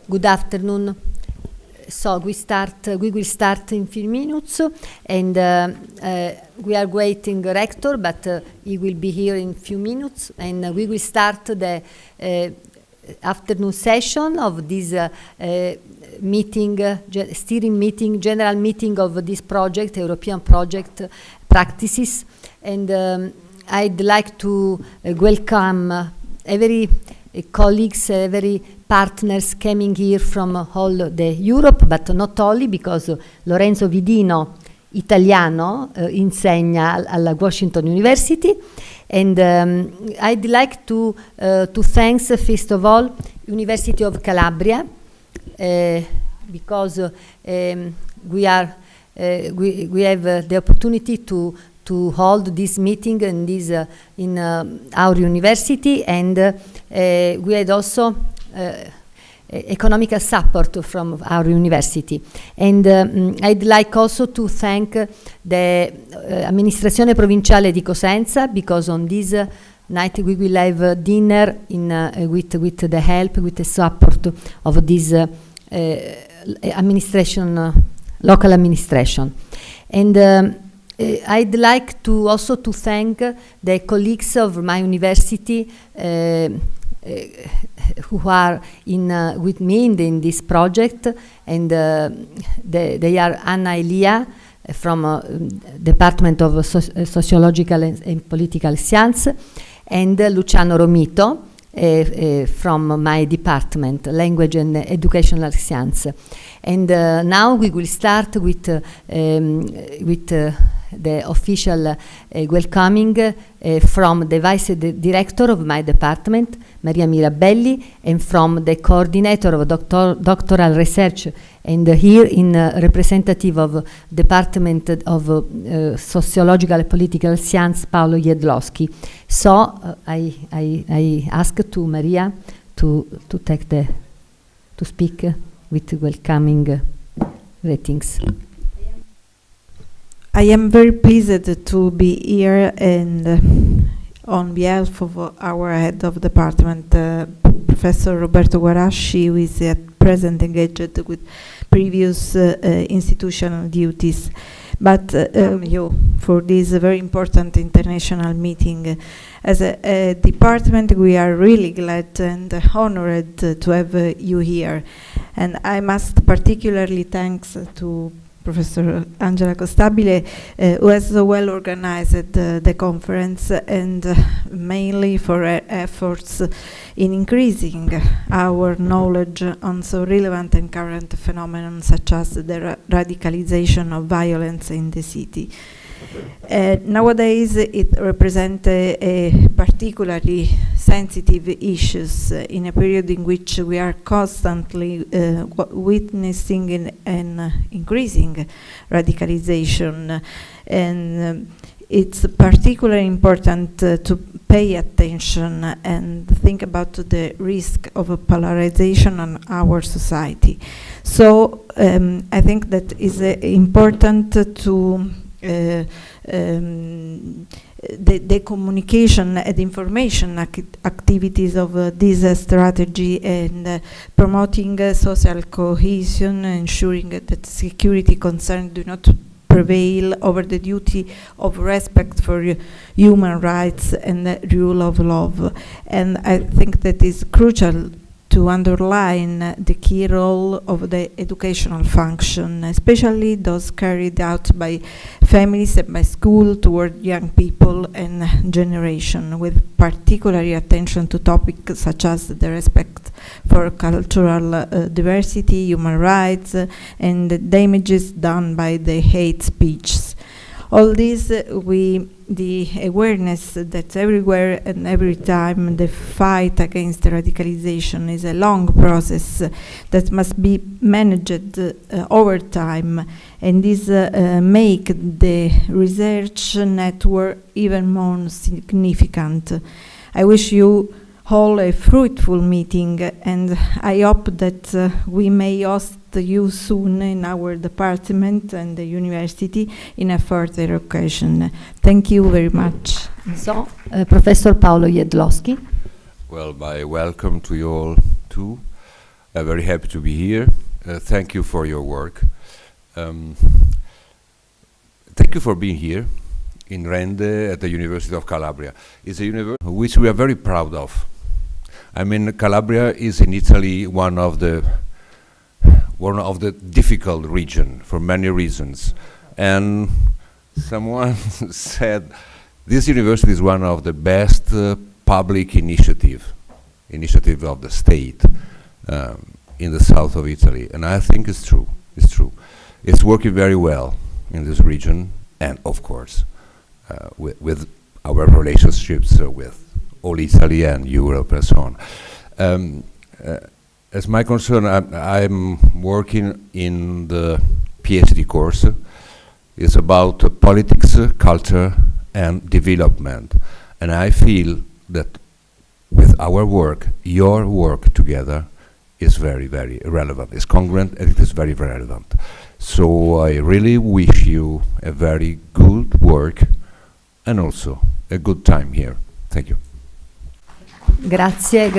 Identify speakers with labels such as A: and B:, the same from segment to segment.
A: Good afternoon. So we will start in few minutes, and we are waiting rector, but he will be here in few minutes, and we will start the afternoon session of this meeting, steering meeting, general meeting of this project, European project practices. And I'd like to welcome every colleagues, every partners coming here from all the Europe, but not only, because Lorenzo Vidino, italiano, insegna alla Washington University. And I'd like to thanks, first of all, University of Calabria, because we have the opportunity to hold this meeting in in our university, and we had also economical support from our university. And I'd like also to thank the Amministrazione Provinciale di Cosenza, because on this night we will have dinner with the help, with the support of this local administration. And I'd like to also to thank the colleagues of my university who are with me in this project, and they are Anna Elia from Department of Sociological and Political Science, and Luciano Romito from my department, Language and Educational Science. And now we will start with the official welcoming from the Vice Director of my department, Maria Mirabelli, and from the Coordinator of Doctoral Research, and here in representative of Department of Sociological and Political Science, Paolo Jedlowski. So I ask to Maria to speak with welcoming greetings.
B: I am very pleased to be here, and on behalf of our head of department, Professor Roberto Guarasci, who is at present engaged with previous institutional duties, but you for this very important international meeting. As a department, we are really glad and honored to have you here, and I must particularly thanks to Professor Angela Costabile, who has so well organized the conference, and mainly for her efforts in increasing our knowledge on so relevant and current phenomena such as the radicalization of violence in the city. Nowadays, it represents a particularly sensitive issues in a period in which we are constantly witnessing an increasing radicalization, and it's particularly important to pay attention and think about the risk of a polarization on our society. So I think that is important to the communication and information activities of this strategy, and promoting social cohesion, ensuring that security concerns do not prevail over the duty of respect for human rights and the rule of law. And I think that is crucial to underline the key role of the educational function, especially those carried out by families and by school toward young people and generation, with particular attention to topics such as the respect for cultural diversity, human rights, and the damages done by the hate speech. All this, the awareness that everywhere and every time the fight against radicalization is a long process that must be managed over time, and this make the research network even more significant. I wish you all a fruitful meeting, and I hope that we may host you soon in our department and the university in a further occasion. Thank you very much.
A: So, Professor Paolo Jedlowski.
C: Well, my welcome to you all too. Very happy to be here. Thank you for your work. Thank you for being here in Rende at the University of Calabria. It's a university which we are very proud of. I mean, Calabria is in Italy one of the difficult region for many reasons. And someone said this university is one of the best public initiative of the state in the south of Italy. And I think it's true. It's true. It's working very well in this region, and of course, with our relationships with all Italy and Europe and so on. As my concern, I'm working in the PhD course. It's about politics, culture, and development. And I feel that with our work, your work together is very, very relevant. It's congruent and it is very, very relevant. So I really wish you a very good work and also a good time here. Thank you.
A: Grazie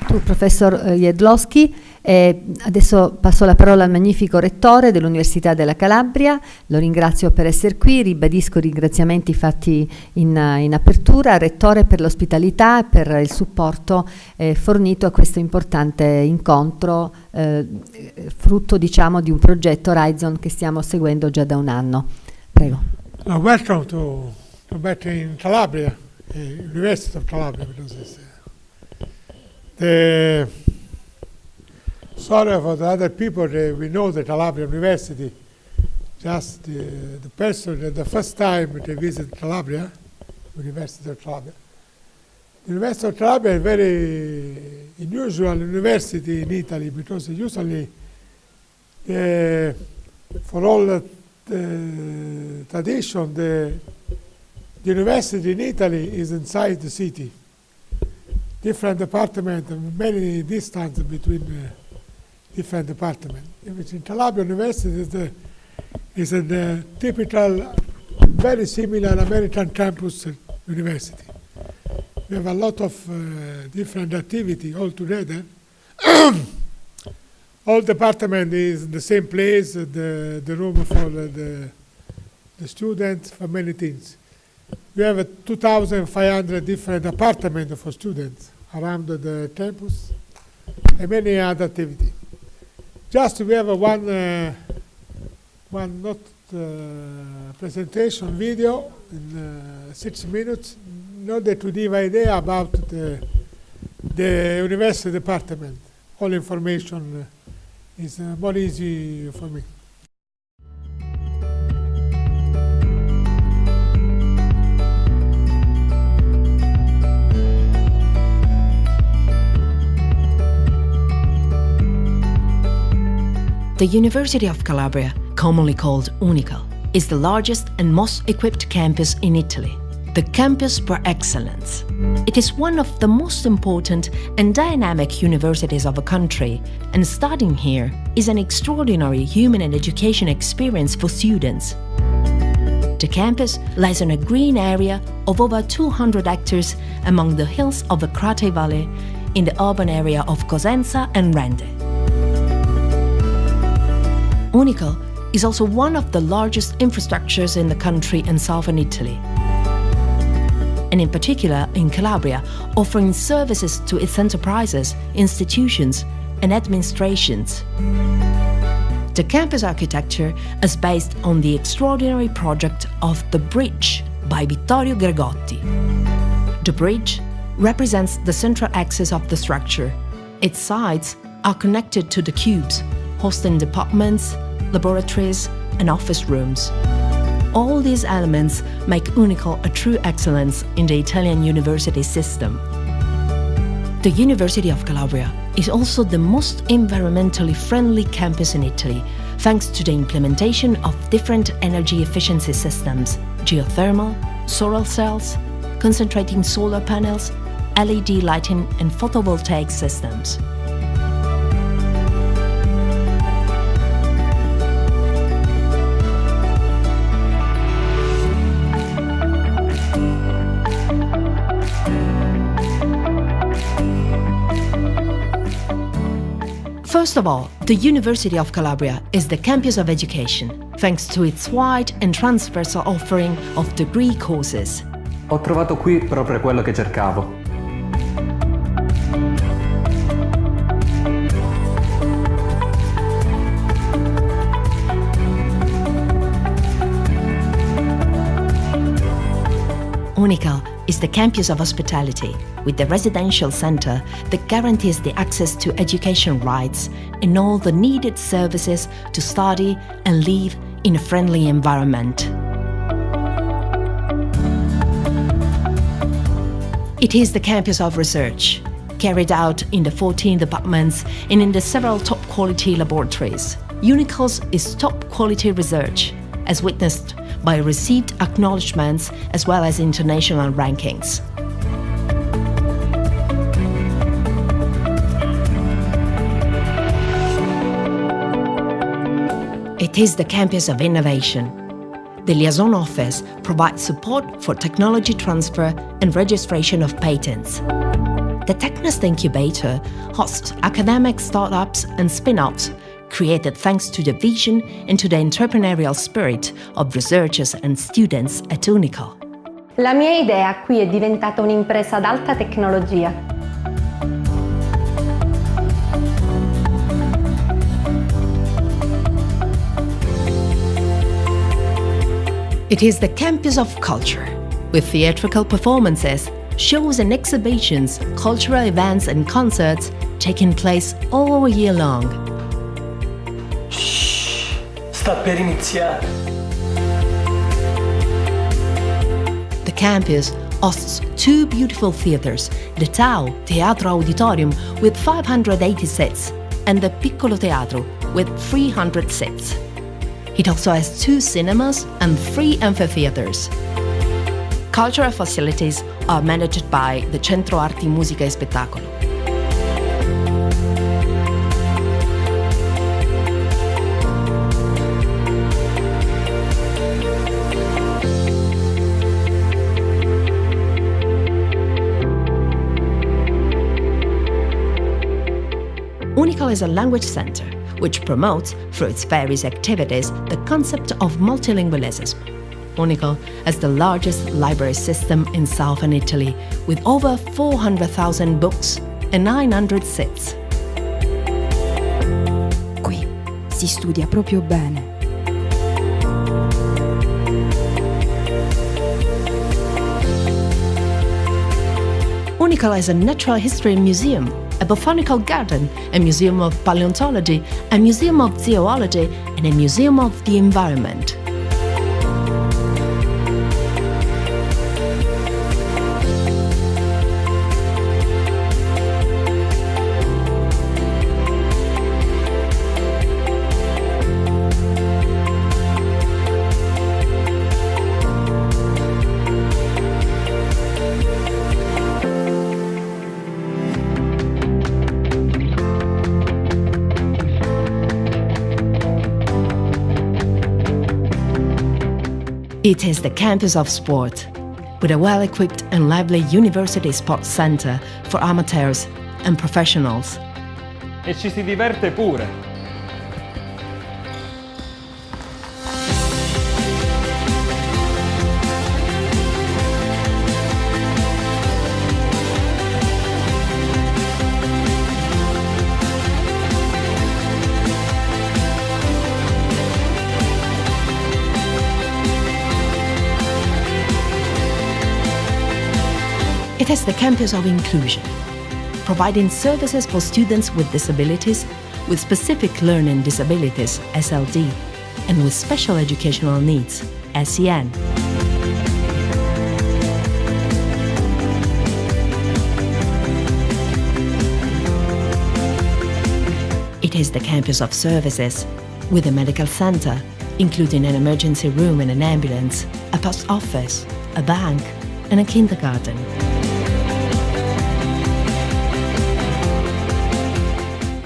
A: tu professor Jedlowski. Adesso passo la parola al magnifico rettore dell'Università della Calabria. Lo ringrazio per essere qui, ribadisco i ringraziamenti fatti in apertura al rettore per l'ospitalità e per il supporto fornito a questo importante incontro, frutto diciamo di un progetto Horizon che stiamo seguendo già da un anno. Prego.
D: Welcome to back in Calabria, University of Calabria, because it's the sorry for the other people. We know the Calabria University. Just the person the first time they visit Calabria, University of Calabria. The University of Calabria is a very unusual university in Italy because usually for all the tradition, the university in Italy is inside the city. Different departments, many distance between different departments. In Calabria University is a typical, very similar American campus university. We have a lot of different activity all together. All department is in the same place, the room for the students, for many things. We have 2,500 different apartments for students around the campus and many other activities. Just we have one not presentation video in 6 minutes in order to give an idea about the university department. All information is more easy for me.
E: The University of Calabria, commonly called UNICAL, is the largest and most equipped campus in Italy, the campus par excellence. It is one of the most important and dynamic universities of a country, and studying here is an extraordinary human and education experience for students. The campus lies on a green area of over 200 hectares among the hills of the Crate Valley in the urban area of Cosenza and Rende. UNICAL is also one of the largest infrastructures in the country and southern Italy, and in particular in Calabria, offering services to its enterprises, institutions, and administrations. The campus architecture is based on the extraordinary project of the Bridge by Vittorio Gregotti. The bridge represents the central axis of the structure. Its sides are connected to the cubes, hosting departments, laboratories, and office rooms. All these elements make UNICAL a true excellence in the Italian university system. The University of Calabria is also the most environmentally friendly campus in Italy, thanks to the implementation of different energy efficiency systems: geothermal, solar cells, concentrating solar panels, LED lighting, and photovoltaic systems. First of all, the University of Calabria is the campus of education, thanks to its wide and transversal offering of degree courses.
F: Ho trovato qui proprio quello che cercavo.
E: Unical is the campus of hospitality, with the residential center that guarantees the access to education rights and all the needed services to study and live in a friendly environment. It is the campus of research, carried out in the 14 departments and in the several top-quality laboratories. Unical's is top-quality research, as witnessed by received acknowledgements as well as international rankings. It is the campus of innovation. The Liaison Office provides support for technology transfer and registration of patents. The Technest Incubator hosts academic startups and spin-offs created thanks to the vision and to the entrepreneurial spirit of researchers and students at Unical.
G: La mia idea qui è diventata un'impresa ad alta tecnologia.
E: It is the campus of culture, with theatrical performances, shows and exhibitions, cultural events and concerts taking place all year long.
H: Sta per iniziare.
E: The campus hosts two beautiful theaters, the Tau Teatro Auditorium with 580 seats and the Piccolo Teatro with 300 seats. It also has two cinemas and 3 amphitheaters. Cultural facilities are managed by the Centro Arti, Musica e Spettacolo. Unical is a language center which promotes, through its various activities, the concept of multilingualism. Unical has the largest library system in southern Italy, with over 400,000 books and 900 seats.
I: Qui si studia proprio bene.
E: Unical has a natural history museum, a botanical garden, a museum of paleontology, a museum of zoology, and a museum of the environment. It is the campus of sport, with a well-equipped and lively university sports center for amateurs and professionals.
H: E ci si diverte pure.
E: It is the campus of inclusion, providing services for students with disabilities, with specific learning disabilities, SLD, and with special educational needs, SEN. It is the campus of services, with a medical center, including an emergency room and an ambulance, a post office, a bank, and a kindergarten.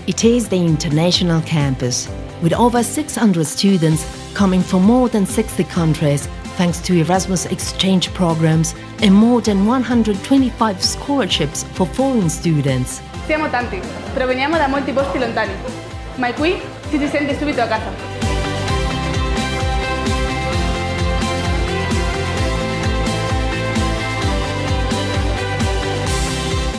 E: It is the international campus, with over 600 students coming from more than 60 countries thanks to Erasmus exchange programs and more than 125 scholarships for foreign students.
J: Siamo tanti, proveniamo da molti posti lontani. ma qui ci si sente subito a casa.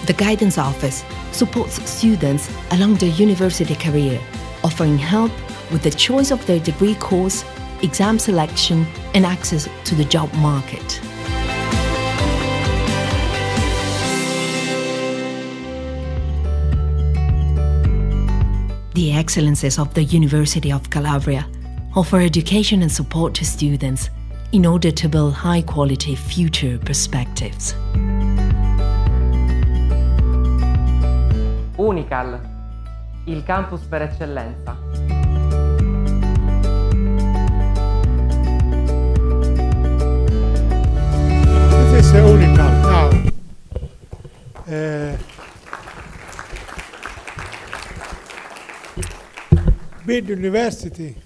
E: The Guidance Office supports students along their university career, offering help with the choice of their degree course, exam selection, and access to the job market. The excellences of the University of Calabria offer education and support to students in order to build high-quality future perspectives.
K: Unical, il campus per eccellenza.
D: This is Unical now. Big university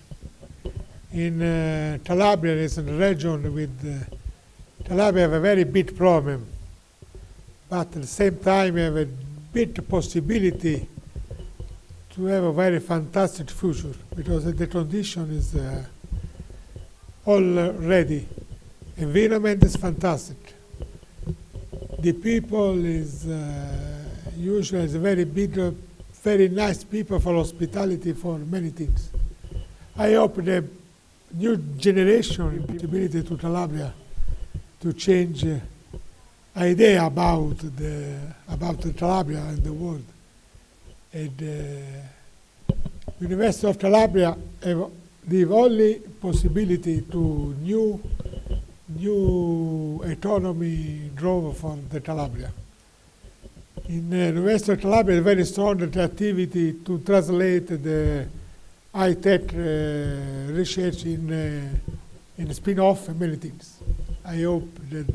D: in Calabria is a region with Calabria have a very big problem, but at the same time have a big possibility to have a very fantastic future because the condition is all ready. Environment is fantastic. The people is usually is very big, very nice people for hospitality for many things. I hope the new generation possibility to Calabria to change idea about the Calabria and the world. And University of Calabria have the only possibility to new economy growth for the Calabria. In University of Calabria, very strong activity to translate the high-tech research in spin-off and many things. I hope that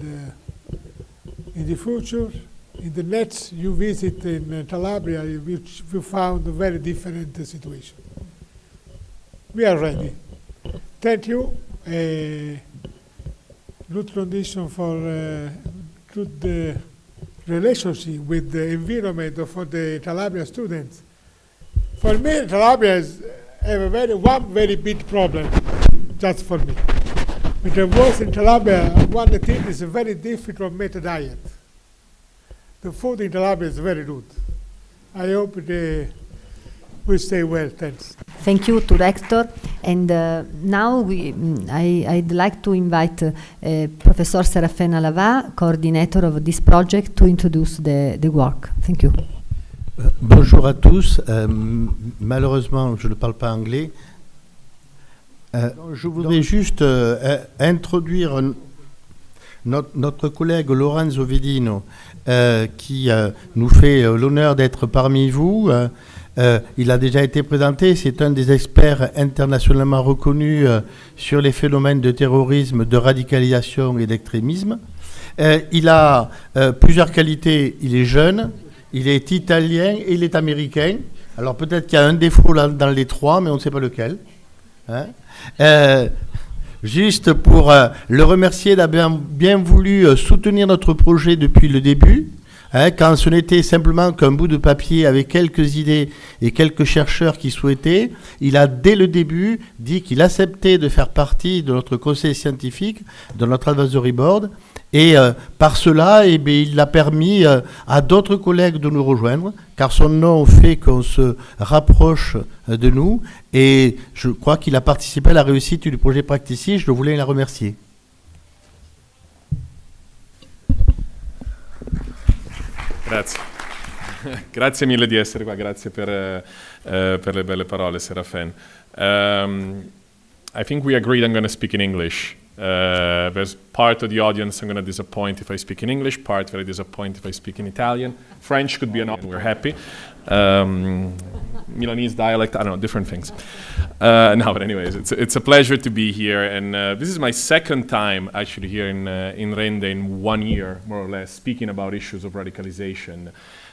D: in the future, in the next you visit in Calabria, you found a very different situation. We are ready. Thank you. Good condition for good relationship with the environment for the Calabria students. For me, Calabria have one very big problem, just for me. When I was in Calabria, one thing is a very difficult to make a diet. The food in Calabria is very good. I hope they will stay well. Thanks.
A: Thank you to Rector. And now I'd like to invite Professor Serafina Lava, coordinator of this project, to introduce the work. Thank you.
L: Bonjour à tous. Malheureusement, je ne parle pas anglais. Je voudrais juste introduire notre collègue Lorenzo Vedino, qui nous fait l'honneur d'être parmi vous. Il a déjà été présenté, c'est un des experts internationalement reconnus sur les phénomènes de terrorisme, de radicalisation et d'extrémisme. Il a plusieurs qualités. Il est jeune, il est italien et il est américain. Alors peut-être qu'il y a un défaut dans les trois, mais on ne sait pas lequel. Hein? Juste pour le remercier d'avoir bien voulu soutenir notre projet depuis le début. Quand ce n'était simplement qu'un bout de papier avec quelques idées et quelques chercheurs qui souhaitaient, il a dès le début dit qu'il acceptait de faire partie de notre conseil scientifique, de notre advisory board, et par cela, il a permis à d'autres collègues de nous rejoindre, car son nom fait qu'on se rapproche de nous, et je crois qu'il a participé à la réussite du projet Practici. Je voulais la remercier.
M: Grazie. Grazie mille di essere qua, grazie per le belle parole, Serafin. I think we agreed I'm going to speak in English. There's part of the audience I'm going to disappoint if I speak in English, part very disappoint if I speak in Italian. French could be an option, we're happy. Milanese dialect, I don't know, different things. No, but anyways, it's a pleasure to be here, and this is my second time actually here in Rende in 1 year, more or less, speaking about issues of radicalization.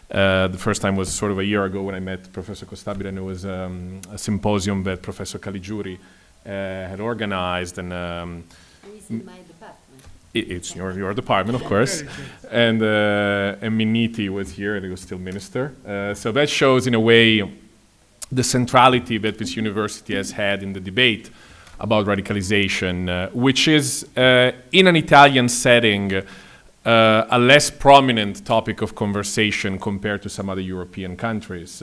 M: The first time was sort of a year ago when I met Professor Costabile, and it was a symposium that Professor Caligiuri had organized, and
A: It's in my department.
M: It's your department, of course, and Miniti was here, and he was still minister. So that shows, in a way, the centrality that this university has had in the debate about radicalization, which is, in an Italian setting, a less prominent topic of conversation compared to some other European countries.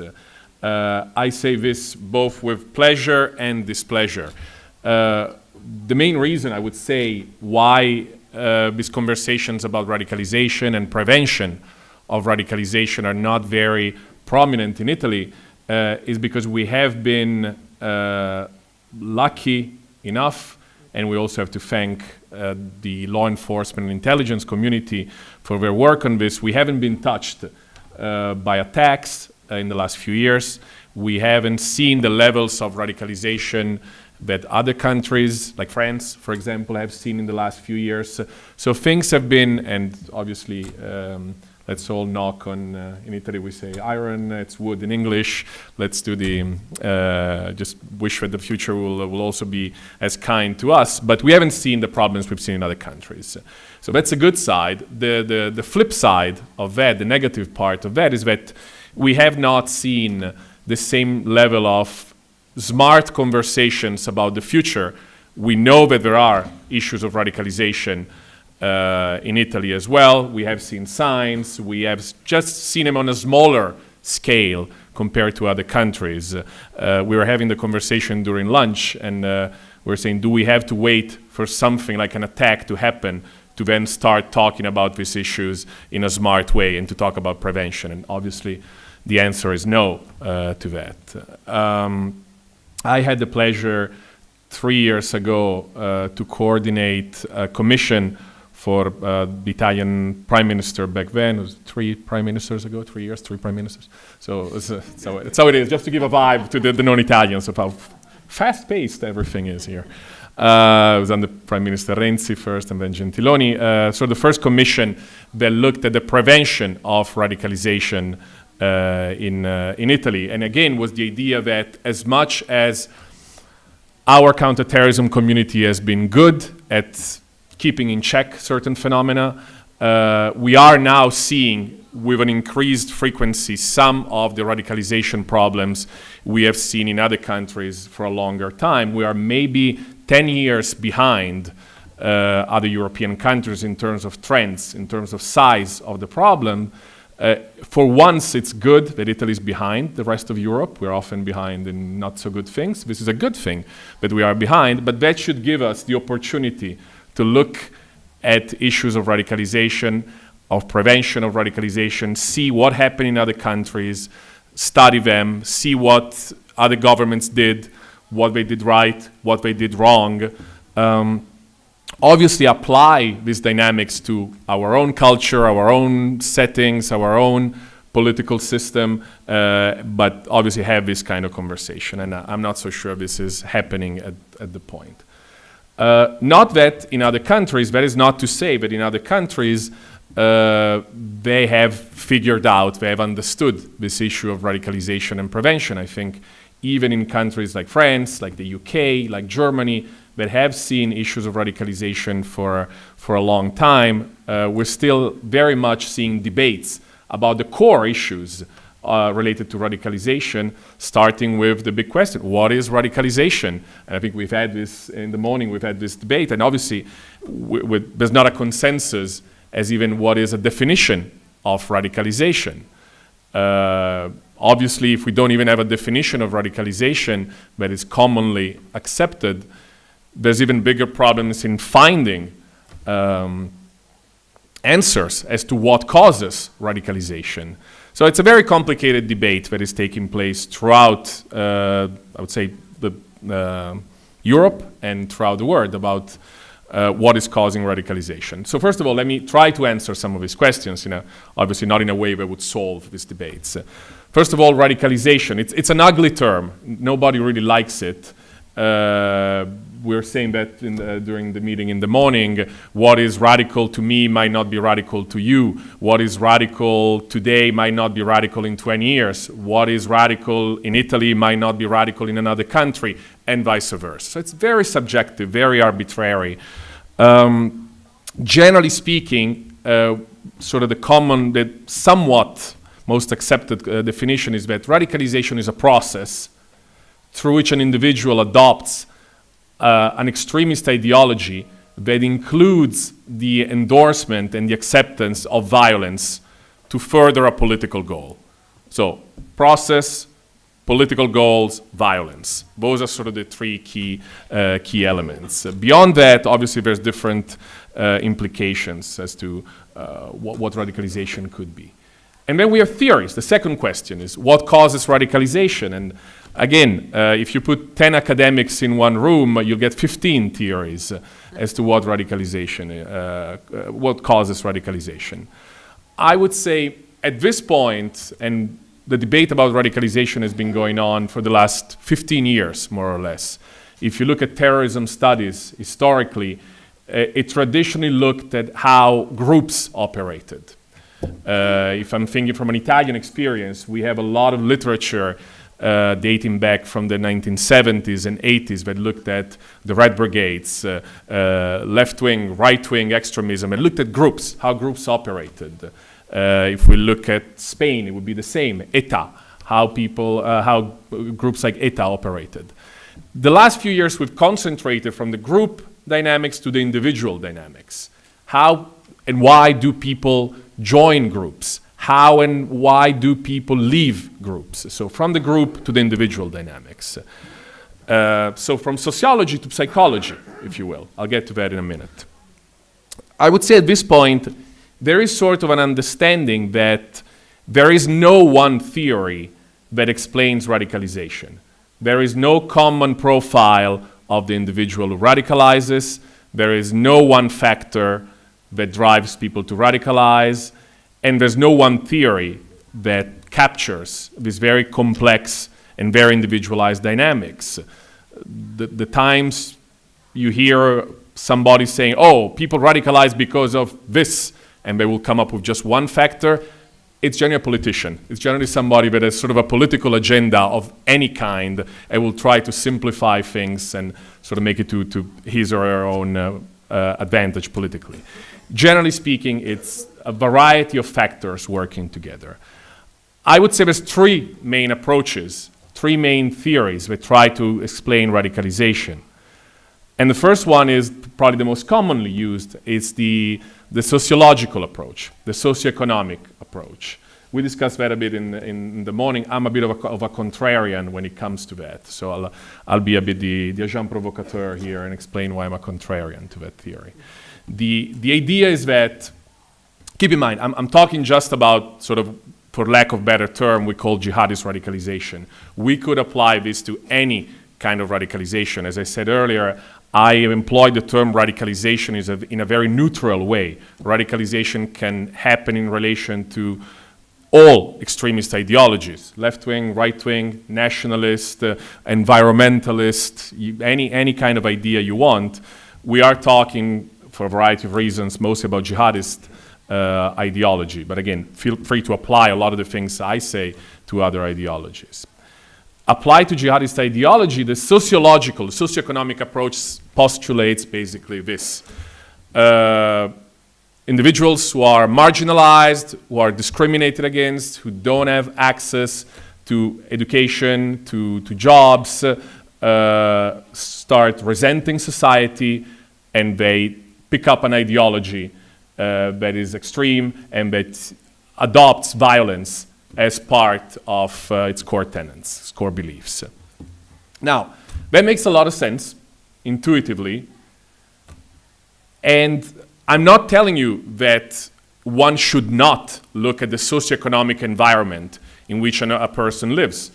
M: I say this both with pleasure and displeasure. The main reason, I would say, why these conversations about radicalization and prevention of radicalization are not very prominent in Italy is because we have been lucky enough, and we also have to thank the law enforcement and intelligence community for their work on this. We haven't been touched by attacks in the last few years. We haven't seen the levels of radicalization that other countries, like France, for example, have seen in the last few years. So things have been, and obviously, let's all knock on, in Italy we say iron, it's wood in English. Let's do just wish that the future will also be as kind to us. But we haven't seen the problems we've seen in other countries. So that's a good side. The flip side of that, the negative part of that, is that we have not seen the same level of smart conversations about the future. We know that there are issues of radicalization in Italy as well. We have seen signs. We have just seen them on a smaller scale compared to other countries. We were having the conversation during lunch, and we were saying, do we have to wait for something like an attack to happen to then start talking about these issues in a smart way and to talk about prevention? And obviously, the answer is no to that. I had the pleasure 3 years ago to coordinate a commission for the Italian prime minister back then. It was 3 prime ministers ago, 3 years, 3 prime ministers. So it's how it is, just to give a vibe to the non-Italians of how fast-paced everything is here. It was under Prime Minister Renzi first and then Gentiloni. So the first commission that looked at the prevention of radicalization in Italy. And again, was the idea that as much as our counterterrorism community has been good at keeping in check certain phenomena, we are now seeing with an increased frequency some of the radicalization problems we have seen in other countries for a longer time. We are maybe 10 years behind other European countries in terms of trends, in terms of size of the problem. For once, it's good that Italy is behind the rest of Europe. We're often behind in not so good things. This is a good thing that we are behind, but that should give us the opportunity to look at issues of radicalization, of prevention of radicalization, see what happened in other countries, study them, see what other governments did, what they did right, what they did wrong. Obviously apply these dynamics to our own culture, our own settings, our own political system, but obviously have this kind of conversation. And I'm not so sure this is happening at the point. Not that in other countries, that is not to say that in other countries they have figured out, they have understood this issue of radicalization and prevention. I think even in countries like France, like the UK, like Germany, that have seen issues of radicalization for a long time, we're still very much seeing debates about the core issues related to radicalization, starting with the big question, what is radicalization? And I think we've had this, in the morning we've had this debate, and obviously there's not a consensus as even what is a definition of radicalization. Obviously, if we don't even have a definition of radicalization that is commonly accepted, there's even bigger problems in finding answers as to what causes radicalization. So it's a very complicated debate that is taking place throughout, I would say, Europe and throughout the world about what is causing radicalization. So first of all, let me try to answer some of these questions, obviously not in a way that would solve these debates. First of all, radicalization. It's an ugly term. Nobody really likes it. We were saying that during the meeting in the morning, what is radical to me might not be radical to you. What is radical today might not be radical in 20 years. What is radical in Italy might not be radical in another country, and vice versa. So it's very subjective, very arbitrary. Generally speaking, sort of the somewhat most accepted definition is that radicalization is a process through which an individual adopts an extremist ideology that includes the endorsement and the acceptance of violence to further a political goal. So, process, political goals, violence. Those are sort of the three key elements. Beyond that, obviously, there's different implications as to what radicalization could be. And then we have theories. The second question is, what causes radicalization? And again, if you put 10 academics in one room, you'll get 15 theories as to what radicalization, what causes radicalization. I would say at this point, and the debate about radicalization has been going on for the last 15 years, more or less. If you look at terrorism studies, historically, it traditionally looked at how groups operated. If I'm thinking from an Italian experience, we have a lot of literature dating back from the 1970s and 80s that looked at the Red Brigades, left-wing, right-wing extremism, and looked at groups, how groups operated. If we look at Spain, it would be the same. ETA, how groups like ETA operated. The last few years, we've concentrated from the group dynamics to the individual dynamics. How and why do people join groups? How and why do people leave groups? So from the group to the individual dynamics. So from sociology to psychology, if you will. I'll get to that in a minute. I would say at this point, there is sort of an understanding that there is no one theory that explains radicalization. There is no common profile of the individual who radicalizes. There is no one factor that drives people to radicalize. And there's no one theory that captures these very complex and very individualized dynamics. The times you hear somebody saying, oh, people radicalize because of this, and they will come up with just one factor, it's generally a politician. It's generally somebody that has sort of a political agenda of any kind and will try to simplify things and sort of make it to his or her own advantage politically. Generally speaking, it's a variety of factors working together. I would say there's three main approaches, three main theories that try to explain radicalization. And the first one is probably the most commonly used. It's the sociological approach, the socioeconomic approach. We discussed that a bit in the morning. I'm a bit of a contrarian when it comes to that. So I'll be a bit the agent provocateur here and explain why I'm a contrarian to that theory. The idea is that, keep in mind, I'm talking just about sort of, for lack of better term, we call jihadist radicalization. We could apply this to any kind of radicalization. As I said earlier, I employ the term radicalization in a very neutral way. Radicalization can happen in relation to all extremist ideologies, left-wing, right-wing, nationalist, environmentalist, any kind of idea you want. We are talking, for a variety of reasons, mostly about jihadist ideology. But again, feel free to apply a lot of the things I say to other ideologies. Applied to jihadist ideology, the socioeconomic approach postulates basically this. Individuals who are marginalized, who are discriminated against, who don't have access to education, to jobs, start resenting society, and they pick up an ideology that is extreme and that adopts violence as part of its core tenets, its core beliefs. Now, that makes a lot of sense intuitively, and I'm not telling you that one should not look at the socioeconomic environment in which a person lives.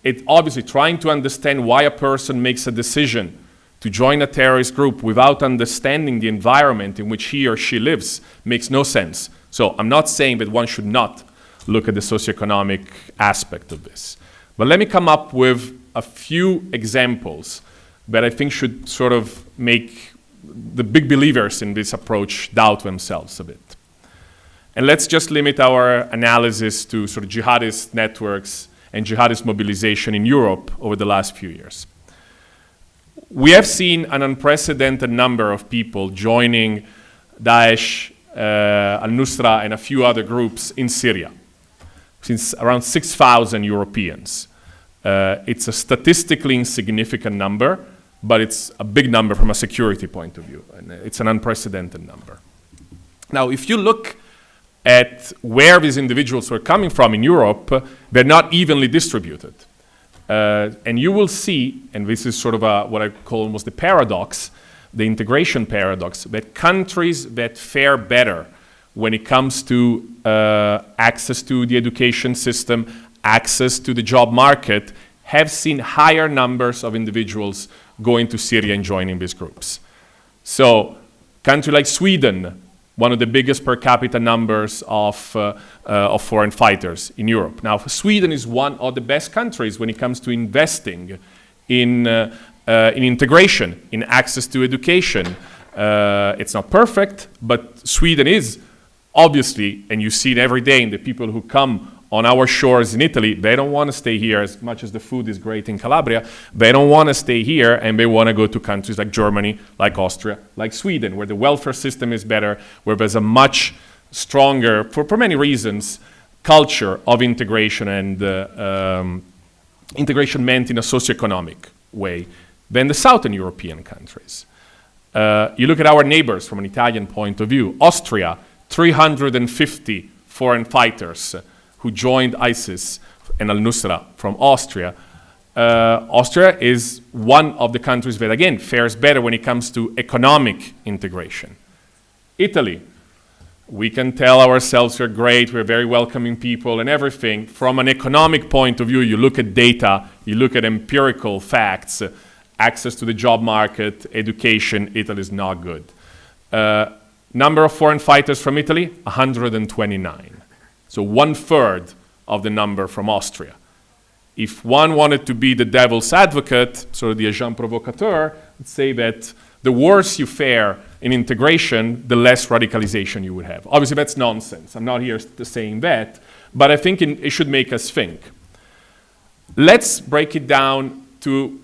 M: It's obviously trying to understand why a person makes a decision to join a terrorist group without understanding the environment in which he or she lives makes no sense. So I'm not saying that one should not look at the socioeconomic aspect of this. But let me come up with a few examples that I think should sort of make the big believers in this approach doubt themselves a bit. And let's just limit our analysis to sort of jihadist networks and jihadist mobilization in Europe over the last few years. We have seen an unprecedented number of people joining Daesh, al-Nusra, and a few other groups in Syria, since around 6,000 Europeans. It's a statistically insignificant number, but it's a big number from a security point of view, and it's an unprecedented number. Now, if you look at where these individuals were coming from in Europe, they're not evenly distributed. And you will see, and this is sort of what I call almost the paradox, the integration paradox, that countries that fare better when it comes to access to the education system, access to the job market, have seen higher numbers of individuals going to Syria and joining these groups. So, country like Sweden, one of the biggest per capita numbers of foreign fighters in Europe. Now, Sweden is one of the best countries when it comes to investing in integration, in access to education. It's not perfect, but Sweden is obviously, and you see it every day in the people who come on our shores in Italy, they don't want to stay here as much as the food is great in Calabria. They don't want to stay here, and they want to go to countries like Germany, like Austria, like Sweden, where the welfare system is better, where there's a much stronger, for many reasons, culture of integration and integration meant in a socioeconomic way than the Southern European countries. You look at our neighbors from an Italian point of view. Austria, 350 foreign fighters who joined ISIS and al-Nusra from Austria. Austria is one of the countries that, again, fares better when it comes to economic integration. Italy, we can tell ourselves we're great, we're very welcoming people and everything. From an economic point of view, you look at data, you look at empirical facts, access to the job market, education, Italy is not good. Number of foreign fighters from Italy, 129. So 1/3 of the number from Austria. If one wanted to be the devil's advocate, sort of the agent provocateur, would say that the worse you fare in integration, the less radicalization you would have. Obviously, that's nonsense. I'm not here saying that, but I think it should make us think. Let's break it down to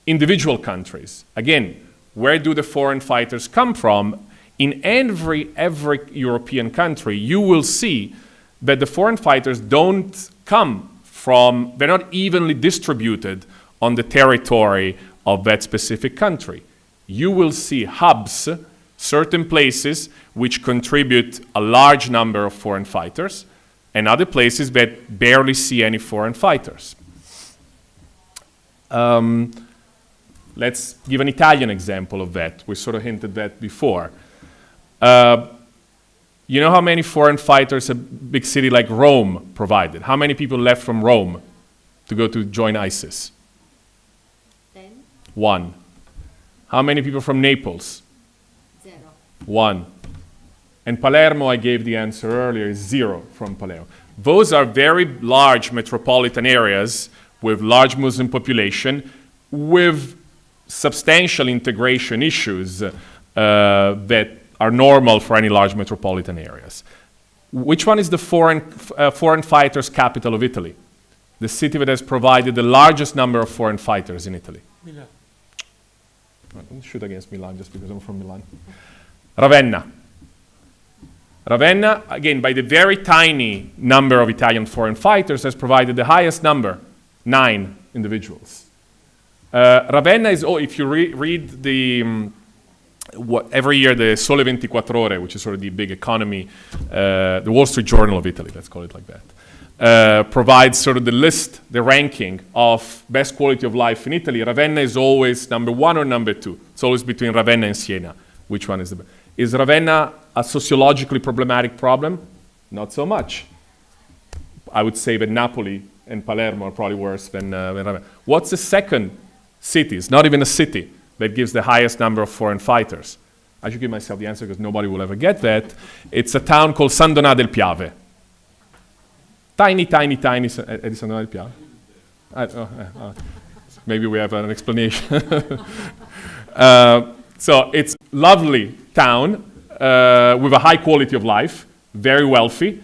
M: individual countries. Again, where do the foreign fighters come from? In every European country, you will see that the foreign fighters don't come from, they're not evenly distributed on the territory of that specific country. You will see hubs, certain places which contribute a large number of foreign fighters, and other places that barely see any foreign fighters. Let's give an Italian example of that. We sort of hinted that before. You know how many foreign fighters a big city like Rome provided? How many people left from Rome to go to join ISIS?
A: 10.
M: 1. How many people from Naples?
A: 0.
M: 1. And Palermo, I gave the answer earlier, is 0 from Palermo. Those are very large metropolitan areas with large Muslim population, with substantial integration issues that are normal for any large metropolitan areas. Which one is the foreign fighters' capital of Italy? The city that has provided the largest number of foreign fighters in Italy.
D: Milan.
M: Don't shoot against Milan just because I'm from Milan. Ravenna. Ravenna, again, by the very tiny number of Italian foreign fighters, has provided the highest number, 9 individuals. Ravenna is, if you read the every year the Sole 24 Ore, which is sort of the big economy, the Wall Street Journal of Italy, let's call it like that, provides sort of the list, the ranking of best quality of life in Italy. Ravenna is always number 1 or number 2. It's always between Ravenna and Siena. Which one is the best? Is Ravenna a sociologically problematic problem? Not so much. I would say that Napoli and Palermo are probably worse than Ravenna. What's the second city? It's not even a city that gives the highest number of foreign fighters. I should give myself the answer because nobody will ever get that. It's a town called San Donà del Piave. Tiny San Donà del Piave. Maybe we have an explanation. So it's lovely town with a high quality of life, very wealthy,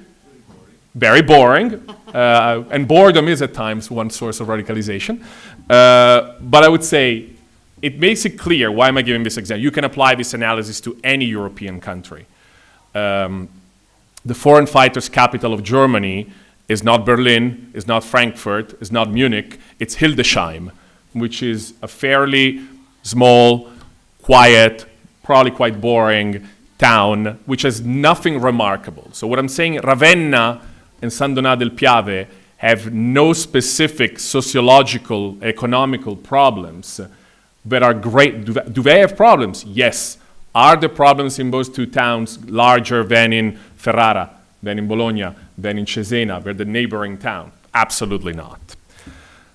M: very boring, and boredom is at times one source of radicalization. But I would say it makes it clear, why am I giving this example? You can apply this analysis to any European country. The foreign fighters' capital of Germany It's not Berlin, it's not Frankfurt, it's not Munich, it's Hildesheim, which is a fairly small, quiet, probably quite boring town, which has nothing remarkable. So what I'm saying, Ravenna and San Donà del Piave have no specific sociological, economical problems that are great. Do they have problems? Yes. Are the problems in those two towns larger than in Ferrara, than in Bologna, than in Cesena, they're the neighboring town? Absolutely not.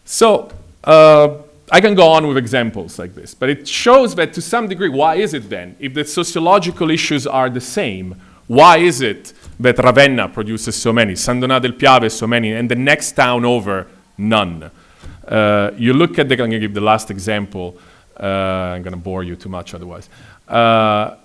M: So I can go on with examples like this, but it shows that to some degree, why is it then? If the sociological issues are the same, why is it that Ravenna produces so many, San Donà del Piave so many, and the next town over, none? You look at I'm going to give the last example. I'm going to bore you too much otherwise.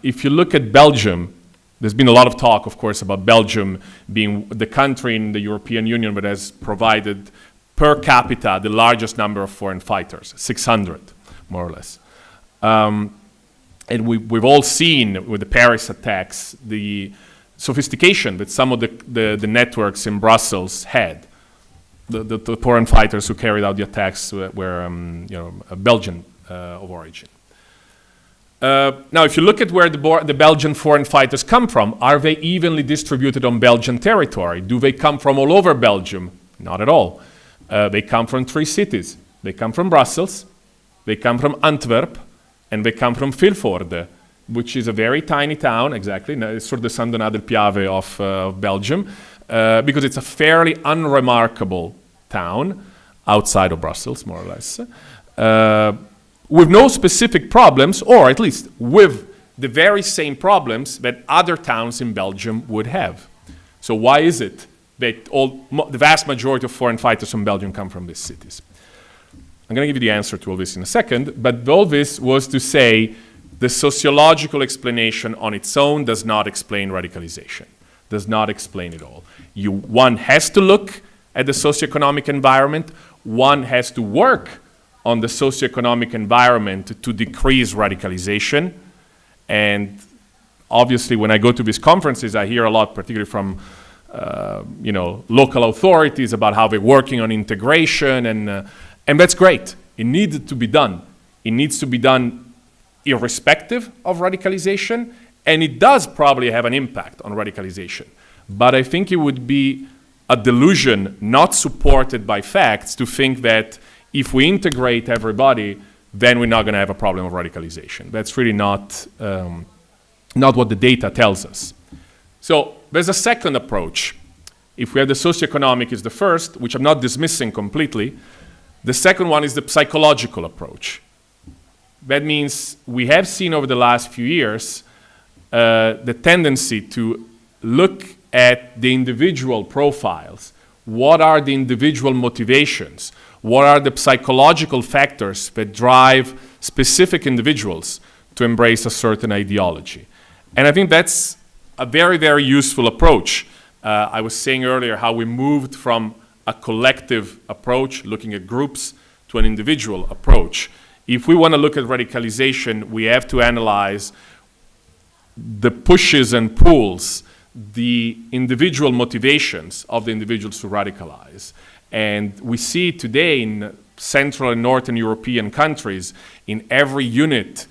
M: If you look at Belgium, there's been a lot of talk, of course, about Belgium being the country in the European Union that has provided per capita the largest number of foreign fighters, 600, more or less. And we've all seen with the Paris attacks the sophistication that some of the networks in Brussels had. The foreign fighters who carried out the attacks were Belgian of origin. Now, if you look at where the Belgian foreign fighters come from, are they evenly distributed on Belgian territory? Do they come from all over Belgium? Not at all. They come from 3 cities. They come from Brussels, they come from Antwerp, and they come from Vilvoorde, which is a very tiny town, exactly. It's sort of the San Donà del Piave of Belgium, because it's a fairly unremarkable town outside of Brussels, more or less, with no specific problems, or at least with the very same problems that other towns in Belgium would have. So why is it that the vast majority of foreign fighters from Belgium come from these cities? I'm going to give you the answer to all this in a second, but all this was to say the sociological explanation on its own does not explain radicalization, does not explain it all. One has to look at the socioeconomic environment, one has to work on the socioeconomic environment to decrease radicalization, and obviously when I go to these conferences I hear a lot, particularly from local authorities about how they're working on integration, and that's great. It needs to be done. It needs to be done irrespective of radicalization, and it does probably have an impact on radicalization. But I think it would be a delusion not supported by facts to think that if we integrate everybody, then we're not going to have a problem of radicalization. That's really not what the data tells us. So there's a second approach. If we have the socioeconomic is the first, which I'm not dismissing completely, the second one is the psychological approach. That means we have seen over the last few years the tendency to look at the individual profiles. What are the individual motivations? What are the psychological factors that drive specific individuals to embrace a certain ideology? And I think that's a very, very useful approach. I was saying earlier how we moved from a collective approach, looking at groups, to an individual approach. If we want to look at radicalization, we have to analyze the pushes and pulls, the individual motivations of the individuals to radicalize. And we see today in Central and Northern European countries, in every unit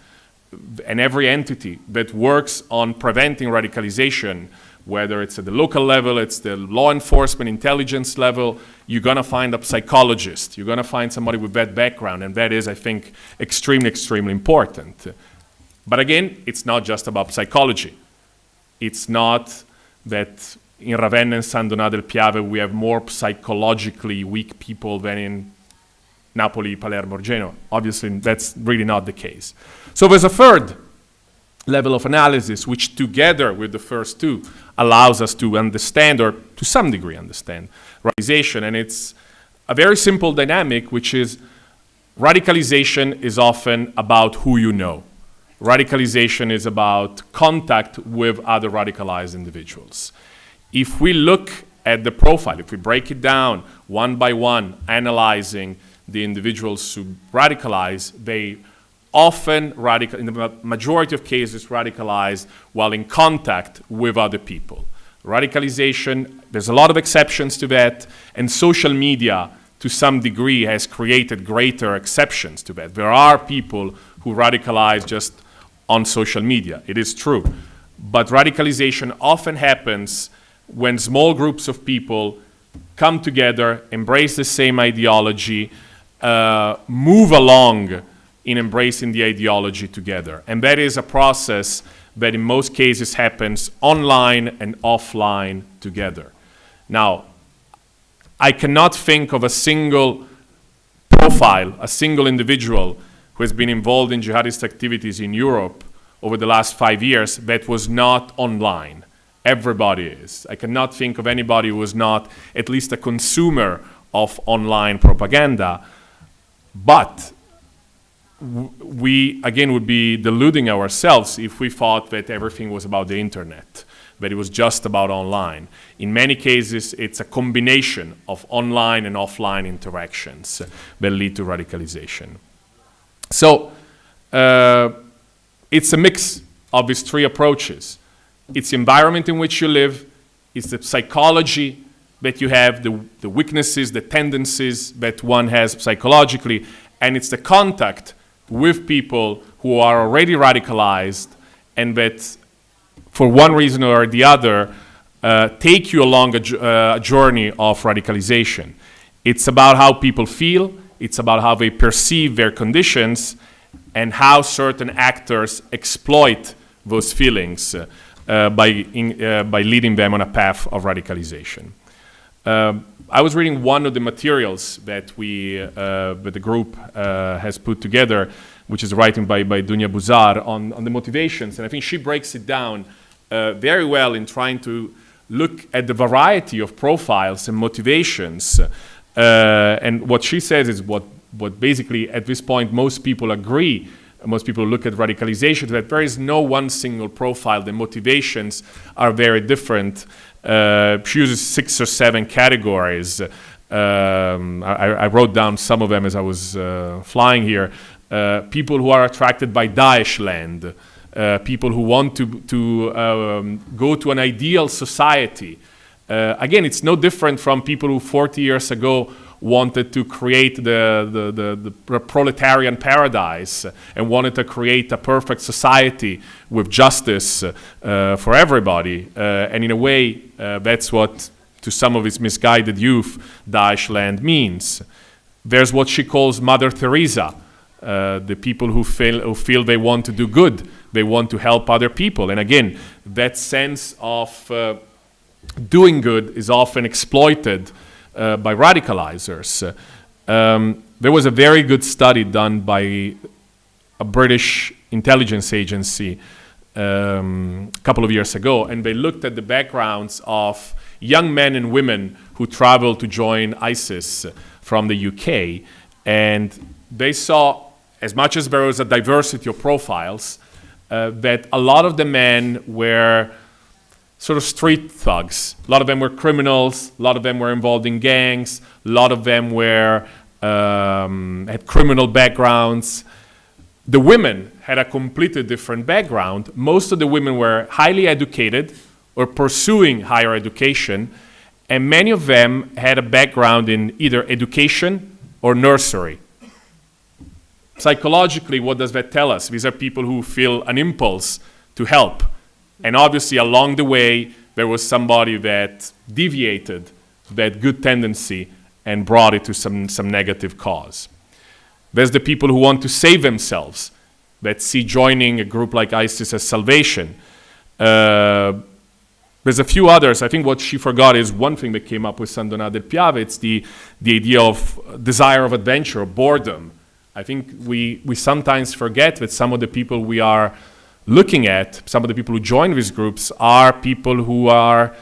M: and every entity that works on preventing radicalization, whether it's at the local level, it's the law enforcement, intelligence level, you're going to find a psychologist. You're going to find somebody with that background, and that is, I think, extremely, extremely important. But again, it's not just about psychology. It's not that in Ravenna and San Donà del Piave we have more psychologically weak people than in Napoli, Palermo, or Genoa. Obviously, that's really not the case. So there's a third level of analysis, which together with the first two allows us to understand, or to some degree understand, radicalization. And it's a very simple dynamic, which is radicalization is often about who you know. Radicalization is about contact with other radicalized individuals. If we look at the profile, if we break it down one by one, analyzing the individuals who radicalize, they often in the majority of cases radicalized while in contact with other people. Radicalization, there's a lot of exceptions to that, and social media, to some degree, has created greater exceptions to that. There are people who radicalize just on social media. It is true. But radicalization often happens when small groups of people come together, embrace the same ideology, move along in embracing the ideology together. And that is a process that in most cases happens online and offline together. Now, I cannot think of a single profile, a single individual who has been involved in jihadist activities in Europe over the last 5 years that was not online. Everybody is. I cannot think of anybody who was not at least a consumer of online propaganda. But we, again, would be deluding ourselves if we thought that everything was about the internet, that it was just about online. In many cases, it's a combination of online and offline interactions that lead to radicalization. So it's a mix of these three approaches. It's the environment in which you live, it's the psychology that you have, the weaknesses, the tendencies that one has psychologically, and it's the contact with people who are already radicalized and that, for one reason or the other, take you along a journey of radicalization. It's about how people feel, it's about how they perceive their conditions, and how certain actors exploit those feelings by leading them on a path of radicalization. I was reading one of the materials that the group has put together, which is writing by Dunya Buzar on the motivations, and I think she breaks it down very well in trying to look at the variety of profiles and motivations. And what she says is what basically at this point most people agree, most people look at radicalization, that there is no one single profile. The motivations are very different. She uses 6 or 7 categories. I wrote down some of them as I was flying here. People who are attracted by Daesh land, people who want to go to an ideal society. Again, it's no different from people who 40 years ago wanted to create the proletarian paradise and wanted to create a perfect society with justice for everybody. And in a way, that's what, to some of its misguided youth, Daesh land means. There's what she calls Mother Teresa, the people who feel they want to do good, they want to help other people. And again, that sense of doing good is often exploited by radicalizers. There was a very good study done by a British intelligence agency a couple of years ago, and they looked at the backgrounds of young men and women who traveled to join ISIS from the UK, and they saw, as much as there was a diversity of profiles, that a lot of the men were sort of street thugs. A lot of them were criminals, a lot of them were involved in gangs, a lot of them were had criminal backgrounds. The women had a completely different background. Most of the women were highly educated or pursuing higher education, and many of them had a background in either education or nursery. Psychologically, what does that tell us? These are people who feel an impulse to help. And obviously, along the way, there was somebody that deviated that good tendency and brought it to some negative cause. There's the people who want to save themselves, that see joining a group like ISIS as salvation. There's a few others. I think what she forgot is one thing that came up with Sandona del Piave. It's the idea of desire of adventure, or boredom. I think we sometimes forget that some of the people we are looking at, some of the people who join these groups are people who are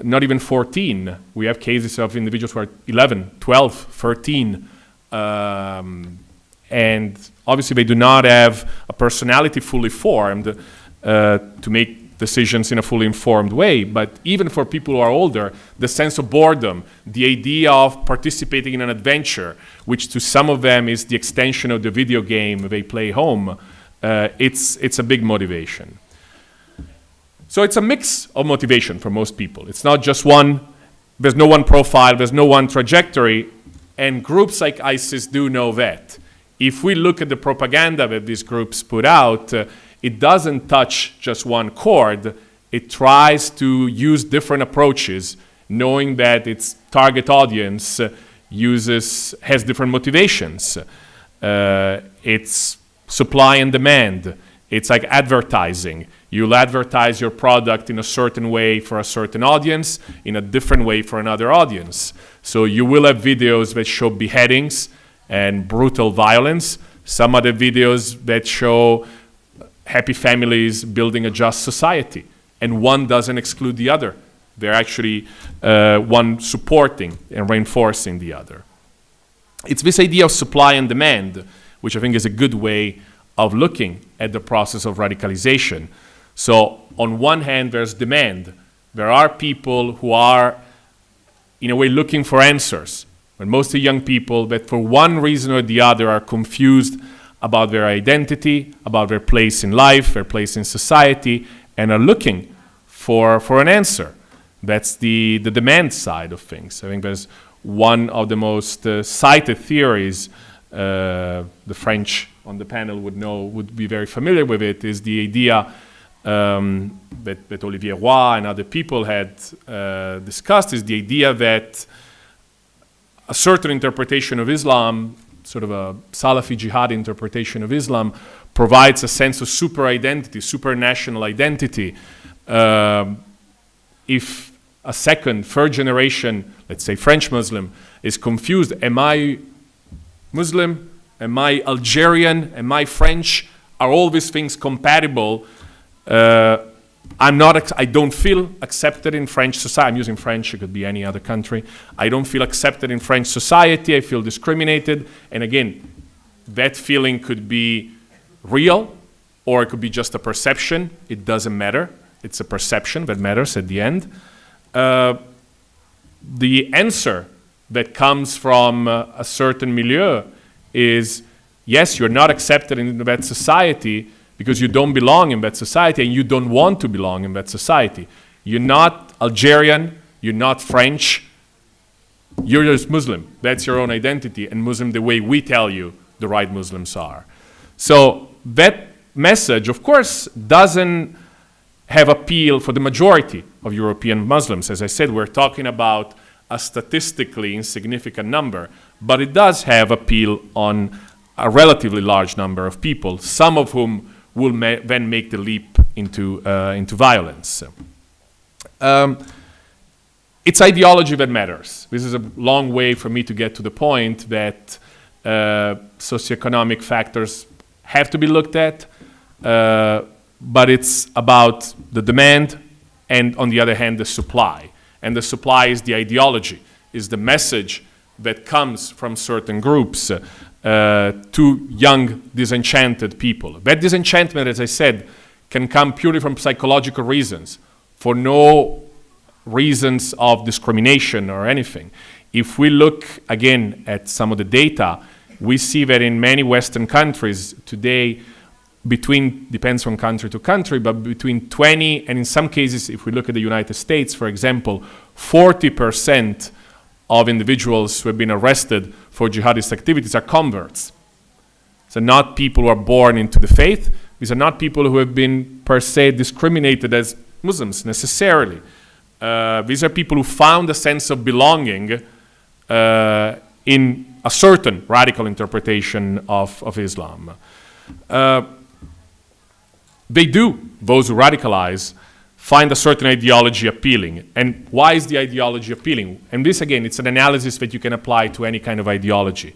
M: not even 14. We have cases of individuals who are 11, 12, 13. And obviously they do not have a personality fully formed to make decisions in a fully informed way. But even for people who are older, the sense of boredom, the idea of participating in an adventure, which to some of them is the extension of the video game they play home, it's a big motivation. So it's a mix of motivation for most people. It's not just one, there's no one profile, there's no one trajectory, and groups like ISIS do know that. If we look at the propaganda that these groups put out, it doesn't touch just one chord. It tries to use different approaches, knowing that its target audience has different motivations. It's supply and demand. It's like advertising. You'll advertise your product in a certain way for a certain audience, in a different way for another audience. So you will have videos that show beheadings and brutal violence. Some other videos that show happy families building a just society. And one doesn't exclude the other. They're actually one supporting and reinforcing the other. It's this idea of supply and demand, which I think is a good way of looking at the process of radicalization. So on one hand, there's demand. There are people who are, in a way, looking for answers. But mostly young people that for one reason or the other are confused about their identity, about their place in life, their place in society, and are looking for an answer. That's the demand side of things. I think there's one of the most cited theories, the French on the panel would be very familiar with it, is the idea that Olivier Roy and other people had discussed, is the idea that a certain interpretation of Islam, sort of a Salafi jihad interpretation of Islam, provides a sense of super identity, super national identity. If a second, third generation, let's say French Muslim, is confused, am I Muslim? Am I Algerian? Am I French? Are all these things compatible? I don't feel accepted in French society. I'm using French, it could be any other country. I don't feel accepted in French society. I feel discriminated. And again, that feeling could be real, or it could be just a perception. It doesn't matter. It's a perception that matters at the end. The answer that comes from a certain milieu is, yes, you're not accepted in that society because you don't belong in that society and you don't want to belong in that society. You're not Algerian, you're not French, you're just Muslim. That's your own identity, and Muslim the way we tell you the right Muslims are. So that message, of course, doesn't have appeal for the majority of European Muslims. As I said, we're talking about a statistically insignificant number, but it does have appeal on a relatively large number of people, some of whom will then make the leap into violence. It's ideology that matters. This is a long way for me to get to the point that socioeconomic factors have to be looked at, but it's about the demand and, on the other hand, the supply. And the supply is the ideology, is the message that comes from certain groups to young, disenchanted people. That disenchantment, as I said, can come purely from psychological reasons, for no reasons of discrimination or anything. If we look again at some of the data, we see that in many Western countries today, depends from country to country, but between 20 and in some cases, if we look at the United States, for example, 40% of individuals who have been arrested for jihadist activities are converts. So not people who are born into the faith. These are not people who have been per se discriminated as Muslims necessarily. These are people who found a sense of belonging in a certain radical interpretation of Islam. Those who radicalize, find a certain ideology appealing. And why is the ideology appealing? And this, again, it's an analysis that you can apply to any kind of ideology.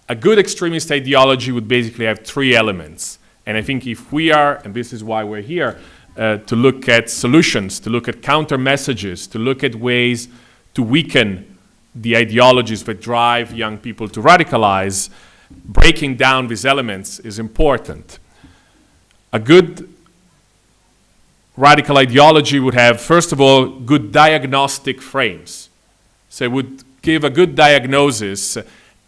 M: A good extremist ideology would basically have three elements. And I think if we are, and this is why we're here, to look at solutions, to look at counter messages, to look at ways to weaken the ideologies that drive young people to radicalize, breaking down these elements is important. A good radical ideology would have, first of all, good diagnostic frames. So it would give a good diagnosis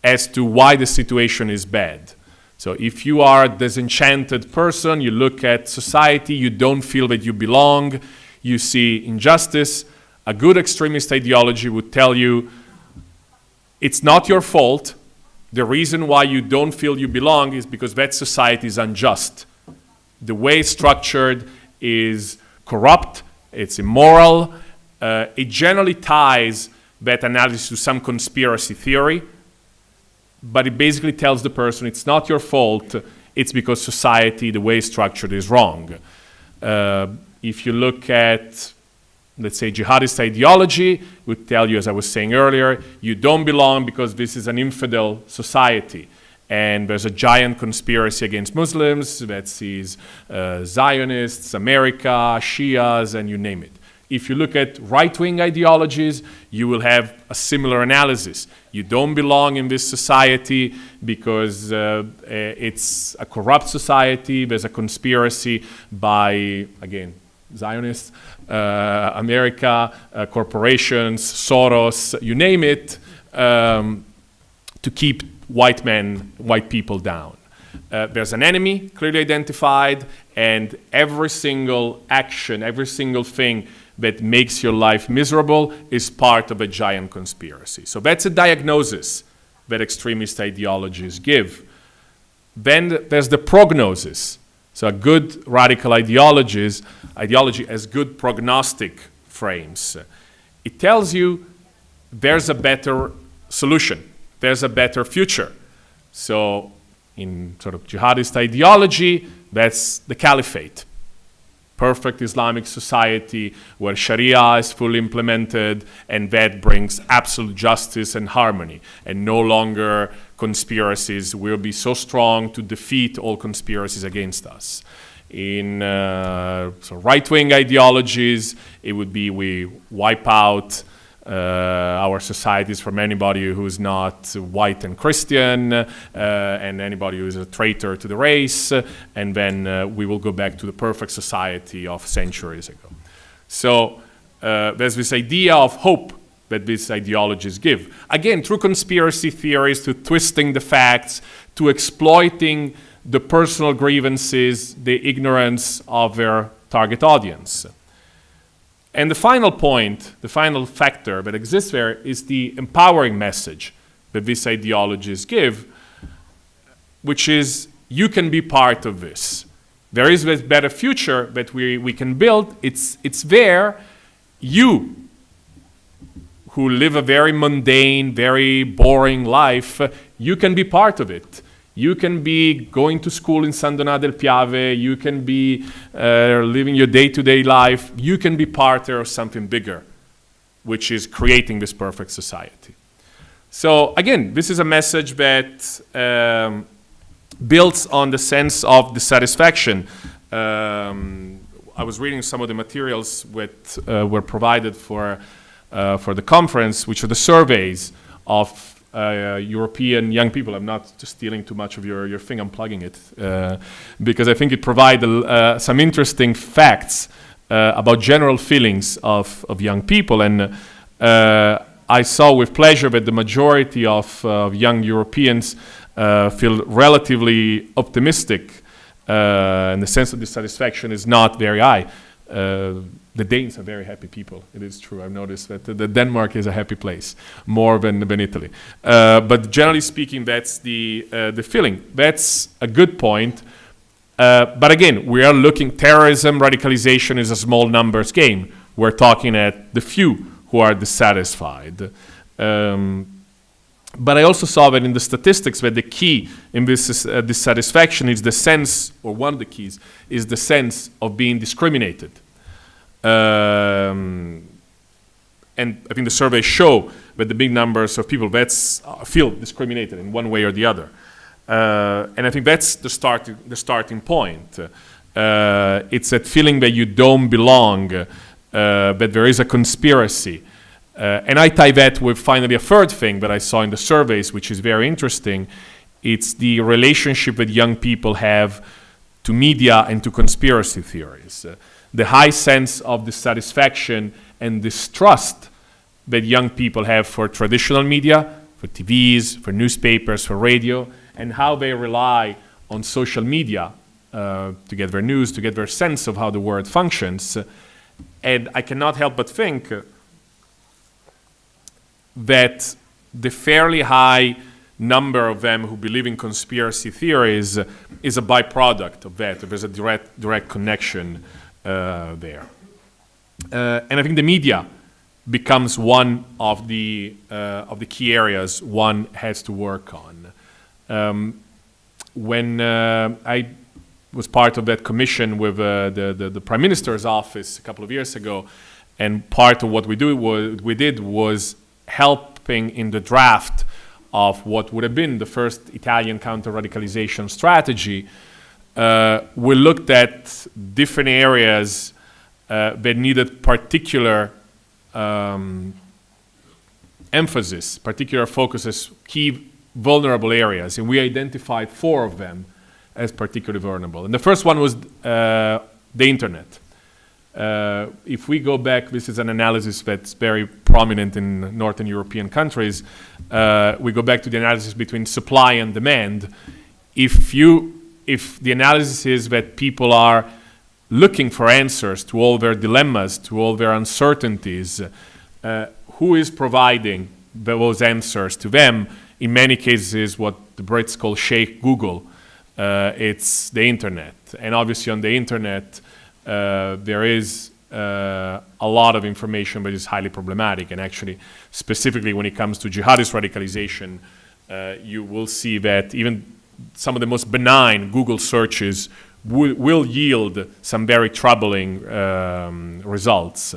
M: as to why the situation is bad. So if you are a disenchanted person, you look at society, you don't feel that you belong, you see injustice, a good extremist ideology would tell you it's not your fault. The reason why you don't feel you belong is because that society is unjust. The way it's structured is corrupt, it's immoral. It generally ties that analysis to some conspiracy theory, but it basically tells the person it's not your fault, it's because society, the way it's structured, is wrong. If you look at, let's say, jihadist ideology, it would tell you, as I was saying earlier, you don't belong because this is an infidel society. And there's a giant conspiracy against Muslims that sees Zionists, America, Shias, and you name it. If you look at right-wing ideologies, you will have a similar analysis. You don't belong in this society because it's a corrupt society. There's a conspiracy by, again, Zionists, America, corporations, Soros, you name it, to keep white people down. There's an enemy clearly identified, and every single action, every single thing that makes your life miserable is part of a giant conspiracy. So that's a diagnosis that extremist ideologies give. Then there's the prognosis. So a good radical ideology has good prognostic frames. It tells you there's a better solution, there's a better future. So in sort of jihadist ideology, that's the caliphate. Perfect Islamic society where Sharia is fully implemented, and that brings absolute justice and harmony. And no longer conspiracies will be so strong to defeat all conspiracies against us. In right-wing ideologies, it would be we wipe out our societies from anybody who's not white and Christian, and anybody who's a traitor to the race, and then we will go back to the perfect society of centuries ago. So there's this idea of hope that these ideologies give. Again, through conspiracy theories, to twisting the facts, to exploiting the personal grievances, the ignorance of their target audience. And the final point, the final factor that exists there is the empowering message that these ideologies give, which is you can be part of this. There is this better future that we can build. It's there. You, who live a very mundane, very boring life, you can be part of it. You can be going to school in San Donato del Piave. You can be living your day-to-day life. You can be part of something bigger, which is creating this perfect society. So again, this is a message that builds on the sense of dissatisfaction. I was reading some of the materials that were provided for the conference, which are the surveys of European young people. I'm not just stealing too much of your thing, I'm plugging it, because I think it provides some interesting facts about general feelings of young people. And I saw with pleasure that the majority of young Europeans feel relatively optimistic, and the sense of dissatisfaction is not very high. The Danes are very happy people. It is true. I've noticed that the Denmark is a happy place, more than Italy. But generally speaking, that's the feeling. That's a good point. But again, we are looking, terrorism, radicalization is a small numbers game. We're talking at the few who are dissatisfied. But I also saw that in the statistics that the key in this dissatisfaction is the sense, or one of the keys, is the sense of being discriminated. And I think the surveys show that the big numbers of people that feel discriminated in one way or the other. And I think that's the starting point. It's that feeling that you don't belong, that there is a conspiracy. And I tie that with finally a third thing that I saw in the surveys, which is very interesting. It's the relationship that young people have to media and to conspiracy theories. The high sense of dissatisfaction and distrust that young people have for traditional media, for TVs, for newspapers, for radio, and how they rely on social media to get their news, to get their sense of how the world functions. And I cannot help but think that the fairly high number of them who believe in conspiracy theories is a byproduct of that. There's a direct connection there. And I think the media becomes one of the key areas one has to work on. When I was part of that commission with the Prime Minister's office a couple of years ago, and part of what we did was helping in the draft of what would have been the first Italian counter-radicalization strategy. We looked at different areas that needed particular emphasis, particular focuses, key vulnerable areas, and we identified 4 of them as particularly vulnerable. And the first one was the internet. If we go back, this is an analysis that's very prominent in Northern European countries. We go back to the analysis between supply and demand. If the analysis is that people are looking for answers to all their dilemmas, to all their uncertainties, who is providing those answers to them? In many cases, what the Brits call Sheikh Google. It's the internet. And obviously on the internet, there is a lot of information that is highly problematic. And actually, specifically when it comes to jihadist radicalization, you will see that even some of the most benign Google searches will yield some very troubling results.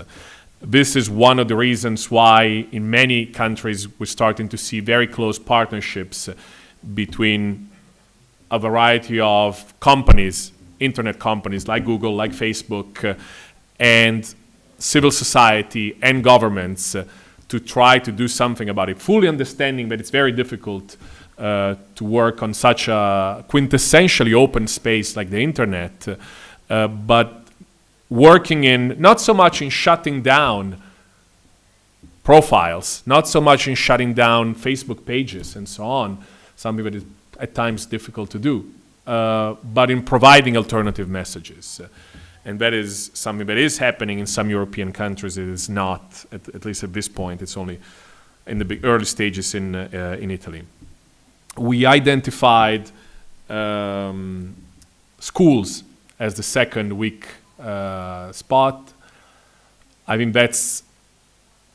M: This is one of the reasons why in many countries we're starting to see very close partnerships between a variety of companies, internet companies like Google, like Facebook, and civil society and governments to try to do something about it, fully understanding that it's very difficult to work on such a quintessentially open space like the internet, but working in not so much in shutting down profiles, not so much in shutting down Facebook pages and so on, something that is at times difficult to do, but in providing alternative messages. And that is something that is happening in some European countries. It is not, at least at this point, it's only in the early stages in Italy. We identified schools as the second weak spot. I think that's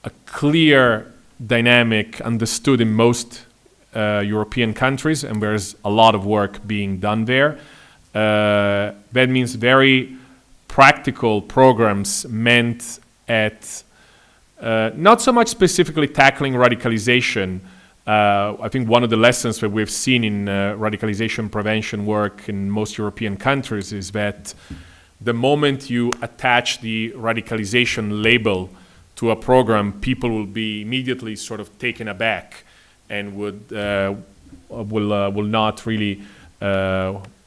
M: a clear dynamic understood in most European countries, and there's a lot of work being done there. That means very practical programs meant at not so much specifically tackling radicalization. I think one of the lessons that we've seen in radicalization prevention work in most European countries is that the moment you attach the radicalization label to a program, people will be immediately sort of taken aback and will not really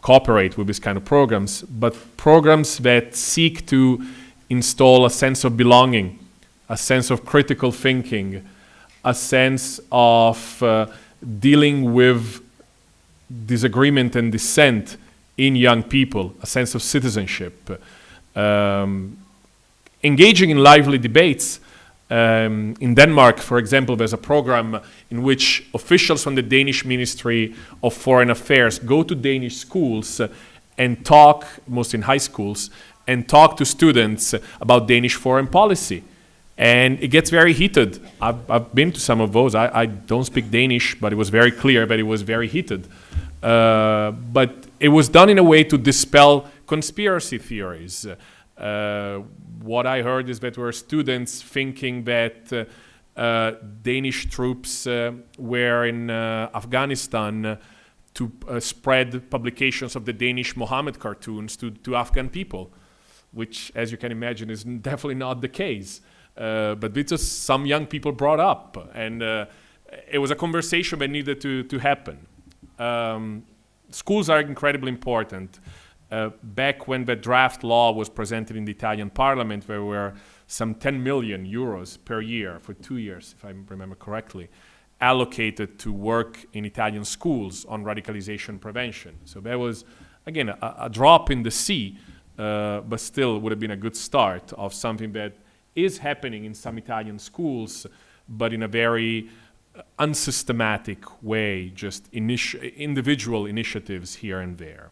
M: cooperate with this kind of programs. But programs that seek to install a sense of belonging, a sense of critical thinking, a sense of dealing with disagreement and dissent in young people, a sense of citizenship, engaging in lively debates. In Denmark, for example, there's a program in which officials from the Danish Ministry of Foreign Affairs go to Danish schools and talk, mostly in high schools, and talk to students about Danish foreign policy. And it gets very heated. I've been to some of those. I don't speak Danish, but it was very clear that it was very heated. But it was done in a way to dispel conspiracy theories. What I heard is that there were students thinking that Danish troops were in Afghanistan to spread publications of the Danish Mohammed cartoons to Afghan people, which, as you can imagine, is definitely not the case. But this is some young people brought up, and it was a conversation that needed to happen. Schools are incredibly important. Back when the draft law was presented in the Italian parliament, there were some 10 million euros per year for 2 years, if I remember correctly. allocated to work in Italian schools on radicalization prevention. So that was, again, a drop in the sea, but still would have been a good start of something that is happening in some Italian schools, but in a very unsystematic way, just individual initiatives here and there.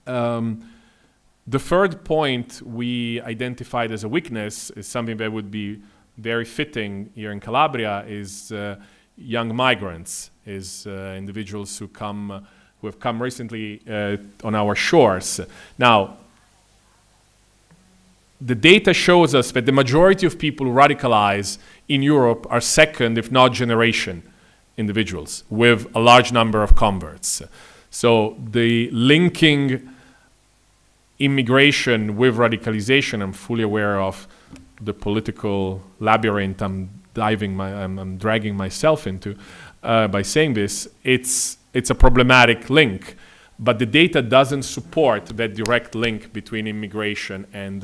M: The third point we identified as a weakness is something that would be very fitting here in Calabria, is young migrants, is individuals who have come recently on our shores. Now, the data shows us that the majority of people who radicalize in Europe are second, if not generation individuals with a large number of converts. So the linking immigration with radicalization, I'm fully aware of the political labyrinth I'm dragging myself into by saying this. It's a problematic link, but the data doesn't support that direct link between immigration and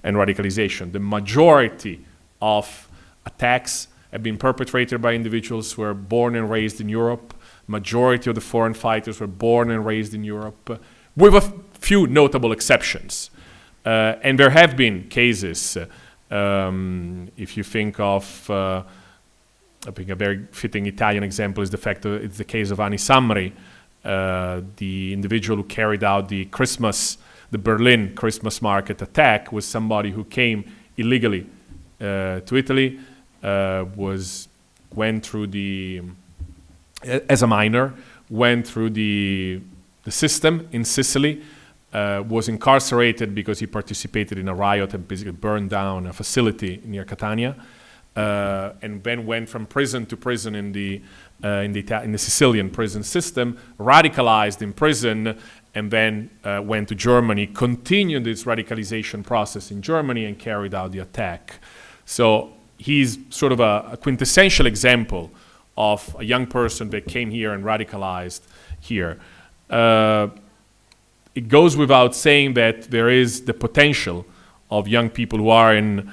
M: radicalization. The majority of attacks have been perpetrated by individuals who are born and raised in Europe. Majority of the foreign fighters were born and raised in Europe, with a few notable exceptions. And there have been cases, if you think of, I think a very fitting Italian example is it's the case of Ani Samri, the individual who carried out the Berlin Christmas market attack was somebody who came illegally to Italy, went through as a minor, went through the system in Sicily, was incarcerated because he participated in a riot and basically burned down a facility near Catania, and then went from prison to prison in the Sicilian prison system, radicalized in prison, and then went to Germany, continued this radicalization process in Germany, and carried out the attack. So he's sort of a quintessential example of a young person that came here and radicalized here. It goes without saying that there is the potential of young people who are in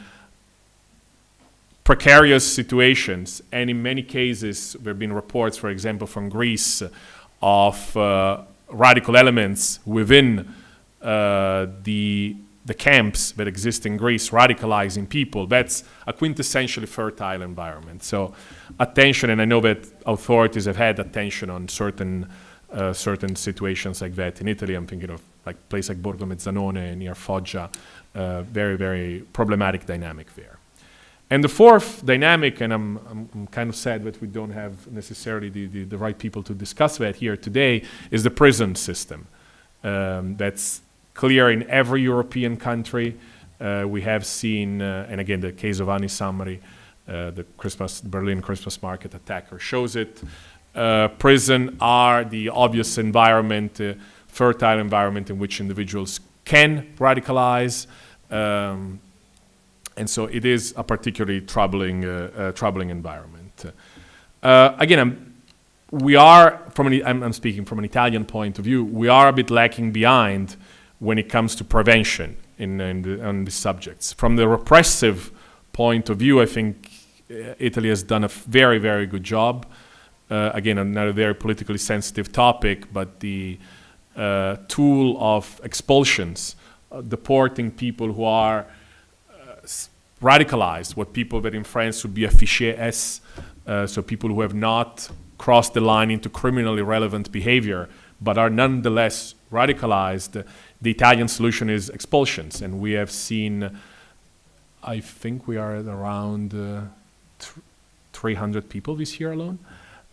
M: precarious situations, and in many cases there have been reports, for example, from Greece, of radical elements within the camps that exist in Greece radicalizing people. That's a quintessentially fertile environment. So attention, and I know that authorities have had attention on certain situations like that. In Italy, I'm thinking of like a place like Borgo Mezzanone near Foggia, very, very problematic dynamic there. And the fourth dynamic, and I'm kind of sad that we don't have necessarily the right people to discuss that here today, is the prison system. That's clear in every European country. We have seen, and again, the case of Ani Samri, the Berlin Christmas market attacker shows it. Prison are the obvious environment, fertile environment in which individuals can radicalize. And so it is a particularly troubling environment. Again, I'm speaking from an Italian point of view, we are a bit lacking behind when it comes to prevention on these subjects. From the repressive point of view, I think Italy has done a very, very good job. Again, another very politically sensitive topic, but the tool of expulsions, deporting people who are radicalized, what people that in France would be affichés S, so people who have not crossed the line into criminally relevant behavior, but are nonetheless radicalized. The Italian solution is expulsions, and we have seen, I think we are at around 300 people this year alone.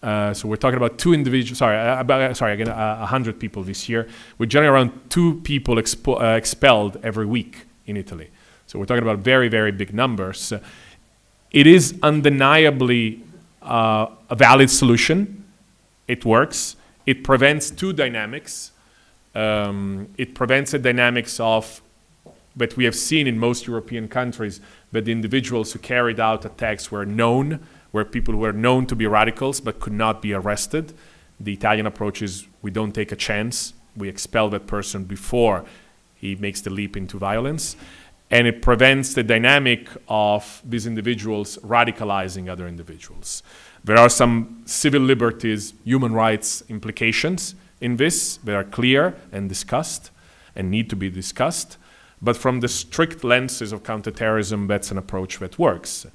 M: So we're talking about 2 individuals, 100 people this year. We're generally around 2 people expelled every week in Italy. So we're talking about very, very big numbers. It is undeniably a valid solution. It works. It prevents 2 dynamics. It prevents the dynamics of that we have seen in most European countries, that the individuals who carried out attacks were people who were known to be radicals but could not be arrested. The Italian approach is we don't take a chance. We expel that person before he makes the leap into violence. And it prevents the dynamic of these individuals radicalizing other individuals. There are some civil liberties, human rights implications in this that are clear and discussed and need to be discussed. But from the strict lenses of counterterrorism, that's an approach that works.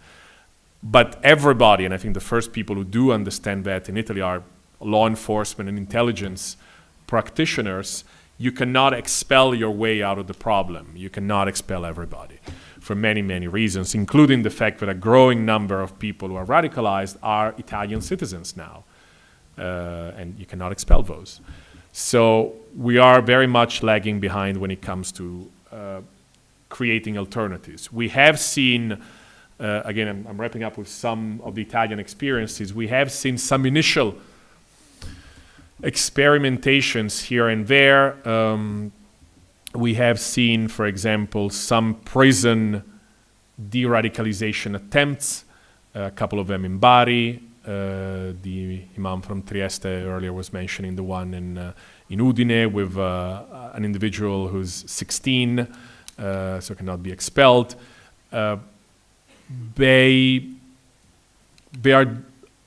M: But everybody, and I think the first people who do understand that in Italy are law enforcement and intelligence practitioners, you cannot expel your way out of the problem. You cannot expel everybody for many, many reasons, including the fact that a growing number of people who are radicalized are Italian citizens now. And you cannot expel those. So we are very much lagging behind when it comes to creating alternatives. We have seen, again, I'm wrapping up with some of the Italian experiences, we have seen some initial experimentations here and there. We have seen, for example, some prison de-radicalization attempts, a couple of them in Bari. The imam from Trieste earlier was mentioning the one in Udine with an individual who's 16, so cannot be expelled. They are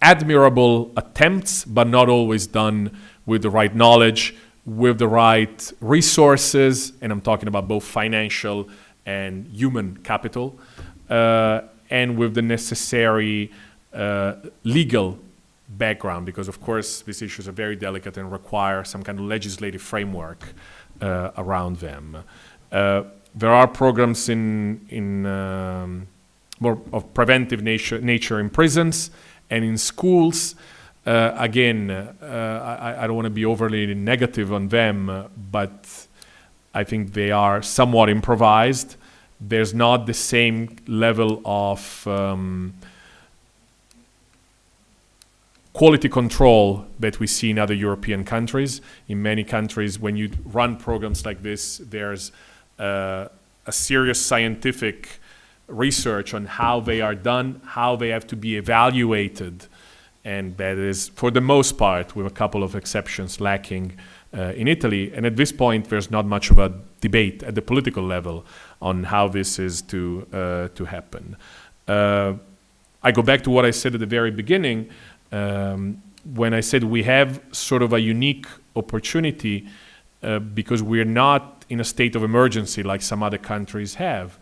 M: admirable attempts, but not always done with the right knowledge, with the right resources, and I'm talking about both financial and human capital, and with the necessary legal background, because of course these issues are very delicate and require some kind of legislative framework around them. There are programs in more of preventive nature in prisons and in schools. Again, I don't want to be overly negative on them, but I think they are somewhat improvised. There's not the same level of quality control that we see in other European countries. In many countries, when you run programs like this, there's a serious scientific research on how they are done, how they have to be evaluated, and that is, for the most part, with a couple of exceptions, lacking in Italy. And at this point, there's not much of a debate at the political level on how this is to happen. I go back to what I said at the very beginning, when I said we have sort of a unique opportunity because we're not in a state of emergency like some other countries have.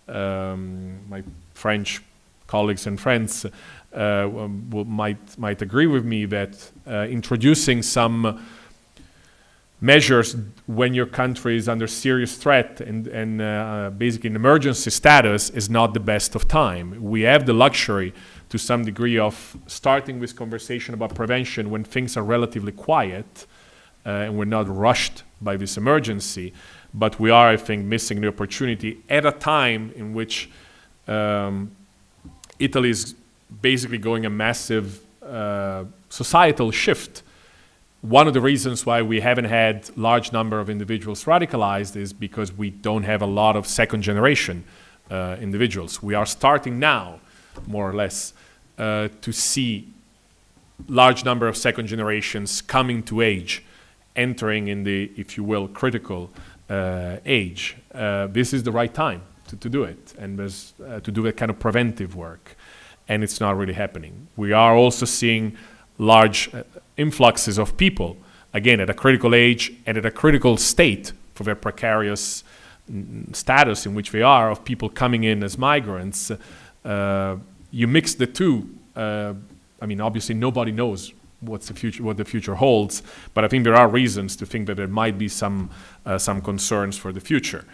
M: My French colleagues and friends might agree with me that introducing some measures when your country is under serious threat and basically in emergency status is not the best of time. We have the luxury to some degree of starting this conversation about prevention when things are relatively quiet and we're not rushed by this emergency. But we are, I think, missing the opportunity at a time in which Italy is basically going a massive societal shift. One of the reasons why we haven't had large number of individuals radicalized is because we don't have a lot of second generation individuals. We are starting now, more or less, to see large number of second generations coming to age, entering in the, if you will, critical age. This is the right time to do it, and to do that kind of preventive work, and it's not really happening. We are also seeing large influxes of people, again, at a critical age and at a critical state for their precarious status in which they are, of people coming in as migrants. You mix the two. I mean, obviously nobody knows what the future holds, but I think there are reasons to think that there might be some concerns for the future.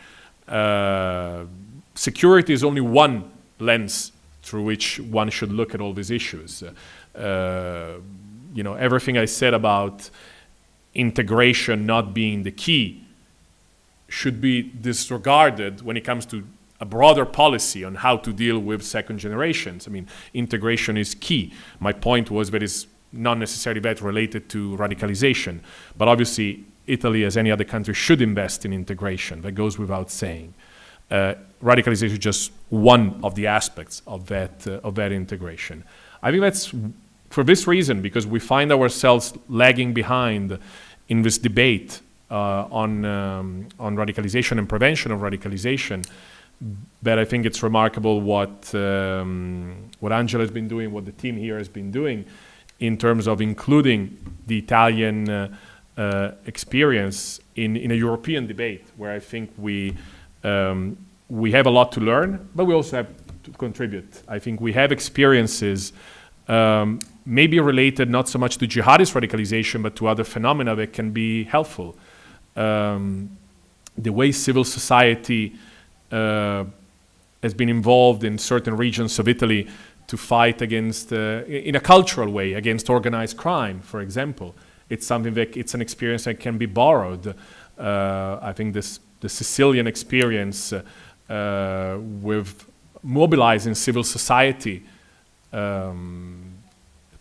M: Security is only one lens through which one should look at all these issues. Everything I said about integration not being the key should be disregarded when it comes to a broader policy on how to deal with second generations. I mean, integration is key. My point was that it's not necessarily that related to radicalization, but obviously Italy, as any other country, should invest in integration. That goes without saying. Radicalization is just one of the aspects of that integration. I think that's for this reason, because we find ourselves lagging behind in this debate on radicalization and prevention of radicalization. but I think it's remarkable what Angela has been doing, what the team here has been doing in terms of including the Italian experience in a European debate, where I think we have a lot to learn, but we also have to contribute. I think we have experiences maybe related not so much to jihadist radicalization, but to other phenomena that can be helpful. The way civil society has been involved in certain regions of Italy to fight against, in a cultural way, against organized crime, for example. It's something that, it's an experience that can be borrowed. I think the Sicilian experience with mobilizing civil society,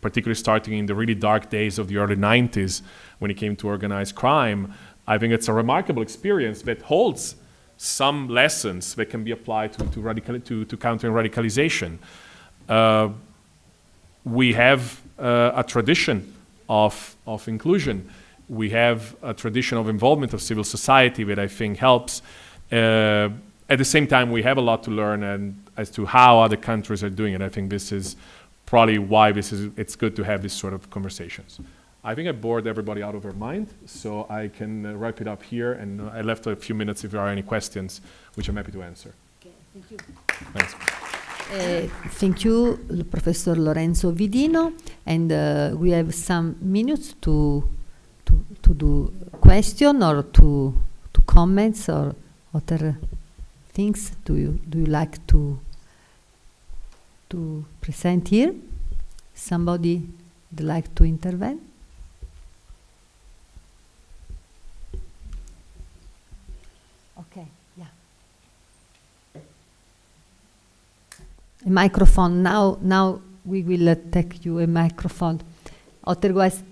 M: particularly starting in the really dark days of the early 90s when it came to organized crime, I think it's a remarkable experience that holds some lessons that can be applied to countering radicalization. We have a tradition of inclusion. We have a tradition of involvement of civil society that I think helps. At the same time, we have a lot to learn as to how other countries are doing it. I think this is probably why it's good to have these sort of conversations. I think I bored everybody out of their mind, so I can wrap it up here, and I left a few minutes if there are any questions, which I'm happy to answer.
A: Okay, thank you.
M: Thanks.
A: Thank you, Professor Lorenzo Vidino, and we have some minutes to do question or to comments or other things. Do you like to present here? Somebody would like to intervene? Okay, yeah. A microphone. Now we will take you a microphone. Otherwise,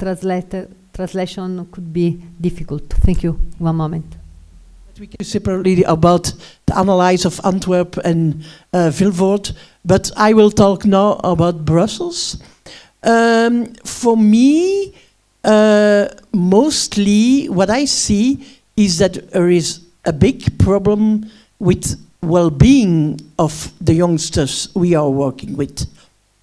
A: translation could be difficult. Thank you. One moment.
N: We can separately about the analysis of Antwerp and Vilvoorde, but I will talk now about Brussels. For me, mostly what I see is that there is a big problem with well-being of the youngsters we are working with.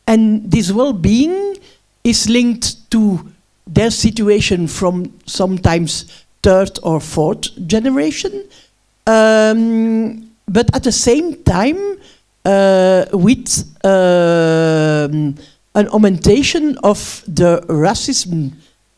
N: And this well-being is linked to their situation from sometimes third or fourth generation, but at the same time with an augmentation of the racism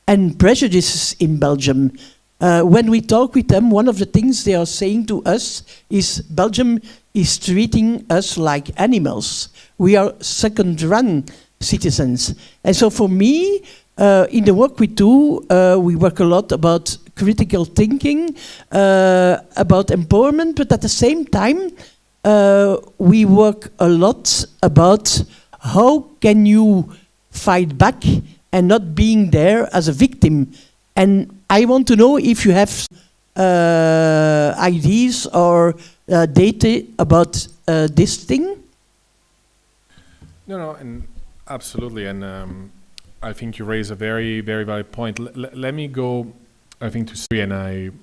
N: and prejudices in Belgium. When we talk with them, one of the things they are saying to us is Belgium is treating us like animals. We are second-run citizens. And so for me, in the work we do, we work a lot about critical thinking, about empowerment, but at the same time, we work a lot about how can you fight back and not being there as a victim. And I want to know if you have ideas or data about this thing.
M: No, and absolutely, and I think you raise a very, very valid point. Let me go, I think, to Syria, and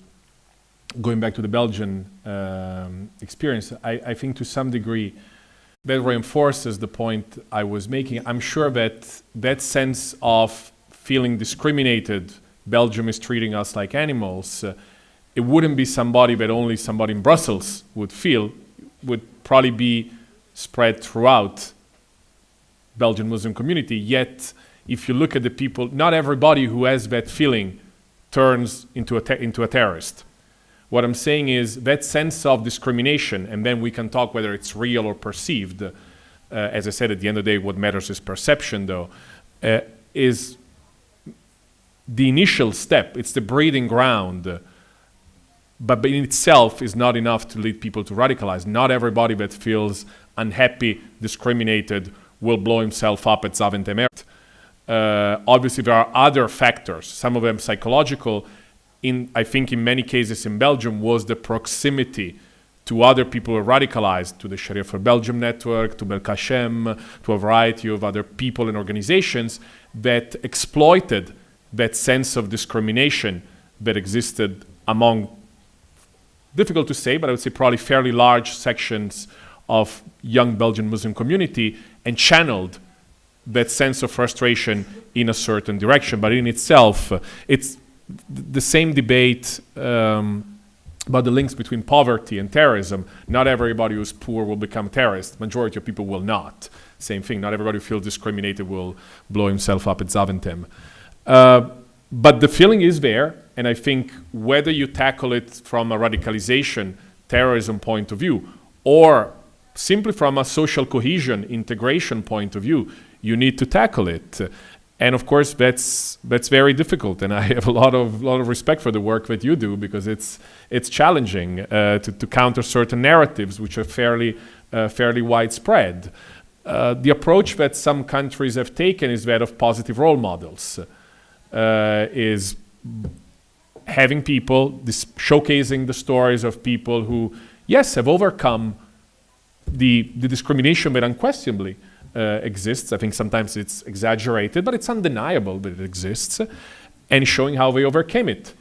M: going back to the Belgian experience, I think to some degree that reinforces the point I was making. I'm sure that that sense of feeling discriminated, Belgium is treating us like animals, it wouldn't be somebody that only somebody in Brussels would feel, would probably be spread throughout Belgian Muslim community. Yet, if you look at the people, not everybody who has that feeling turns into a terrorist. What I'm saying is that sense of discrimination, and then we can talk whether it's real or perceived. As I said, at the end of the day, what matters is perception, though, is the initial step. It's the breeding ground, but in itself is not enough to lead people to radicalize. Not everybody that feels unhappy, discriminated, will blow himself up at Zaventem Airport. Obviously, there are other factors, some of them psychological. I think in many cases in Belgium was the proximity to other people who are radicalized, to the Sharia for Belgium network, to Belkacem, to a variety of other people and organizations that exploited that sense of discrimination that existed among difficult to say, but I would say probably fairly large sections of young Belgian Muslim community and channeled that sense of frustration in a certain direction. But in itself, it's the same debate about the links between poverty and terrorism. Not everybody who's poor will become terrorist. Majority of people will not. Same thing. Not everybody who feels discriminated will blow himself up at Zaventem. But the feeling is there, and I think whether you tackle it from a radicalization, terrorism point of view, or simply from a social cohesion, integration point of view, you need to tackle it. And of course, that's very difficult, and I have a lot of respect for the work that you do, because it's challenging to counter certain narratives which are fairly widespread. The approach that some countries have taken is that of positive role models, is having people, showcasing the stories of people who, yes, have overcome the discrimination that unquestionably exists. I think sometimes it's exaggerated, but it's undeniable that it exists, and showing how they overcame it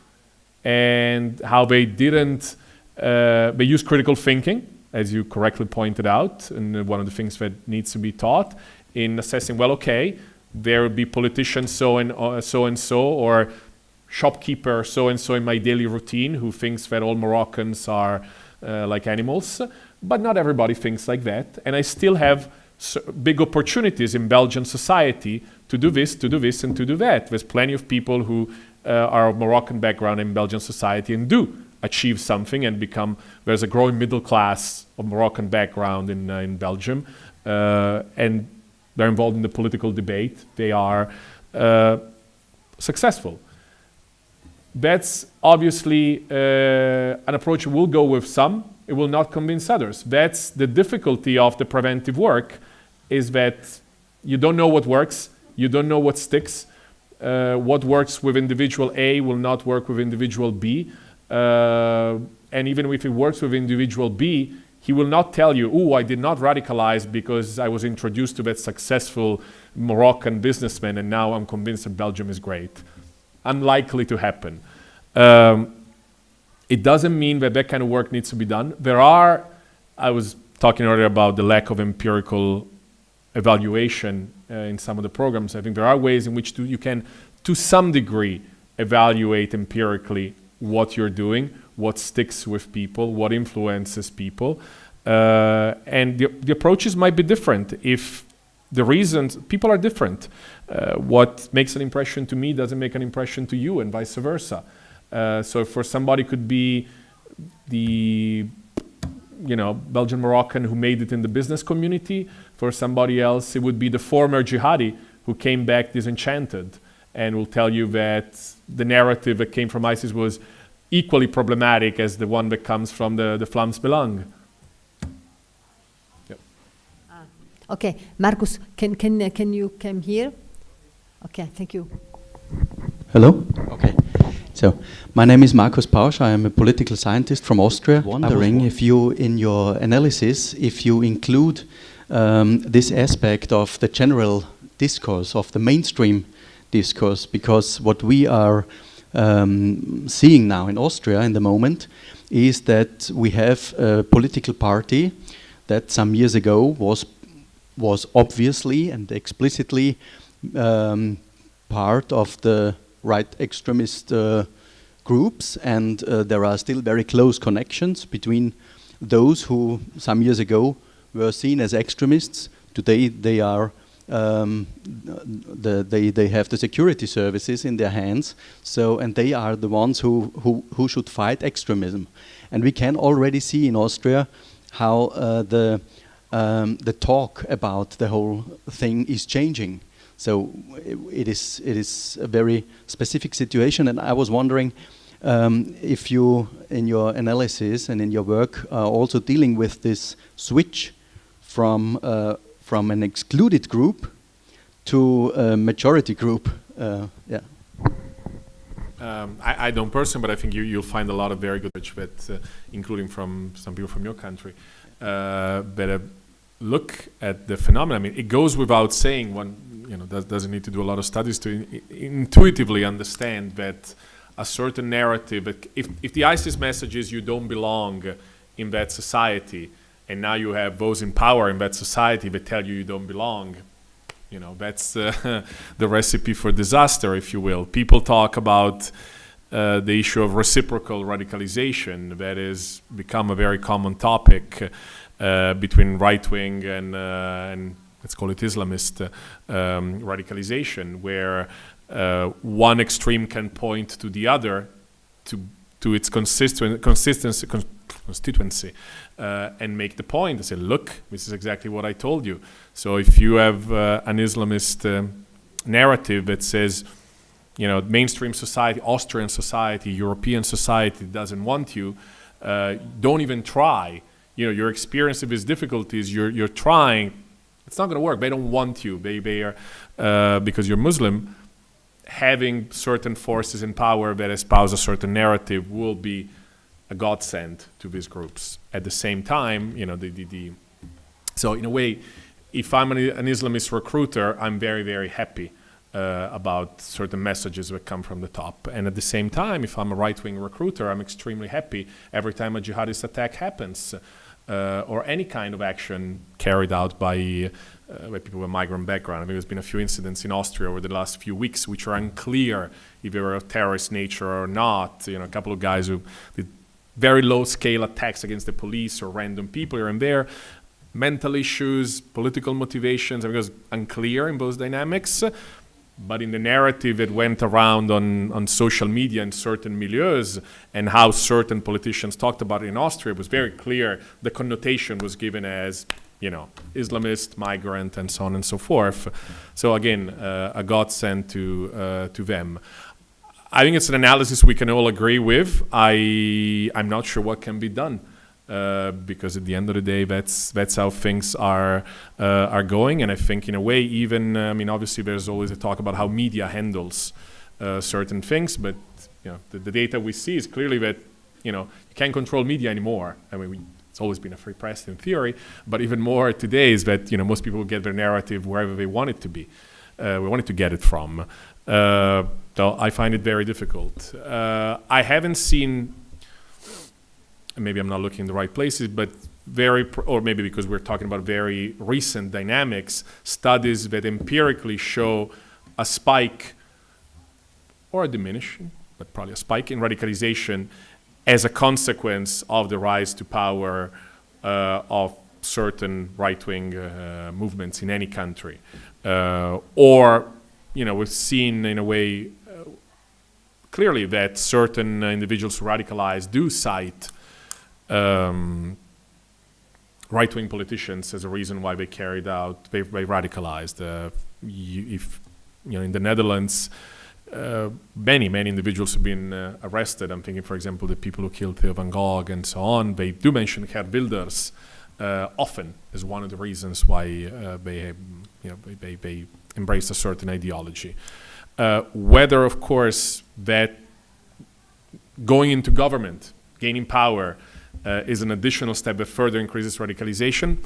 M: and how they didn't, they use critical thinking, as you correctly pointed out, and one of the things that needs to be taught in assessing, well, okay, there will be politicians so and so, or shopkeeper so and so in my daily routine who thinks that all Moroccans are like animals, but not everybody thinks like that, and I still have big opportunities in Belgian society to do this, and to do that. There's plenty of people who are of Moroccan background in Belgian society and do achieve something and become, there's a growing middle class of Moroccan background in Belgium, and they're involved in the political debate. They are successful. That's obviously an approach that will go with some. It will not convince others. That's the difficulty of the preventive work, is that you don't know what works, you don't know what sticks. What works with individual A will not work with individual B. And even if it works with individual B, he will not tell you, oh, I did not radicalize because I was introduced to that successful Moroccan businessman and now I'm convinced that Belgium is great. Unlikely to happen. It doesn't mean that that kind of work needs to be done. I was talking earlier about the lack of empirical evaluation in some of the programs. I think there are ways in which you can, to some degree, evaluate empirically what you're doing, what sticks with people, what influences people. And the approaches might be different if the reasons, people are different. What makes an impression to me doesn't make an impression to you, and vice versa. So for somebody could be the Belgian Moroccan who made it in the business community. For somebody else, it would be the former jihadi who came back disenchanted and will tell you that the narrative that came from ISIS was equally problematic as the one that comes from the Vlaams Belang. Yep.
A: Okay, Marcus, can you come here? Okay, thank you.
O: Hello? Okay. So, my name is Markus Pausch. I am a political scientist from Austria. Wondering if you, in your analysis, if you include this aspect of the general discourse, of the mainstream discourse, because what we are seeing now in Austria in the moment is that we have a political party that some years ago was obviously and explicitly part of the right extremist groups, and there are still very close connections between those who some years ago were seen as extremists. Today they are they have the security services in their hands, and they are the ones who should fight extremism. And we can already see in Austria how the talk about the whole thing is changing. So it is a very specific situation, and I was wondering if you, in your analysis and in your work, are also dealing with this switch from an excluded group to a majority group. Yeah.
M: I don't personally, but I think you'll find a lot of very good research, including from some people from your country, that look at the phenomenon. I mean, it goes without saying, one doesn't need to do a lot of studies to intuitively understand that a certain narrative. If the ISIS message is you don't belong in that society, and now you have those in power in that society that tell you don't belong, you know, that's the recipe for disaster, if you will. People talk about the issue of reciprocal radicalization. That has become a very common topic between right-wing and let's call it Islamist radicalization, where one extreme can point to the other to its constituency and make the point and say, look, this is exactly what I told you. So if you have an Islamist narrative that says, you know, mainstream society, Austrian society, European society doesn't want you, don't even try. You know, your experience of these difficulties, you're trying, it's not going to work. They don't want you. They are, because you're Muslim, having certain forces in power that espouse a certain narrative will be a godsend to these groups. At the same time, you know, so in a way, if I'm an Islamist recruiter, I'm very, very happy about certain messages that come from the top. And at the same time, if I'm a right-wing recruiter, I'm extremely happy every time a jihadist attack happens, or any kind of action carried out by people with migrant background. I mean, there's been a few incidents in Austria over the last few weeks which are unclear if they were of terrorist nature or not. You know, a couple of guys who did very low-scale attacks against the police or random people here and there. Mental issues, political motivations, I mean, it was unclear in those dynamics. But in the narrative that went around on social media in certain milieus and how certain politicians talked about it in Austria, it was very clear the connotation was given as, you know, Islamist, migrant, and so on and so forth. So again, a godsend to them. I think it's an analysis we can all agree with. I'm not sure what can be done. Because at the end of the day, that's how things are going, and I think in a way, even I mean, obviously, there's always a talk about how media handles certain things, but you know, the data we see is clearly that you can't control media anymore. I mean, it's always been a free press in theory, but even more today is that most people get their narrative wherever they want it to be. We wanted to get it from. So I find it very difficult. I haven't seen. Maybe I'm not looking in the right places, but or maybe because we're talking about very recent dynamics, studies that empirically show a spike or a diminishing, but probably a spike in radicalization as a consequence of the rise to power of certain right-wing movements in any country. Or, we've seen in a way clearly that certain individuals who radicalize do cite right-wing politicians as a reason why they they radicalized. In the Netherlands, many individuals have been arrested. I'm thinking, for example, the people who killed Theo van Gogh and so on. They do mention Geert Wilders often as one of the reasons why they embraced a certain ideology. Whether, of course, that going into government, gaining power, is an additional step that further increases radicalization.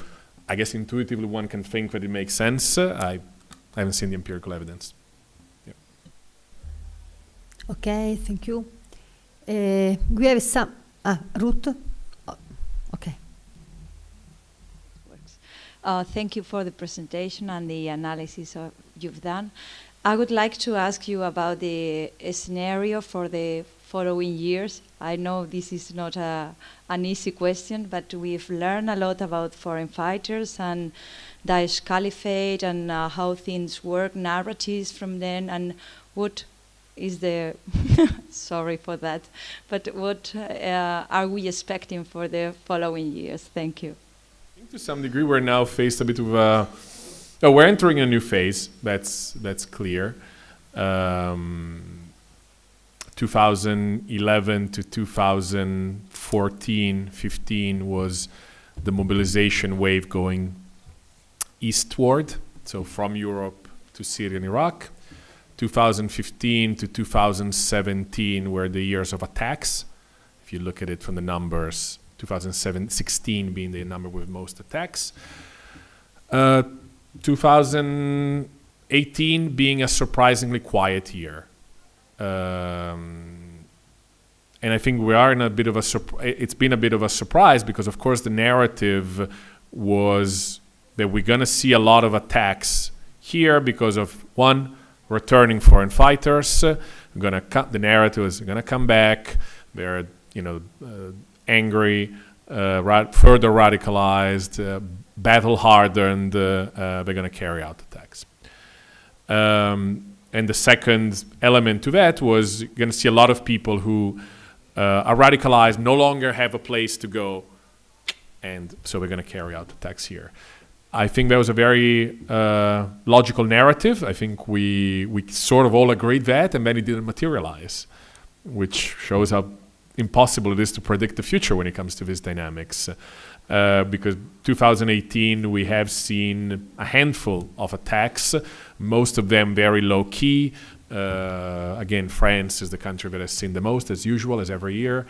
M: I guess intuitively one can think that it makes sense. I haven't seen the empirical evidence. Yeah.
A: Okay, thank you. We have some... Ruth? Oh, okay.
P: Thank you for the presentation and the analysis you've done. I would like to ask you about the scenario for the following years. I know this is not an easy question, but we've learned a lot about foreign fighters and Daesh Caliphate and how things work, narratives from then, and what is the, sorry for that, but what are we expecting for the following years? Thank you.
M: I think to some degree we're now faced a bit of we're entering a new phase, that's clear. 2011 to 2014, 15 was the mobilization wave going eastward, so from Europe to Syria and Iraq. 2015 to 2017 were the years of attacks. If you look at it from the numbers, 2016 being the number with most attacks. 2018 being a surprisingly quiet year. And I think we are in a bit of it's been a bit of a surprise, because of course the narrative was that we're going to see a lot of attacks here because of, one, returning foreign fighters. The narrative is going to come back. They're angry, further radicalized, battle hardened. They're going to carry out attacks. And the second element to that was you're going to see a lot of people who are radicalized, no longer have a place to go, and so we're going to carry out attacks here. I think that was a very logical narrative. I think we sort of all agreed that, and then it didn't materialize, which shows how impossible it is to predict the future when it comes to these dynamics. Because 2018, we have seen a handful of attacks, most of them very low-key. Again, France is the country that has seen the most, as usual, as every year.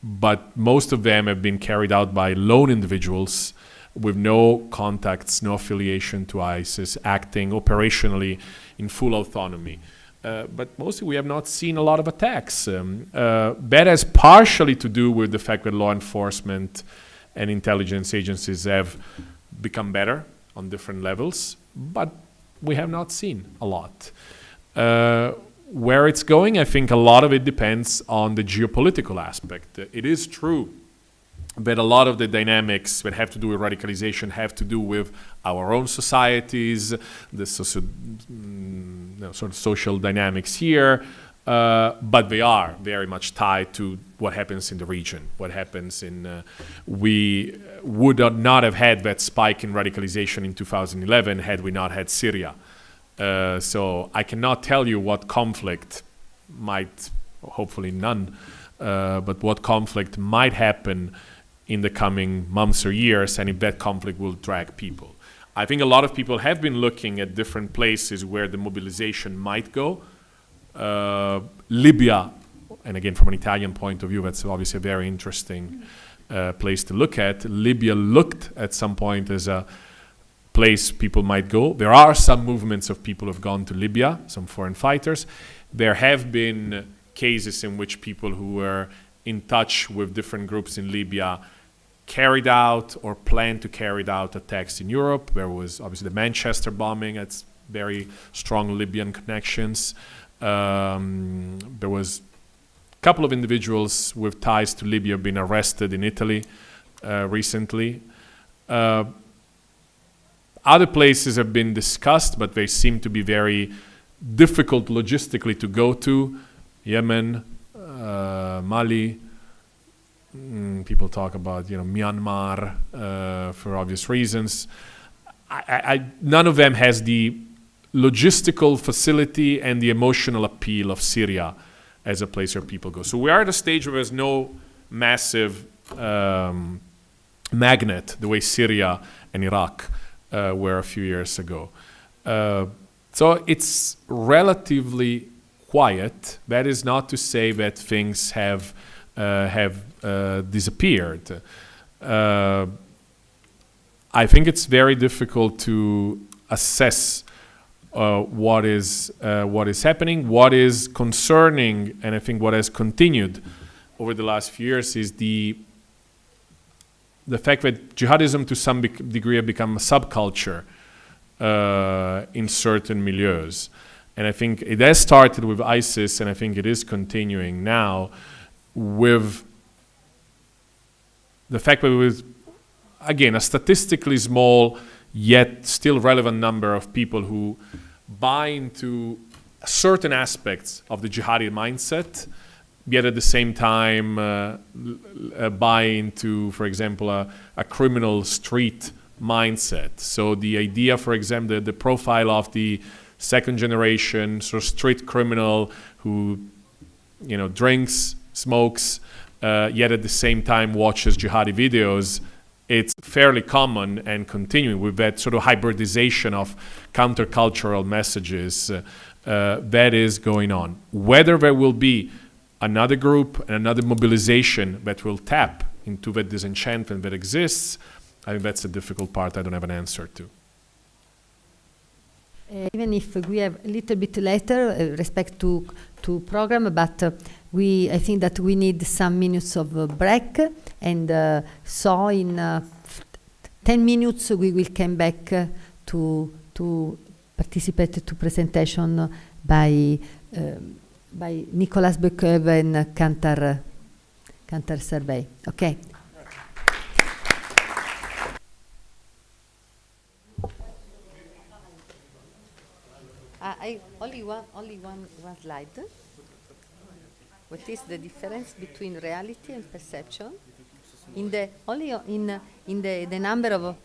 M: But most of them have been carried out by lone individuals with no contacts, no affiliation to ISIS, acting operationally in full autonomy. But mostly we have not seen a lot of attacks. That has partially to do with the fact that law enforcement and intelligence agencies have become better on different levels, but we have not seen a lot. Where it's going, I think a lot of it depends on the geopolitical aspect. It is true that a lot of the dynamics that have to do with radicalization have to do with our own societies, the sort of social dynamics here, but they are very much tied to what happens in the region, what happens in... we would not have had that spike in radicalization in 2011 had we not had Syria. So I cannot tell you what conflict might, hopefully none, but what conflict might happen in the coming months or years, and if that conflict will drag people. I think a lot of people have been looking at different places where the mobilization might go. Libya, and again from an Italian point of view, that's obviously a very interesting place to look at. Libya looked at some point as a place people might go. There are some movements of people who have gone to Libya, some foreign fighters. There have been cases in which people who were in touch with different groups in Libya carried out or planned to carry out attacks in Europe. There was obviously the Manchester bombing, that's very strong Libyan connections. There was a couple of individuals with ties to Libya being arrested in Italy recently. Other places have been discussed, but they seem to be very difficult logistically to go to. Yemen, Mali. People talk about, Myanmar for obvious reasons. None of them has the logistical facility and the emotional appeal of Syria as a place where people go. So we are at a stage where there's no massive magnet the way Syria and Iraq were a few years ago. So it's relatively quiet. That is not to say that things have disappeared. I think it's very difficult to assess what is happening. What is concerning, and I think what has continued over the last few years, is the fact that jihadism to some degree have become a subculture in certain milieus. And I think it has started with ISIS, and I think it is continuing now with the fact that with, again, a statistically small yet still relevant number of people who buy into certain aspects of the jihadi mindset, yet at the same time buy into, for example, a criminal street mindset. So the idea, for example, the profile of the second generation sort of street criminal who, drinks, smokes, yet at the same time watches jihadi videos, it's fairly common and continuing with that sort of hybridization of countercultural messages that is going on. Whether there will be another group and another mobilization that will tap into that disenchantment that exists, I think that's a difficult part I don't have an answer to.
A: Even if we have a little bit later respect to program, but I think that we need some minutes of break, and so in 10 minutes we will come back to participate to presentation by Nicolas Bequev and Cantar Survey. Okay. Only one slide. What is the difference between reality and perception? In the number of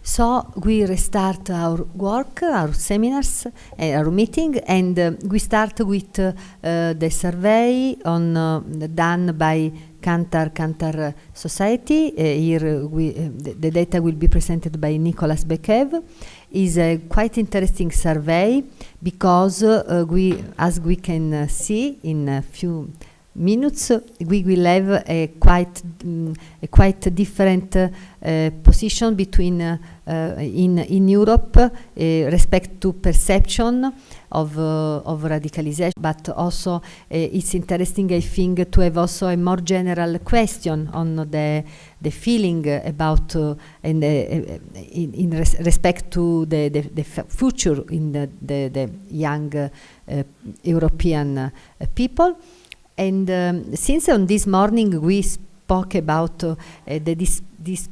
A: So we restart our work, our seminars, our meeting, and we start with the survey done by Kantar Society. Here the data will be presented by Nicolas Bekev. Is a quite interesting survey because as we can see in a few minutes, we will have a quite different position between in Europe respect to perception of radicalization, but also it's interesting, I think, to have also a more general question on the feeling about and in respect to the future in the young European people. And since on this morning we spoke about this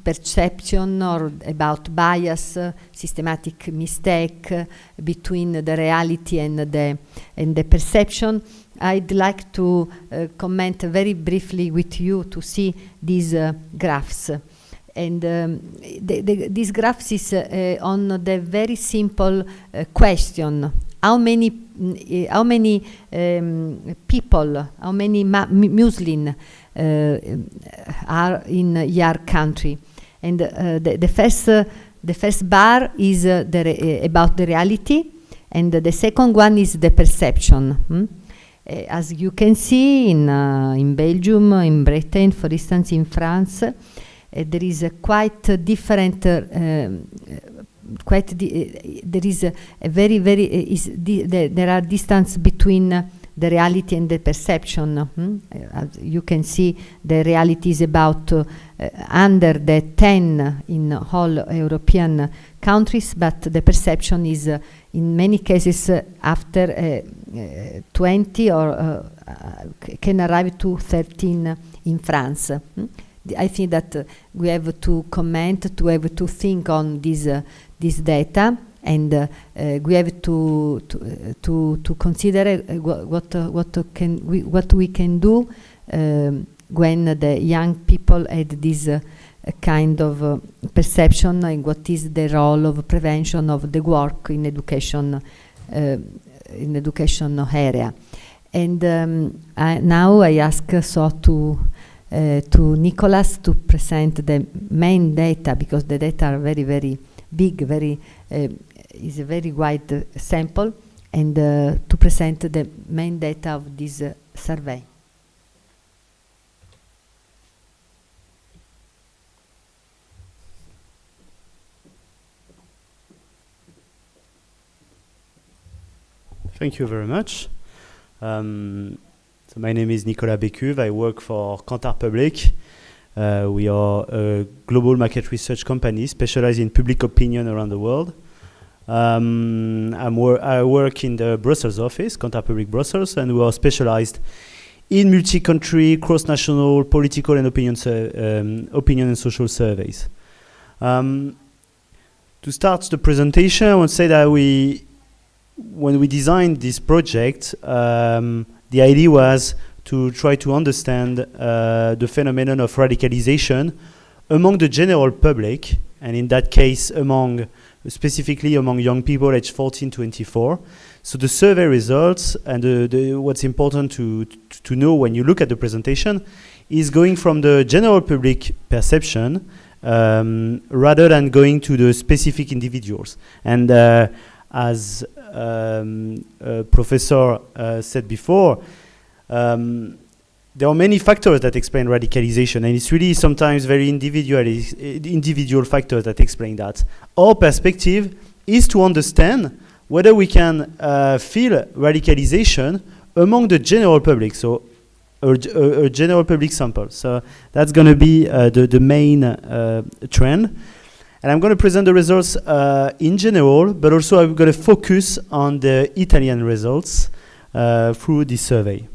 A: perception or about bias, systematic mistake between the reality and the perception, I'd like to comment very briefly with you to see these graphs. And these graphs is on the very simple question: how many people, how many Muslim are in your country? And the first bar is about the reality, and the second one is the perception. As you can see in Belgium, in Britain, for instance, in France, there is a quite different. There is a very there are distance between the reality and the perception. As you can see, the reality is about under the 10 in all European countries, but the perception is in many cases after 20 or can arrive to 13 in France. I think that we have to comment, to have to think on this data, and we have to consider what we can do when the young people had this kind of perception, and what is the role of prevention of the work in education area. And now I ask to Nicolas to present the main data, because the data are very big, is a very wide sample, and to present the main data of this survey.
Q: Thank you very much. So my name is Nicolas Becuve. I work for Kantar Public. We are a global market research company specialized in public opinion around the world. I work in the Brussels office, Kantar Public Brussels, and we are specialized in multi-country, cross-national, political and opinion and social surveys. To start the presentation, I want to say that when we designed this project, the idea was to try to understand the phenomenon of radicalization among the general public, and in that case specifically among young people aged 14-24. So the survey results, and what's important to know when you look at the presentation, is going from the general public perception rather than going to the specific individuals. And as Professor said before, there are many factors that explain radicalization, and it's really sometimes very individual factors that explain that. Our perspective is to understand whether we can feel radicalization among the general public, so a general public sample. So that's going to be the main trend. And I'm going to present the results in general, but also I'm going to focus on the Italian results through this survey.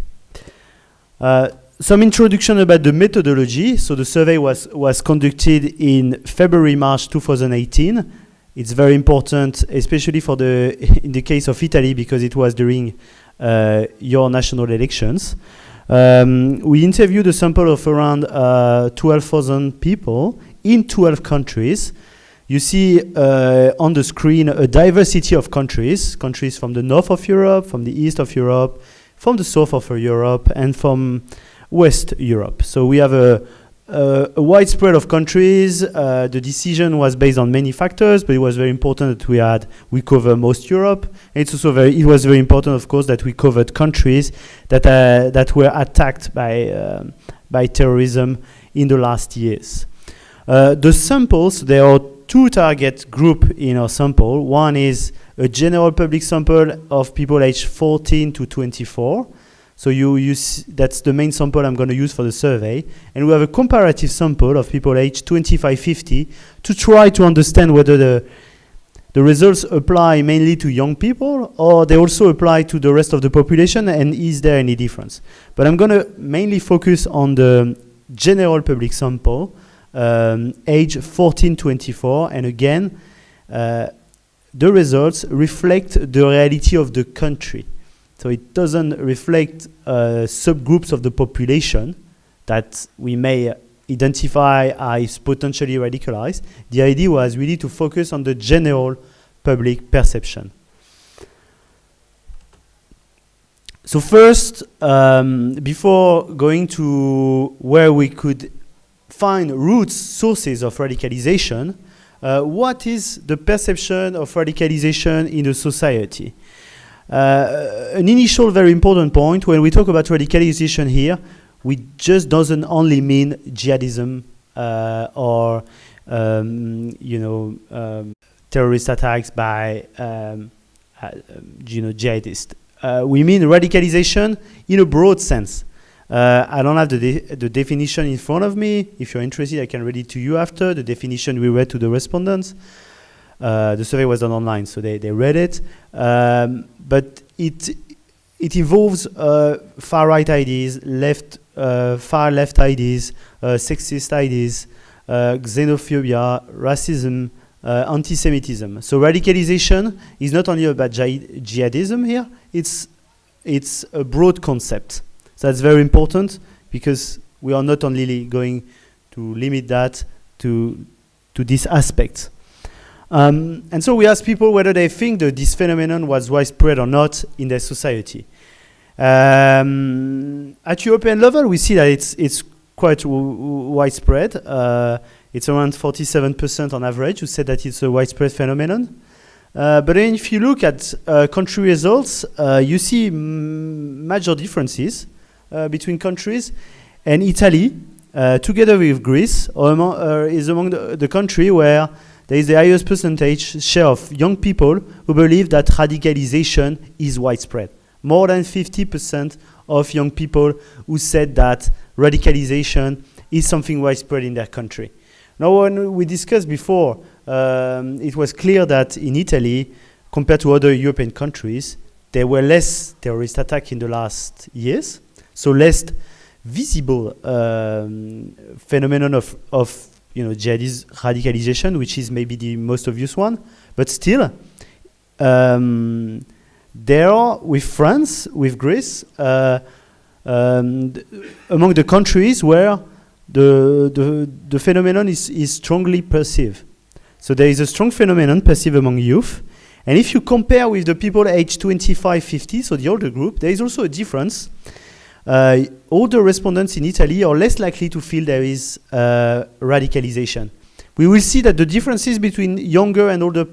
Q: Some introduction about the methodology. So the survey was conducted in February-March 2018. It's very important, especially in the case of Italy, because it was during your national elections. We interviewed a sample of around 12,000 people in 12 countries. You see on the screen a diversity of countries from the north of Europe, from the east of Europe, from the south of Europe, and from West Europe. So we have a widespread of countries. The decision was based on many factors, but it was very important that we cover most Europe. And it's also it was very important, of course, that we covered countries that were attacked by terrorism in the last years. The samples, there are two target groups in our sample. One is a general public sample of people aged 14 to 24. So that's the main sample I'm going to use for the survey. And we have a comparative sample of people aged 25-50 to try to understand whether the results apply mainly to young people or they also apply to the rest of the population, and is there any difference? But I'm going to mainly focus on the general public sample, age 14-24, and again, the results reflect the reality of the country. So it doesn't reflect subgroups of the population that we may identify as potentially radicalized. The idea was really to focus on the general public perception. So first, before going to where we could find roots, sources of radicalization, what is the perception of radicalization in a society? An initial very important point when we talk about radicalization here, we just doesn't only mean jihadism or terrorist attacks by jihadists. We mean radicalization in a broad sense. I don't have the definition in front of me. If you're interested, I can read it to you after. The definition we read to the respondents. The survey was done online, so they read it. But it involves far-right ideas, far-left ideas, sexist ideas, xenophobia, racism, anti-Semitism. So radicalization is not only about jihadism here, it's a broad concept. So that's very important because we are not only going to limit that to this aspect. And so we asked people whether they think that this phenomenon was widespread or not in their society. At European level, we see that it's quite widespread. It's around 47% on average who said that it's a widespread phenomenon. But then if you look at country results, you see major differences between countries. And Italy, together with Greece, is among the country where there is the highest percentage share of young people who believe that radicalization is widespread. More than 50% of young people who said that radicalization is something widespread in their country. Now, when we discussed before, it was clear that in Italy, compared to other European countries, there were less terrorist attacks in the last years, so less visible phenomenon of jihadist radicalization, which is maybe the most obvious one. But still, there are, with France, with Greece, among the countries where the phenomenon is strongly perceived. So there is a strong phenomenon perceived among youth. And if you compare with the people aged 25-50, so the older group, there is also a difference. Older respondents in Italy are less likely to feel there is radicalization. We will see that the differences between younger and older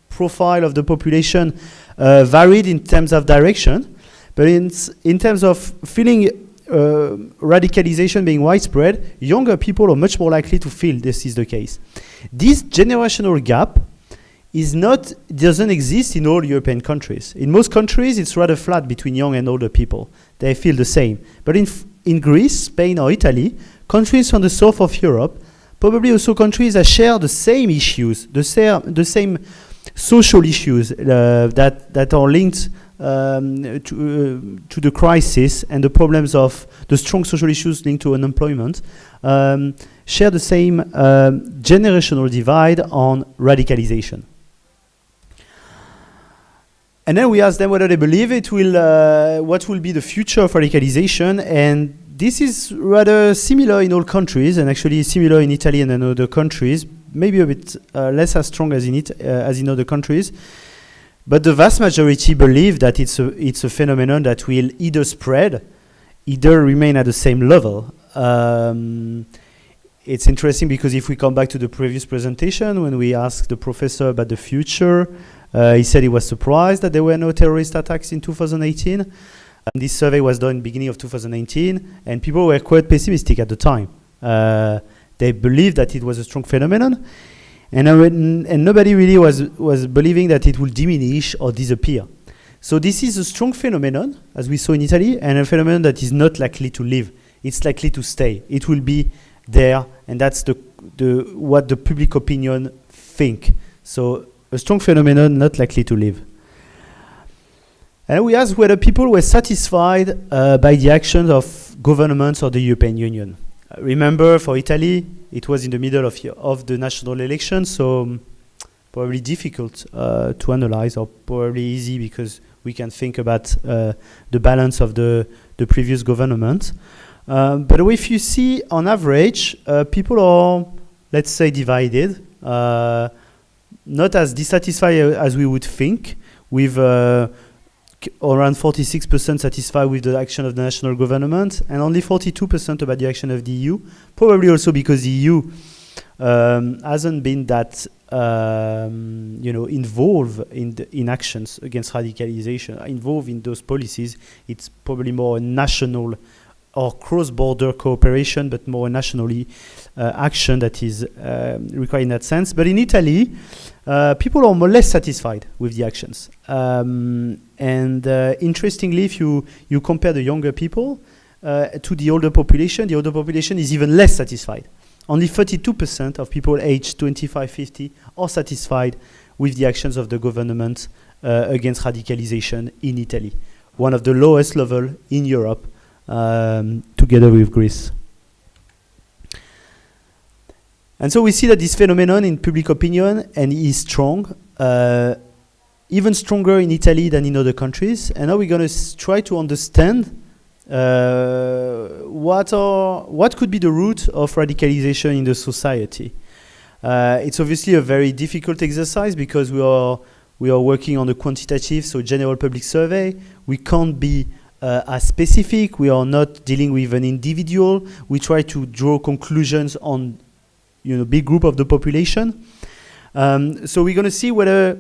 Q: profile of the population varied in terms of direction, but in terms of feeling radicalization being widespread, younger people are much more likely to feel this is the case. This generational gap doesn't exist in all European countries. In most countries, it's rather flat between young and older people. They feel the same. But in Greece, Spain, or Italy, countries from the south of Europe, probably also countries that share the same issues, the same social issues that are linked to the crisis and the problems of the strong social issues linked to unemployment, share the same generational divide on radicalization. And then we asked them whether they believe what will be the future of radicalization, and this is rather similar in all countries, and actually similar in Italy and in other countries, maybe a bit less as strong as in other countries. But the vast majority believe that it's a phenomenon that will either spread either remain at the same level. It's interesting because if we come back to the previous presentation, when we asked the professor about the future, he said he was surprised that there were no terrorist attacks in 2018. This survey was done beginning of 2019, and people were quite pessimistic at the time. They believed that it was a strong phenomenon, and nobody really was believing that it will diminish or disappear. So this is a strong phenomenon, as we saw in Italy, and a phenomenon that is not likely to leave. It's likely to stay. It will be there, and that's what the public opinion think. So a strong phenomenon not likely to leave. And we asked whether people were satisfied by the actions of governments or the European Union. Remember, for Italy, it was in the middle of the national election, so probably difficult to analyze, or probably easy because we can think about the balance of the previous government. But if you see, on average, people are, let's say, divided, not as dissatisfied as we would think, with around 46% satisfied with the action of the national government, and only 42% about the action of the EU, probably also because the EU hasn't been that involved in actions against radicalization, involved in those policies. It's probably more a national or cross-border cooperation, but more nationally action that is required in that sense. But in Italy, people are more or less satisfied with the actions. Interestingly, if you compare the younger people to the older population is even less satisfied. Only 32% of people aged 25-50 are satisfied with the actions of the government against radicalization in Italy, one of the lowest level in Europe, together with Greece. And so we see that this phenomenon in public opinion and is strong, even stronger in Italy than in other countries. And now we're going to try to understand what could be the root of radicalization in the society. It's obviously a very difficult exercise because we are working on a quantitative, so general public survey. We can't be as specific. We are not dealing with an individual. We try to draw conclusions on big group of the population. So we're going to see where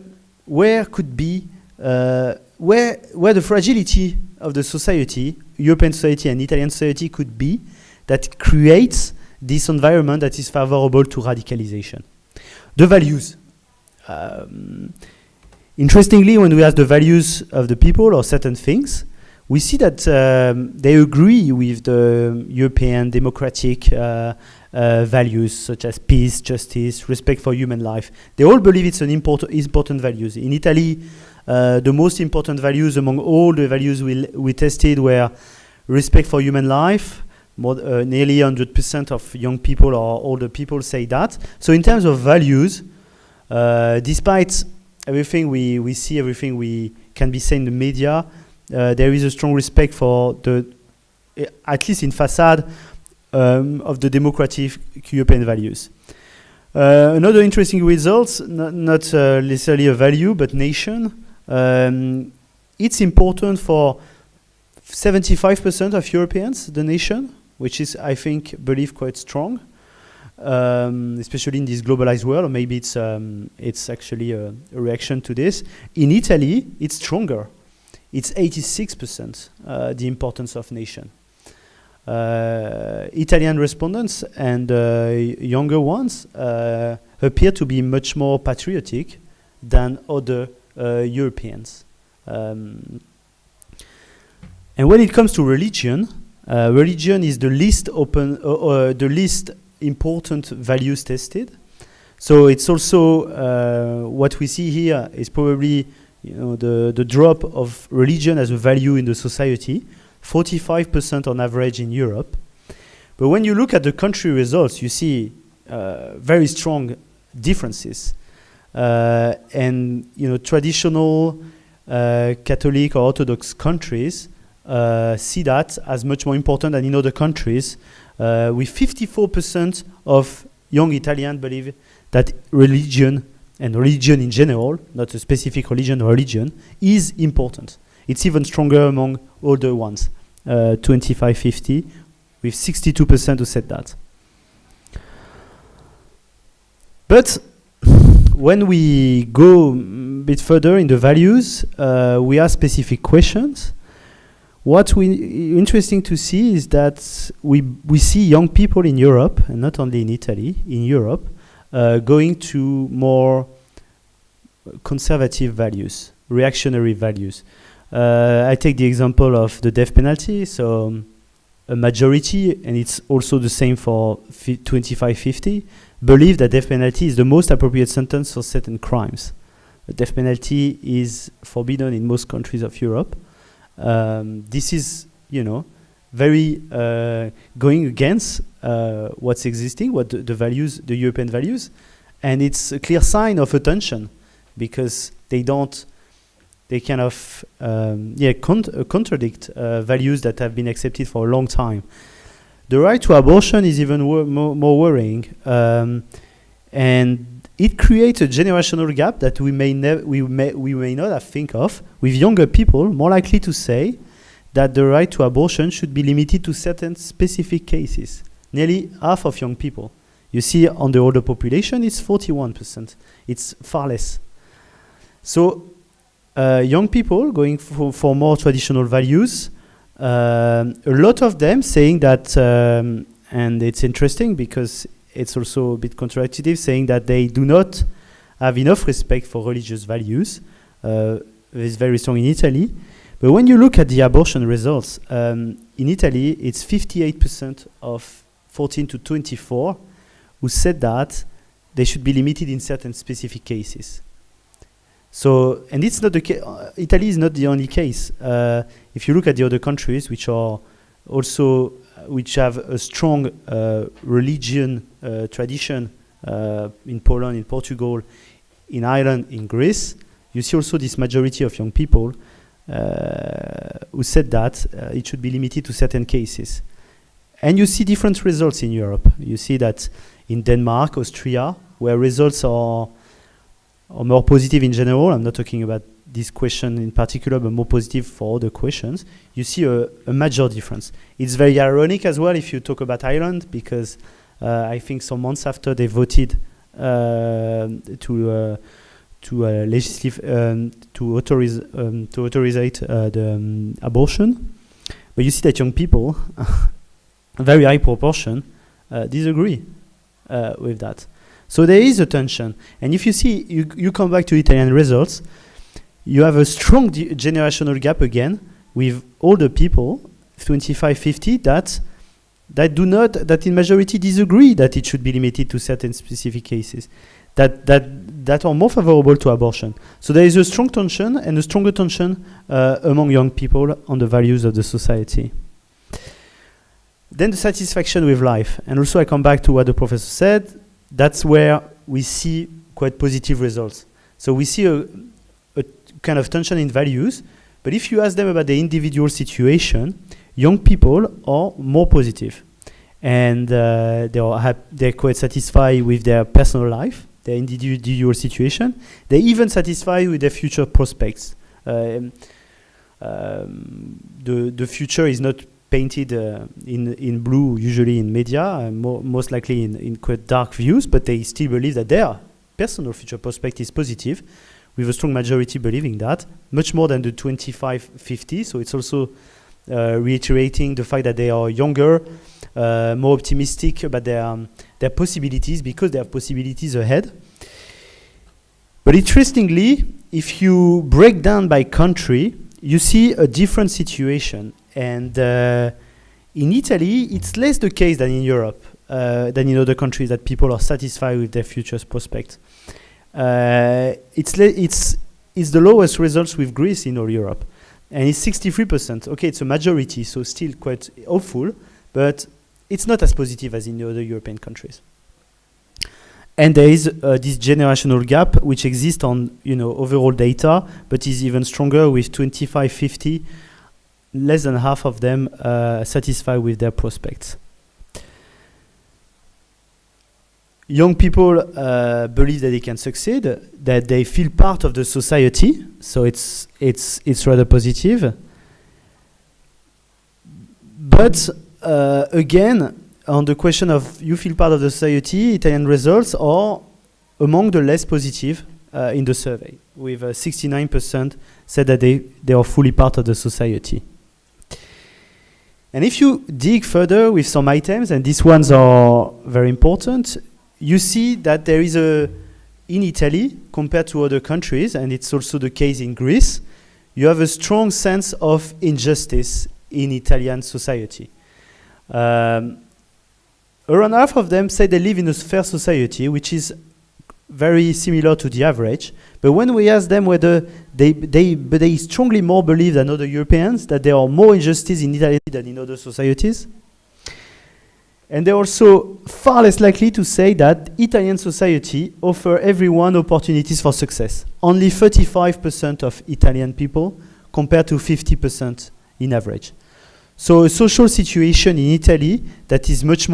Q: could be where the fragility of the society, European society and Italian society, could be that creates this environment that is favorable to radicalization. The values. Interestingly, when we ask the values of the people or certain things, we see that they agree with the European democratic values such as peace, justice, respect for human life. They all believe it's an important values. In Italy, the most important values among all the values we tested were respect for human life. Nearly 100% of young people or older people say that. So in terms of values, despite everything we see, everything we can be saying in the media, there is a strong respect for at least in facade, of the democratic European values. Another interesting result, not necessarily a value, but nation. It's important for 75% of Europeans, the nation, which is, I think, believed quite strong, especially in this globalized world, or maybe it's actually a reaction to this. In Italy, it's stronger. It's 86%, the importance of nation. Italian respondents and younger ones appear to be much more patriotic than other Europeans. And when it comes to religion, religion is the least the least important values tested. So it's also what we see here is probably the drop of religion as a value in the society. 45% on average in Europe. But when you look at the country results, you see very strong differences. And traditional Catholic or Orthodox countries see that as much more important than in other countries, with 54% of young Italians believe that religion, and religion in general, not a specific religion, is important. It's even stronger among older ones. 25-50, with 62% who said that. But when we go a bit further in the values, we ask specific questions. What we interesting to see is that we see young people in Europe, and not only in Italy, in Europe, going to more conservative values, reactionary values. I take the example of the death penalty. So a majority, and it's also the same for 25-50, believe that death penalty is the most appropriate sentence for certain crimes. The death penalty is forbidden in most countries of Europe. This is, very going against what's existing, what the values, the European values, and it's a clear sign of a tension, because they kind of contradict values that have been accepted for a long time. The right to abortion is even more worrying, and it creates a generational gap that we may not have think of, with younger people more likely to say that the right to abortion should be limited to certain specific cases. Nearly half of young people. You see on the older population, it's 41%. It's far less. So young people going for more traditional values, a lot of them saying that, and it's interesting because it's also a bit contradictory, saying that they do not have enough respect for religious values. It's very strong in Italy. But when you look at the abortion results, in Italy, it's 58% of 14 to 24 who said that they should be limited in certain specific cases. So, and it's not the case. Italy is not the only case. If you look at the other countries, which are also which have a strong religion tradition, in Poland, in Portugal, in Ireland, in Greece, you see also this majority of young people who said that it should be limited to certain cases. And you see different results in Europe. You see that in Denmark, Austria, where results are more positive in general, I'm not talking about this question in particular, but more positive for other questions, you see a major difference. It's very ironic as well if you talk about Ireland, because I think some months after they voted to authorize the abortion, but you see that young people, a very high proportion, disagree with that. So there is a tension, and if you see, you come back to Italian results, you have a strong generational gap again with older people, 25-50, that in majority disagree that it should be limited to certain specific cases, that are more favorable to abortion. So there is a strong tension and a stronger tension among young people on the values of the society. Then the satisfaction with life, and also I come back to what the professor said. That's where we see quite positive results. So we see a kind of tension in values, but if you ask them about the individual situation, young people are more positive, and they're quite satisfied with their personal life, their individual situation. They're even satisfied with their future prospects. The future is not painted in blue, usually in media, most likely in quite dark views, but they still believe that their personal future prospect is positive, with a strong majority believing that, much more than the 25-50. So it's also reiterating the fact that they are younger, more optimistic about their possibilities, because they have possibilities ahead. But interestingly, if you break down by country, you see a different situation. And in Italy, it's less the case than in Europe, than in other countries, that people are satisfied with their future prospects. It's the lowest results with Greece in all Europe, and it's 63%. Okay, it's a majority, so still quite hopeful, but it's not as positive as in the other European countries. And there is this generational gap which exists on overall data, but is even stronger with 25-50. Less than half of them satisfied with their prospects. Young people believe that they can succeed, that they feel part of the society, so it's rather positive. But again, on the question of you feel part of the society, Italian results are among the less positive in the survey, with 69% said that they are fully part of the society. And if you dig further with some items, and these ones are very important, you see that there is in Italy, compared to other countries, and it's also the case in Greece, you have a strong sense of injustice in Italian society. Around half of them say they live in a fair society, which is very similar to the average. But when we ask them whether they strongly more believe than other Europeans that there are more injustice in Italy than in other societies. And they're also far less likely to say that Italian society offer everyone opportunities for success. Only 35% of Italian people compared to 50% in average. So a social situation in Italy that is much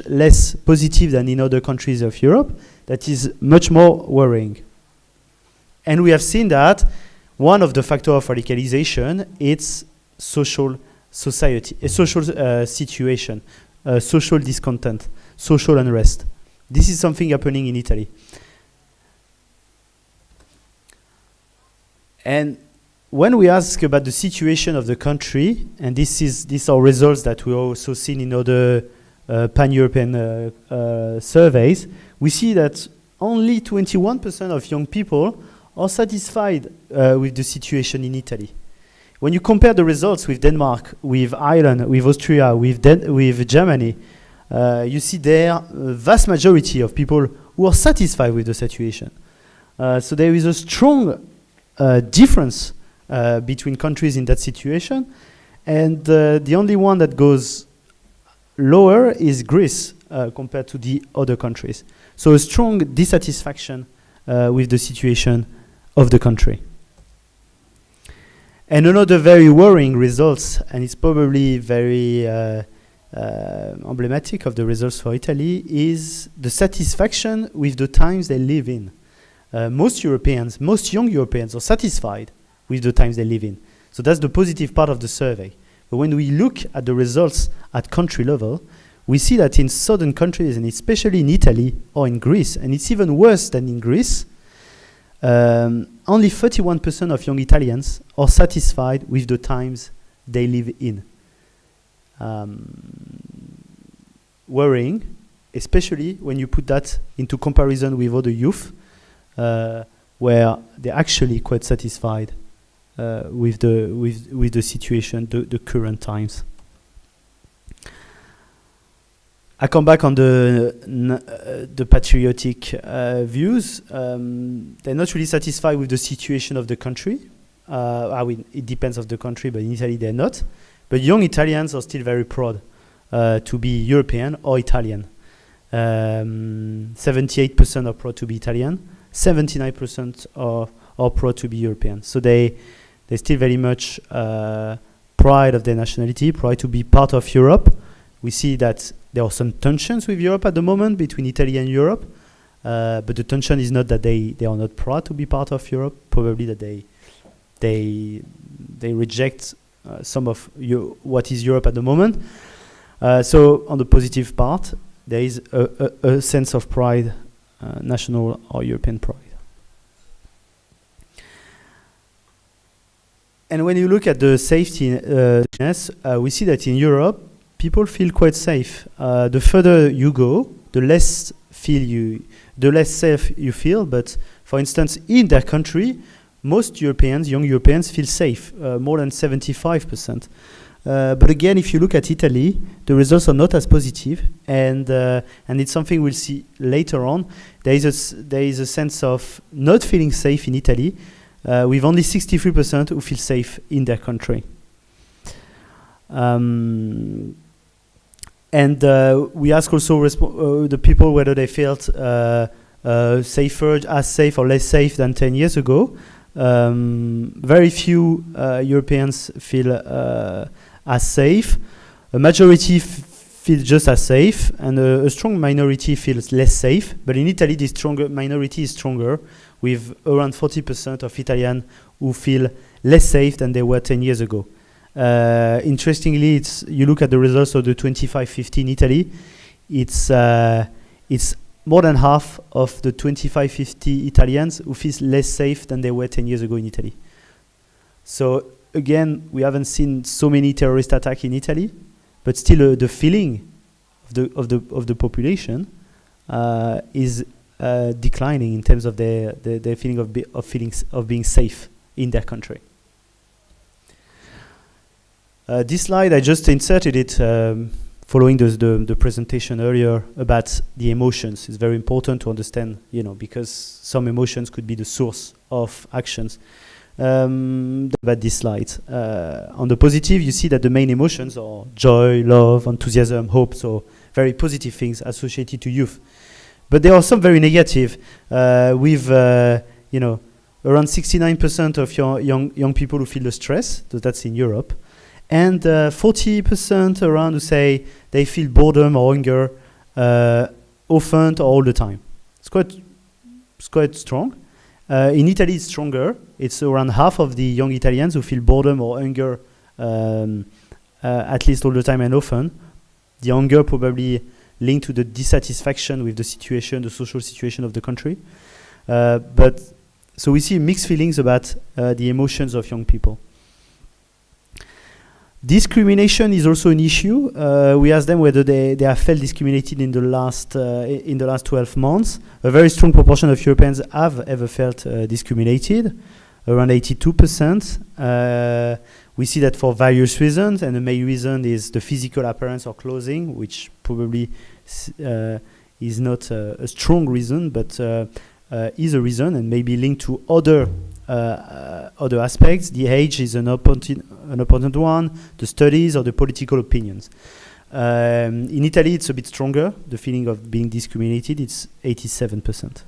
Q: less positive than in other countries of Europe, that is much more worrying. And we have seen that one of the factors of radicalization is social society, a social situation, social discontent, social unrest. This is something happening in Italy. And when we ask about the situation of the country, and these are results that we also seen in other pan-European surveys, we see that only 21% of young people are satisfied with the situation in Italy. When you compare the results with Denmark, with Ireland, with Austria, with Germany, you see there a vast majority of people who are satisfied with the situation. So there is a strong difference between countries in that situation, and the only one that goes lower is Greece compared to the other countries. So a strong dissatisfaction with the situation of the country. And another very worrying results, and it's probably very emblematic of the results for Italy, is the satisfaction with the times they live in. Most young Europeans are satisfied with the times they live in. So that's the positive part of the survey. But when we look at the results at country level, we see that in southern countries, and especially in Italy or in Greece, and it's even worse than in Greece, only 31% of young Italians are satisfied with the times they live in. Worrying, especially when you put that into comparison with other youth, where they're actually quite satisfied with the situation, the current times. I come back on the patriotic views. They're not really satisfied with the situation of the country. It depends on the country, but in Italy they're not. But young Italians are still very proud to be European or Italian. 78% are proud to be Italian. 79% are proud to be European. So they still very much pride of their nationality, pride to be part of Europe. We see that there are some tensions with Europe at the moment between Italy and Europe, but the tension is not that they are not proud to be part of Europe. Probably that they reject some of what is Europe at the moment. So on the positive part, there is a sense of pride, national or European pride. And when you look at the safety, we see that in Europe, people feel quite safe. The further you go, the less safe you feel. But for instance, in their country, most Europeans, young Europeans, feel safe, more than 75%. But again, if you look at Italy, the results are not as positive, and it's something we'll see later on. There is a sense of not feeling safe in Italy, with only 63% who feel safe in their country. And we ask also the people whether they felt safer, as safe or less safe than 10 years ago. Very few Europeans feel as safe. A majority feel just as safe, and a strong minority feels less safe. But in Italy, the stronger minority is stronger, with around 40% of Italians who feel less safe than they were 10 years ago. Interestingly, you look at the results of the 25-50 in Italy. It's more than half of the 25-50 Italians who feel less safe than they were 10 years ago in Italy. So again, we haven't seen so many terrorist attacks in Italy, but still the feeling of the population is declining in terms of their feeling of being safe in their country. This slide, I just inserted it following the presentation earlier about the emotions. It's very important to understand, because some emotions could be the source of actions. About this slide. On the positive, you see that the main emotions are joy, love, enthusiasm, hope, so very positive things associated to youth. But there are some very negative, with around 69% of young people who feel the stress, so that's in Europe, and 40% around who say they feel boredom or hunger often or all the time. It's quite strong. In Italy, it's stronger. It's around half of the young Italians who feel boredom or hunger at least all the time and often. The hunger probably linked to the dissatisfaction with the situation, the social situation of the country. So we see mixed feelings about the emotions of young people. Discrimination is also an issue. We asked them whether they have felt discriminated in the last 12 months. A very strong proportion of Europeans have ever felt discriminated, around 82%. We see that for various reasons, and the main reason is the physical appearance or clothing, which probably is not a strong reason, but is a reason and may be linked to other aspects. The age is an important one, the studies or the political opinions. In Italy, it's a bit stronger. The feeling of being discriminated, it's 87%.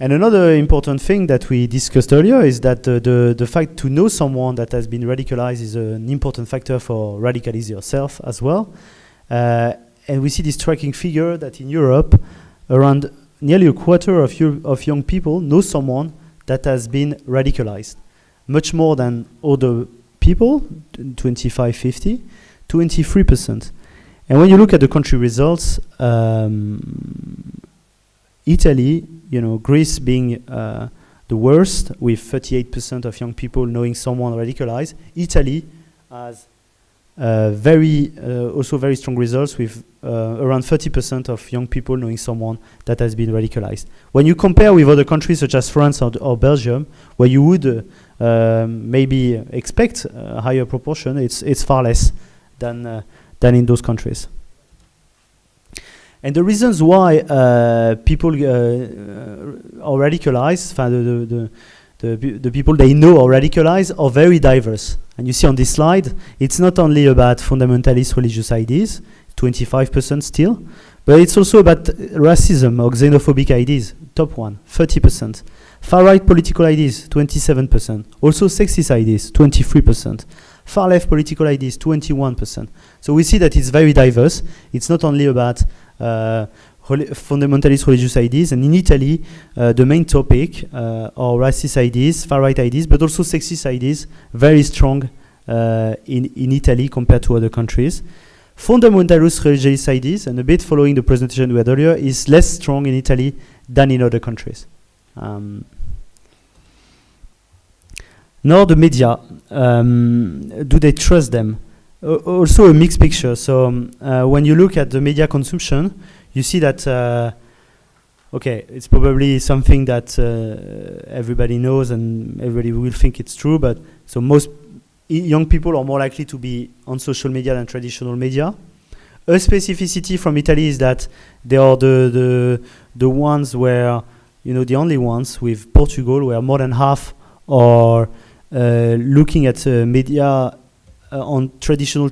Q: And another important thing that we discussed earlier is that the fact to know someone that has been radicalized is an important factor for radicalizing yourself as well. And we see this striking figure that in Europe, around nearly a quarter of young people know someone that has been radicalized, much more than other people, 25-50, 23%. And when you look at the country results, Italy, Greece being the worst, with 38% of young people knowing someone radicalized. Italy has also very strong results with around 30% of young people knowing someone that has been radicalized. When you compare with other countries such as France or Belgium, where you would maybe expect a higher proportion, it's far less than in those countries. And the reasons why people are radicalized, the people they know are radicalized, are very diverse. And you see on this slide, it's not only about fundamentalist religious ideas, 25% still, but it's also about racism or xenophobic ideas, top one, 30%. Far-right political ideas, 27%. Also sexist ideas, 23%. Far-left political ideas, 21%. So we see that it's very diverse. It's not only about fundamentalist religious ideas, and in Italy, the main topic are racist ideas, far-right ideas, but also sexist ideas, very strong in Italy compared to other countries. Fundamentalist religious ideas, and a bit following the presentation we had earlier, is less strong in Italy than in other countries. Now the media, do they trust them? Also a mixed picture. So when you look at the media consumption, you see that, okay, it's probably something that everybody knows and everybody will think it's true, but so most young people are more likely to be on social media than traditional media. A specificity from Italy is that they are the ones where, the only ones with Portugal, where more than half are looking at media on traditional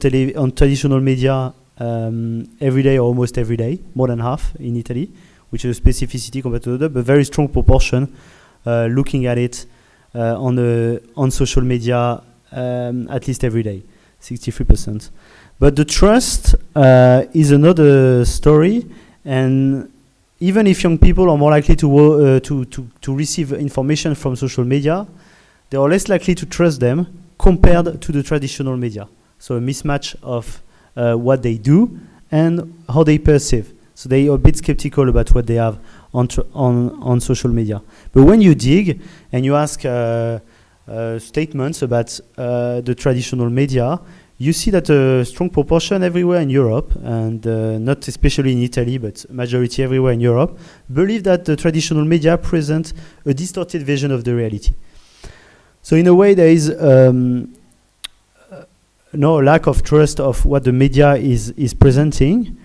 Q: media every day or almost every day, more than half in Italy, which is a specificity compared to other, but very strong proportion looking at it on social media at least every day, 63%. But the trust is another story, and even if young people are more likely to receive information from social media, they are less likely to trust them compared to the traditional media. So a mismatch of what they do and how they perceive. So they are a bit skeptical about what they have on social media. But when you dig and you ask statements about the traditional media, you see that a strong proportion everywhere in Europe, and not especially in Italy, but majority everywhere in Europe, believe that the traditional media present a distorted vision of the reality. So in a way, there is no lack of trust of what the media is presenting,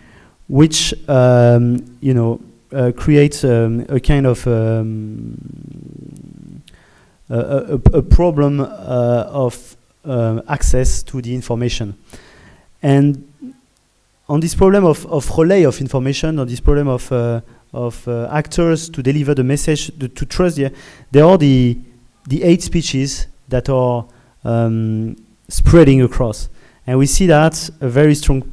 Q: which creates a kind of a problem of access to the information. And on this problem of relay of information, on this problem of actors to deliver the message, to trust, there are the hate speeches that are spreading across. And we see that a very strong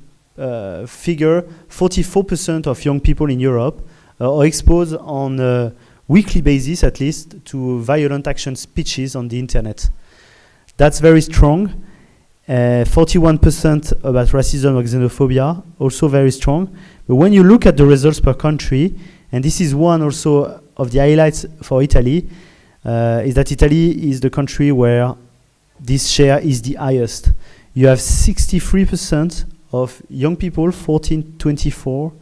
Q: figure, 44% of young people in Europe are exposed on a weekly basis, at least, to violent action speeches on the internet. That's very strong. 41% about racism or xenophobia, also very strong. But when you look at the results per country, and this is one also of the highlights for Italy, is that Italy is the country where this share is the highest. You have 63% of young people, 14-24,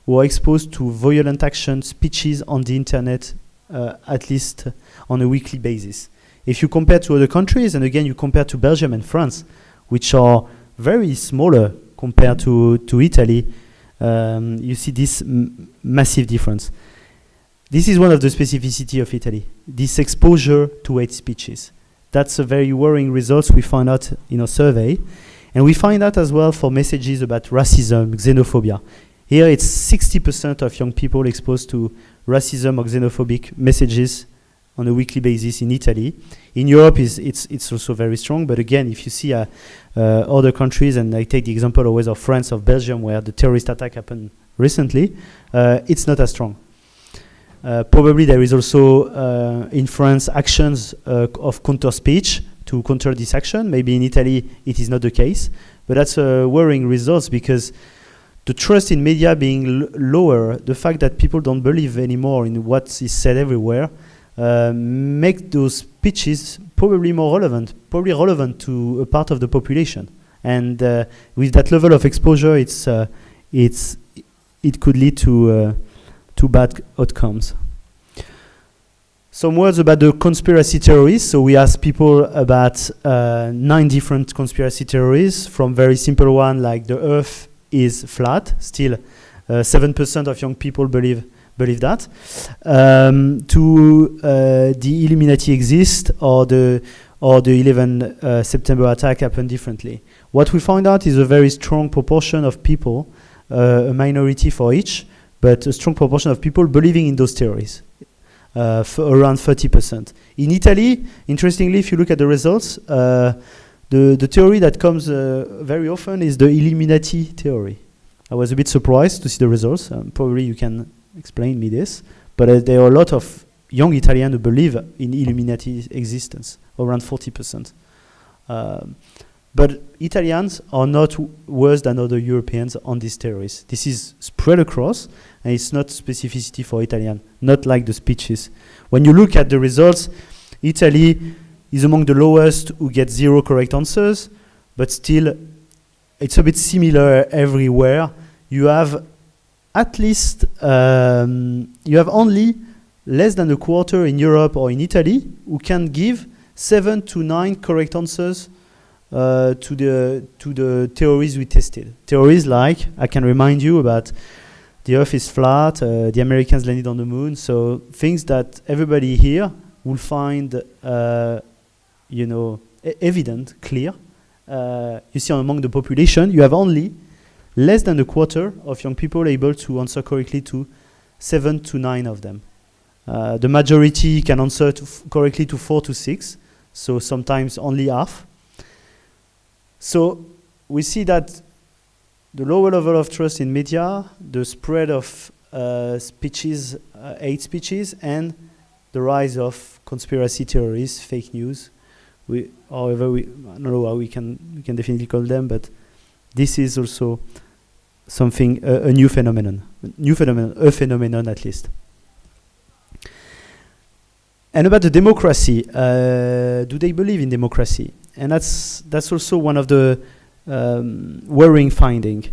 Q: who are exposed to violent action speeches on the internet, at least on a weekly basis. If you compare to other countries, and again you compare to Belgium and France, which are very smaller compared to Italy, you see this massive difference. This is one of the specificities of Italy, this exposure to hate speeches. That's a very worrying result we find out in our survey. And we find out as well for messages about racism, xenophobia. Here it's 60% of young people exposed to racism or xenophobic messages on a weekly basis in Italy. In Europe, it's also very strong, but again, if you see other countries, and I take the example always of France, of Belgium, where the terrorist attack happened recently, it's not as strong. Probably there is also in France actions of counter speech to counter this action. Maybe in Italy it is not the case, but that's worrying results because the trust in media being lower, the fact that people don't believe anymore in what is said everywhere, make those speeches probably more relevant, probably relevant to a part of the population. And with that level of exposure, it could lead to bad outcomes. Some words about the conspiracy theories. So we asked people about 9 different conspiracy theories, from very simple one like the Earth is flat. Still, 7% of young people believe that. To the Illuminati exist, or the 11 September attack happened differently. What we found out is a very strong proportion of people, a minority for each, but a strong proportion of people believing in those theories, for around 30%. In Italy, interestingly, if you look at the results, the theory that comes very often is the Illuminati theory. I was a bit surprised to see the results. Probably you can explain me this, but there are a lot of young Italians who believe in Illuminati existence, around 40%. But Italians are not worse than other Europeans on these theories. This is spread across, and it's not specificity for Italian, not like the speeches. When you look at the results, Italy is among the lowest who get 0 correct answers, but still it's a bit similar everywhere. You have at least, you have only less than a quarter in Europe or in Italy who can give 7 to 9 correct answers to the theories we tested. Theories like, I can remind you about the Earth is flat, the Americans landed on the moon, so things that everybody here will find, evident, clear. You see, among the population, you have only less than a quarter of young people able to answer correctly to 7 to 9 of them. The majority can answer correctly to 4 to 6, so sometimes only half. So we see that the lower level of trust in media, the spread of speeches, hate speeches, and the rise of conspiracy theories, fake news, however, I don't know how we can definitely call them, but this is also something, a new phenomenon, a phenomenon at least. And about the democracy, do they believe in democracy? And that's also one of the worrying finding.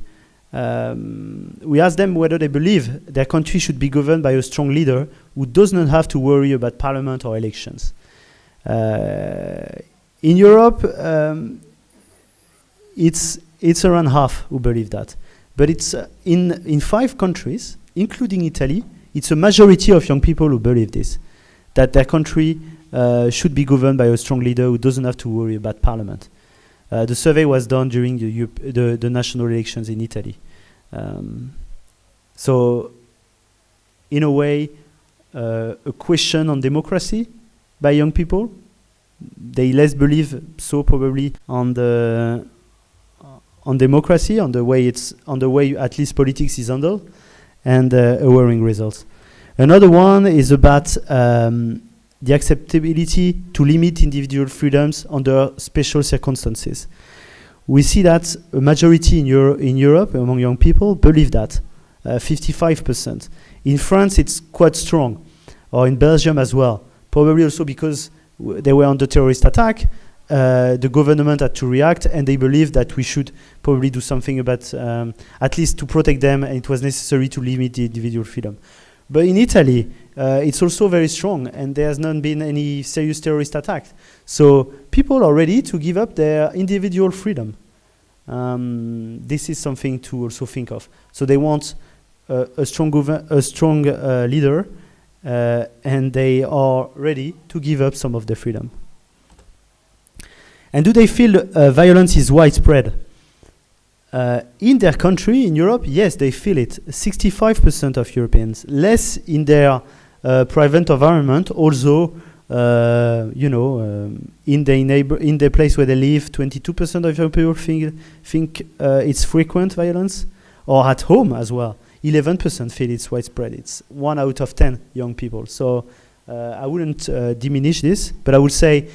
Q: We asked them whether they believe their country should be governed by a strong leader who does not have to worry about parliament or elections. In Europe, it's around half who believe that. But it's in 5 countries, including Italy, it's a majority of young people who believe this, that their country should be governed by a strong leader who doesn't have to worry about parliament. The survey was done during the national elections in Italy. So, in a way, a question on democracy by young people. They less believe, so probably, on democracy, on the way at least politics is handled, and a worrying result. Another one is about the acceptability to limit individual freedoms under special circumstances. We see that a majority in Europe among young people believe that, 55%. In France, it's quite strong, or in Belgium as well. Probably also because they were under terrorist attack. The government had to react, and they believe that we should probably do something about, at least to protect them, and it was necessary to limit the individual freedom. But in Italy, it's also very strong, and there has not been any serious terrorist attack. So people are ready to give up their individual freedom. This is something to also think of. So they want a strong leader, and they are ready to give up some of their freedom. And do they feel violence is widespread? In their country, in Europe, yes, they feel it. 65% of Europeans, less in their private environment. Also, in the place where they live, 22% of young people think it's frequent violence, or at home as well. 11% feel it's widespread. It's 1 out of 10 young people. So I wouldn't diminish this, but I would say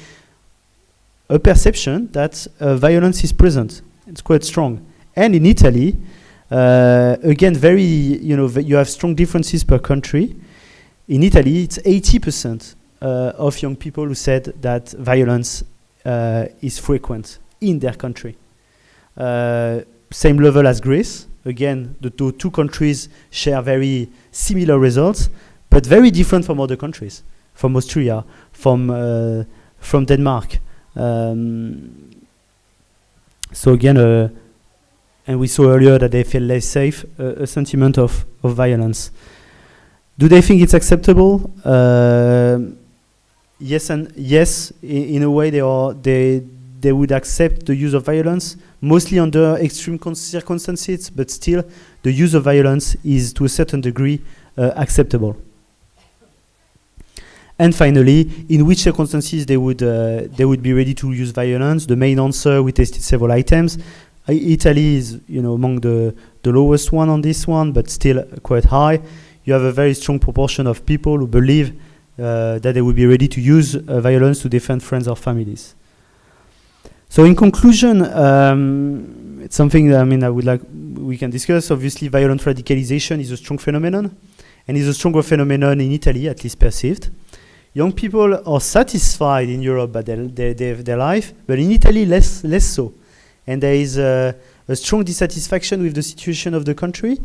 Q: a perception that violence is present. It's quite strong. And in Italy, again, you have strong differences per country. In Italy, it's 80% of young people who said that violence is frequent in their country. Same level as Greece. Again, the two countries share very similar results, but very different from other countries, from Austria, from Denmark. So again, and we saw earlier that they feel less safe, a sentiment of violence. Do they think it's acceptable? Yes, in a way they would accept the use of violence, mostly under extreme circumstances, but still the use of violence is to a certain degree acceptable. And finally, in which circumstances they would be ready to use violence? The main answer, we tested several items. Italy is among the lowest one on this one, but still quite high. You have a very strong proportion of people who believe that they would be ready to use violence to defend friends or families. So in conclusion, it's something that we can discuss. Obviously, violent radicalization is a strong phenomenon, and is a stronger phenomenon in Italy, at least perceived. Young people are satisfied in Europe by their life, but in Italy less so. And there is a strong dissatisfaction with the situation of the country,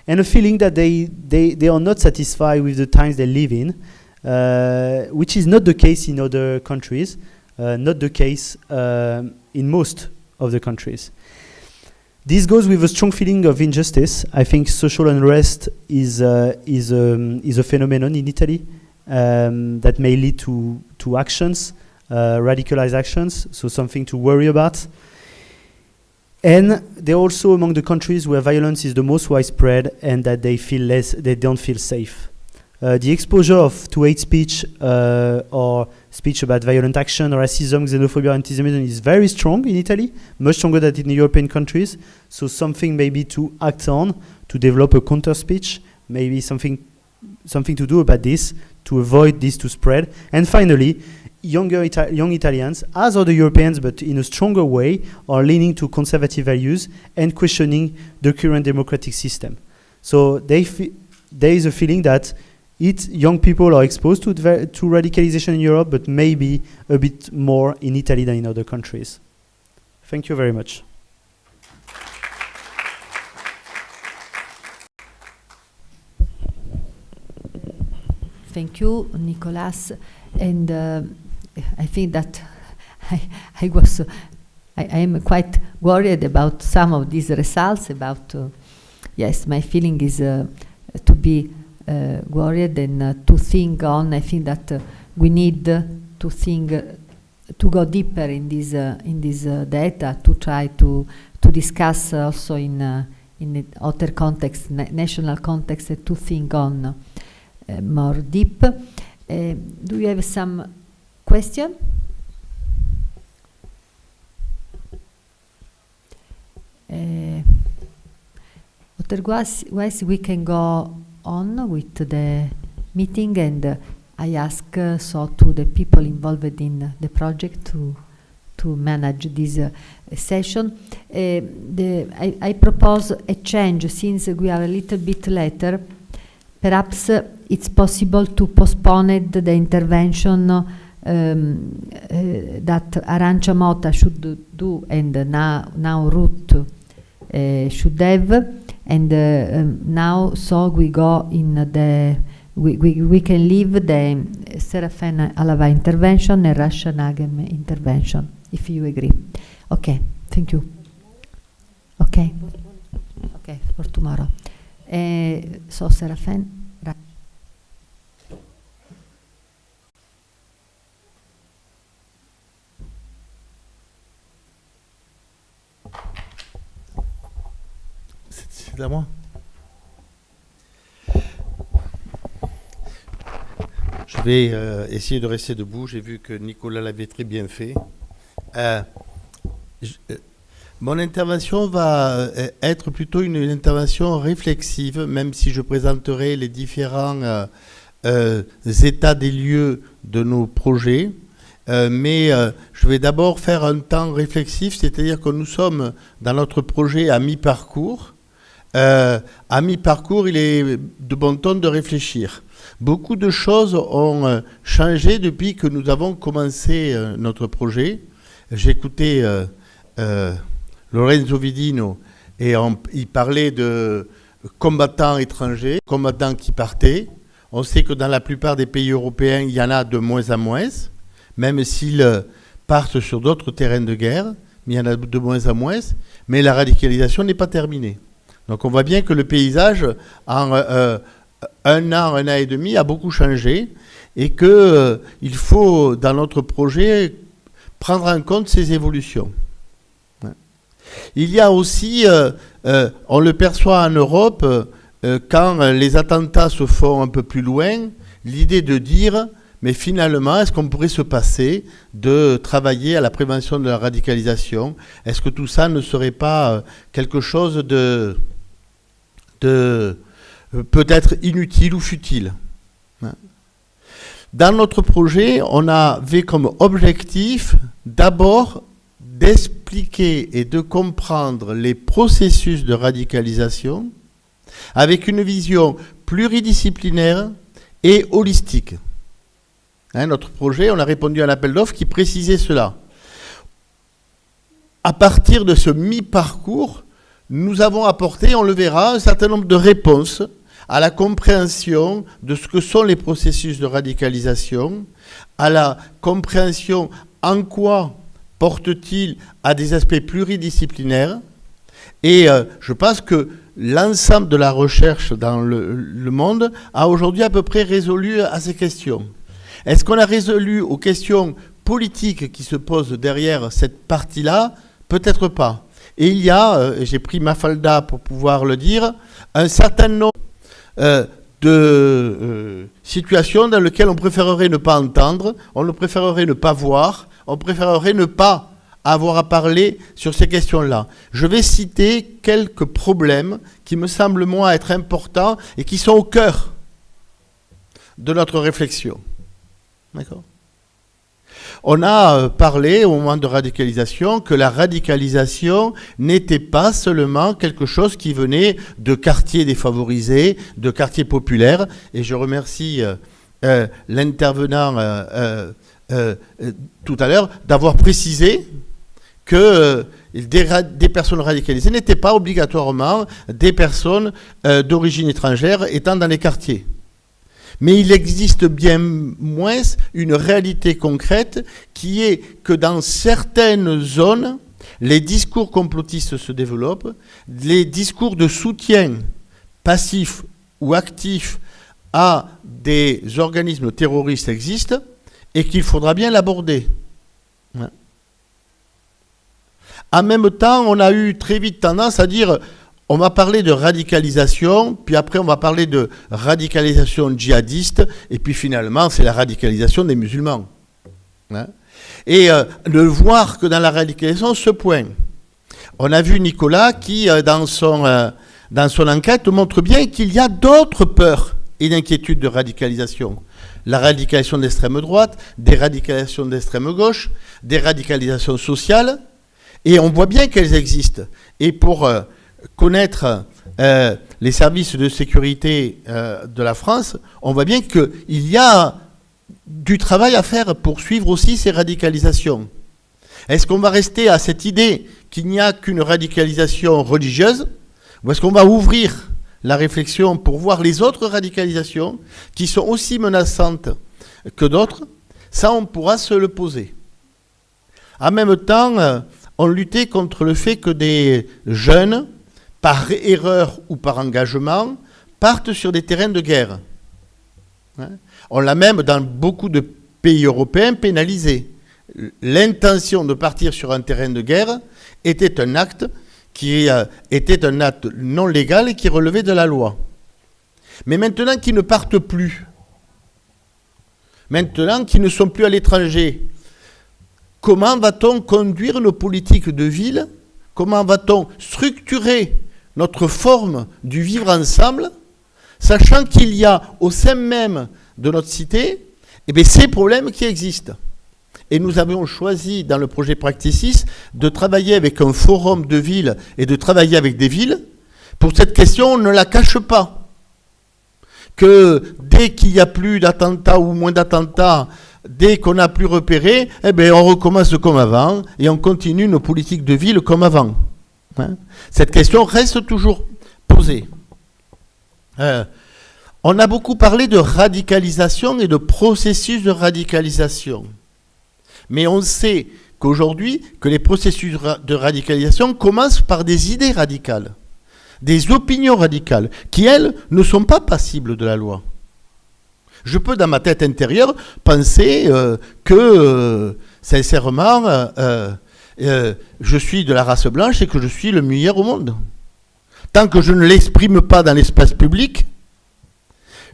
Q: and a feeling that they are not satisfied with the times they live in, which is not the case in other countries, not the case in most of the countries. This goes with a strong feeling of injustice. I think social unrest is a phenomenon in Italy that may lead to actions, radicalized actions, so something to worry about. And they're also among the countries where violence is the most widespread, and that they don't feel safe. The exposure to hate speech or speech about violent action, racism, xenophobia, anti-Semitism is very strong in Italy, much stronger than in the European countries. So something maybe to act on, to develop a counter speech, maybe something to do about this, to avoid this to spread. And finally, young Italians, as other Europeans, but in a stronger way, are leaning to conservative values and questioning the current democratic system. So there is a feeling that young people are exposed to radicalization in Europe, but maybe a bit more in Italy than in other countries. Thank you very much.
A: Thank you, Nicolas. And I think that I am quite worried about some of these results. Yes, my feeling is to be worried and to think on. I think that we need to think to go deeper in this data, to try to discuss also in other context, national context, to think on more deep. Do you have some question? Otherwise, we can go on with the meeting, and I ask so to the people involved in the project to manage this session. I propose a change, since we are a little bit later. Perhaps it's possible to postpone the intervention that Arancia Mota should do, and now Ruth should have, and now so we go in the we can leave the Serafin Alava intervention and Rasha Nagem intervention, if you agree. Okay, thank you. Okay, for tomorrow. So Serafin.
L: C'est à moi. Je vais essayer de rester debout. J'ai vu que Nicolas l'avait très bien fait. Mon intervention va être plutôt une intervention réflexive, même si je présenterai les différents états des lieux de nos projets. Mais je vais d'abord faire un temps réflexif, c'est-à-dire que nous sommes dans notre projet à mi-parcours. À mi-parcours, il est de bon ton de réfléchir. Beaucoup de choses ont changé depuis que nous avons commencé notre projet. J'écoutais Lorenzo Vidino et il parlait de combattants étrangers, combattants qui partaient. On sait que dans la plupart des pays européens, il y en a de moins en moins, même s'ils partent sur d'autres terrains de guerre, mais il y en a de moins en moins. Mais la radicalisation n'est pas terminée. Donc on voit bien que le paysage, en un an et demi, a beaucoup changé et qu'il faut, dans notre projet, prendre en compte ces évolutions. Il y a aussi, on le perçoit en Europe, quand les attentats se font un peu plus loin, l'idée de dire, mais finalement, est-ce qu'on pourrait se passer de travailler à la prévention de la radicalisation? Est-ce que tout ça ne serait pas quelque chose de peut-être inutile ou futile? Dans notre projet, on avait comme objectif d'abord d'expliquer et de comprendre les processus de radicalisation avec une vision pluridisciplinaire et holistique. Notre projet, on a répondu à un appel d'offres qui précisait cela. À partir de ce mi-parcours, nous avons apporté, on le verra, un certain nombre de réponses à la compréhension de ce que sont les processus de radicalisation, à la compréhension en quoi porte-t-il à des aspects pluridisciplinaires. Et je pense que l'ensemble de la recherche dans le monde a aujourd'hui à peu près résolu à ces questions. Est-ce qu'on a résolu aux questions politiques qui se posent derrière cette partie-là? Peut-être pas. Et il y a, j'ai pris Mafalda pour pouvoir le dire, un certain nombre de situations dans lesquelles on préférerait ne pas entendre, on préférerait ne pas voir, on préférerait ne pas avoir à parler sur ces questions-là. Je vais citer quelques problèmes qui me semblent, moi, être importants et qui sont au cœur de notre réflexion. D'accord ? On a parlé au moment de radicalisation que la radicalisation n'était pas seulement quelque chose qui venait de quartiers défavorisés, de quartiers populaires. Et je remercie l'intervenant tout à l'heure d'avoir précisé que des personnes radicalisées n'étaient pas obligatoirement des personnes d'origine étrangère étant dans les quartiers. Mais il existe bien moins une réalité concrète qui est que dans certaines zones, les discours complotistes se développent, les discours de soutien passif ou actif à des organismes terroristes existent et qu'il faudra bien l'aborder. En même temps, on a eu très vite tendance à dire on va parler de radicalisation, puis après on va parler de radicalisation djihadiste, et puis finalement c'est la radicalisation des musulmans. Et de voir que dans la radicalisation, ce point, on a vu Nicolas qui, dans son enquête, montre bien qu'il y a d'autres peurs et d'inquiétudes de radicalisation. La radicalisation d'extrême droite, des radicalisations d'extrême gauche, des radicalisations sociales, et on voit bien qu'elles existent. Et pour connaître les services de sécurité de la France, on voit bien qu'il y a du travail à faire pour suivre aussi ces radicalisations. Est-ce qu'on va rester à cette idée qu'il n'y a qu'une radicalisation religieuse, ou est-ce qu'on va ouvrir la réflexion pour voir les autres radicalisations qui sont aussi menaçantes que d'autres? Ça, on pourra se le poser. En même temps, on luttait contre le fait que des jeunes, par erreur ou par engagement, partent sur des terrains de guerre. On l'a même, dans beaucoup de pays européens, pénalisé. L'intention de partir sur un terrain de guerre était un acte qui était un acte non légal et qui relevait de la loi. Mais maintenant qu'ils ne partent plus, maintenant qu'ils ne sont plus à l'étranger, comment va-t-on conduire nos politiques de ville? Comment va-t-on structurer notre forme du vivre ensemble, sachant qu'il y a au sein même de notre cité ces problèmes qui existent? Et nous avions choisi dans le projet Practicis de travailler avec un forum de villes et de travailler avec des villes. Pour cette question, on ne la cache pas. Que dès qu'il n'y a plus d'attentats ou moins d'attentats, dès qu'on n'a plus repéré, on recommence comme avant et on continue nos politiques de ville comme avant. Cette question reste toujours posée. On a beaucoup parlé de radicalisation et de processus de radicalisation. Mais on sait qu'aujourd'hui, que les processus de radicalisation commencent par des idées radicales, des opinions radicales, qui, elles, ne sont pas passibles de la loi. Je peux, dans ma tête intérieure, penser que, sincèrement, je suis de la race blanche et que je suis le meilleur au monde. Tant que je ne l'exprime pas dans l'espace public,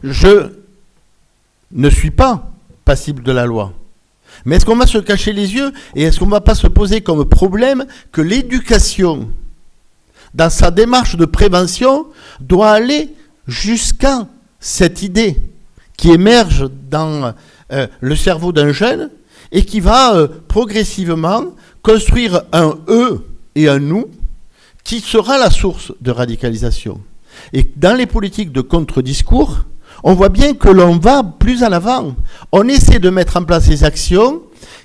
L: je ne suis pas passible de la loi. Mais est-ce qu'on va se cacher les yeux et est-ce qu'on ne va pas se poser comme problème que l'éducation, dans sa démarche de prévention, doit aller jusqu'à cette idée qui émerge dans le cerveau d'un jeune et qui va progressivement construire un « eux » et un « nous » qui sera la source de radicalisation. Et dans les politiques de contre-discours, on voit bien que l'on va plus en avant. On essaie de mettre en place des actions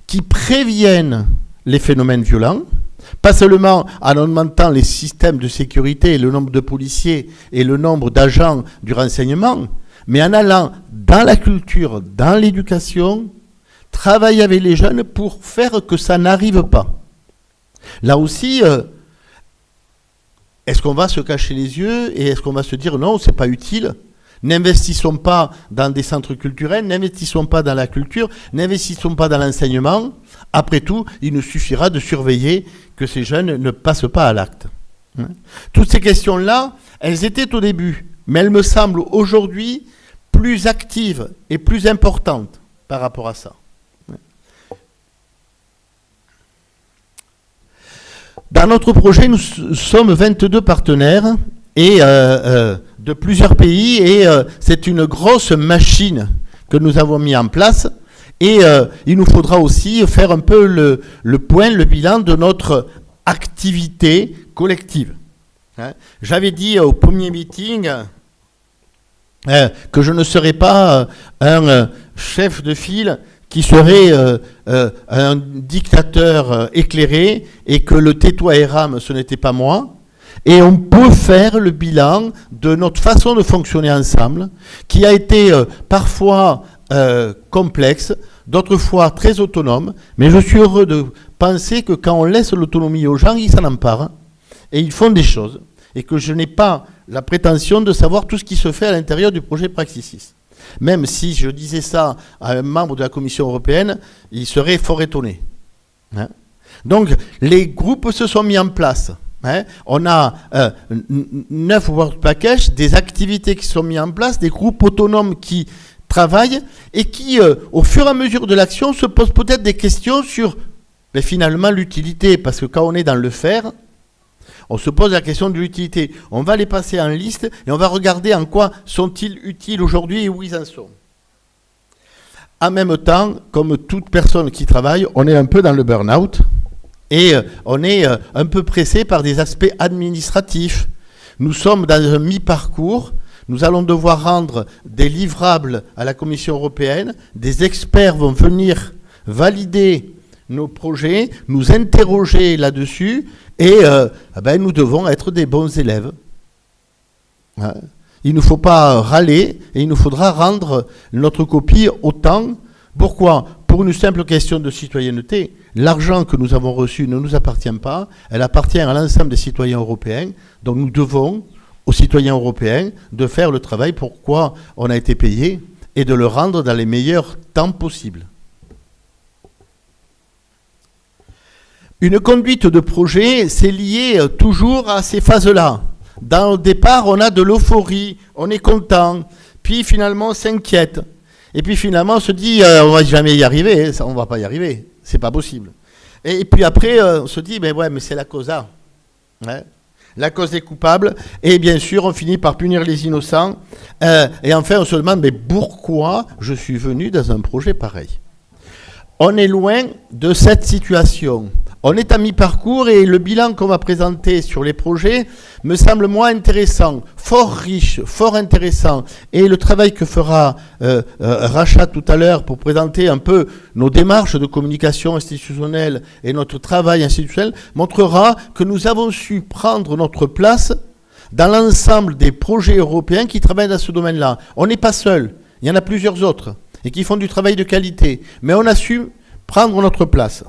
L: qui préviennent les phénomènes violents, pas seulement en augmentant les systèmes de sécurité, le nombre de policiers et le nombre d'agents du renseignement, mais en allant dans la culture, dans l'éducation, travailler avec les jeunes pour faire que ça n'arrive pas. Là aussi, est-ce qu'on va se cacher les yeux et est-ce qu'on va se dire non, c'est pas utile? N'investissons pas dans des centres culturels, n'investissons pas dans la culture, n'investissons pas dans l'enseignement. Après tout, il nous suffira de surveiller que ces jeunes ne passent pas à l'acte. Toutes ces questions-là, elles étaient au début, mais elles me semblent aujourd'hui plus actives et plus importantes par rapport à ça. Dans notre projet, nous sommes 22 partenaires et de plusieurs pays et c'est une grosse machine que nous avons mis en place Et il nous faudra aussi faire un peu le point, le bilan de notre activité collective. Hein. J'avais dit au premier meeting que je ne serais pas un chef de file qui serait un dictateur éclairé et que le tais-toi et rame, ce n'était pas moi. Et on peut faire le bilan de notre façon de fonctionner ensemble, qui a été parfois complexe, d'autres fois très autonome, mais je suis heureux de penser que quand on laisse l'autonomie aux gens, ils s'en emparent et ils font des choses, et que je n'ai pas la prétention de savoir tout ce qui se fait à l'intérieur du projet Praxis. Même si je disais ça à un membre de la Commission européenne, il serait fort étonné. Hein. Donc, les groupes se sont mis en place. Hein. On a 9 work packages, des activités qui sont mises en place, des groupes autonomes qui travaillent et qui, au fur et à mesure de l'action, se posent peut-être des questions sur finalement l'utilité. Parce que quand on est dans le faire, on se pose la question de l'utilité. On va les passer en liste et on va regarder en quoi sont-ils utiles aujourd'hui et où ils en sont. En même temps, comme toute personne qui travaille, on est un peu dans le burn-out et on est un peu pressé par des aspects administratifs. Nous sommes dans un mi-parcours. Nous allons devoir rendre des livrables à la Commission européenne. Des experts vont venir valider nos projets, nous interroger là-dessus, et nous devons être des bons élèves. Hein. Il ne faut pas râler, et il nous faudra rendre notre copie au temps. Pourquoi ? Pour une simple question de citoyenneté. L'argent que nous avons reçu ne nous appartient pas, elle appartient à l'ensemble des citoyens européens, donc nous devons aux citoyens européens de faire le travail pour quoi on a été payé, et de le rendre dans les meilleurs temps possibles. Une conduite de projet, c'est lié toujours à ces phases-là. Dans le départ, on a de l'euphorie, on est content, puis finalement on s'inquiète. Et puis finalement on se dit, on va jamais y arriver, ça, on va pas y arriver, c'est pas possible. Et puis après, on se dit, mais c'est la causa. Ouais. La cause est coupable, et bien sûr on finit par punir les innocents. Et enfin on se demande, mais pourquoi je suis venu dans un projet pareil ? On est loin de cette situation. On est à mi-parcours et le bilan qu'on va présenter sur les projets me semble moins intéressant, fort riche, fort intéressant. Et le travail que fera Racha tout à l'heure pour présenter un peu nos démarches de communication institutionnelle et notre travail institutionnel montrera que nous avons su prendre notre place dans l'ensemble des projets européens qui travaillent dans ce domaine-là. On n'est pas seul, il y en a plusieurs autres et qui font du travail de qualité. Mais on a su prendre notre place.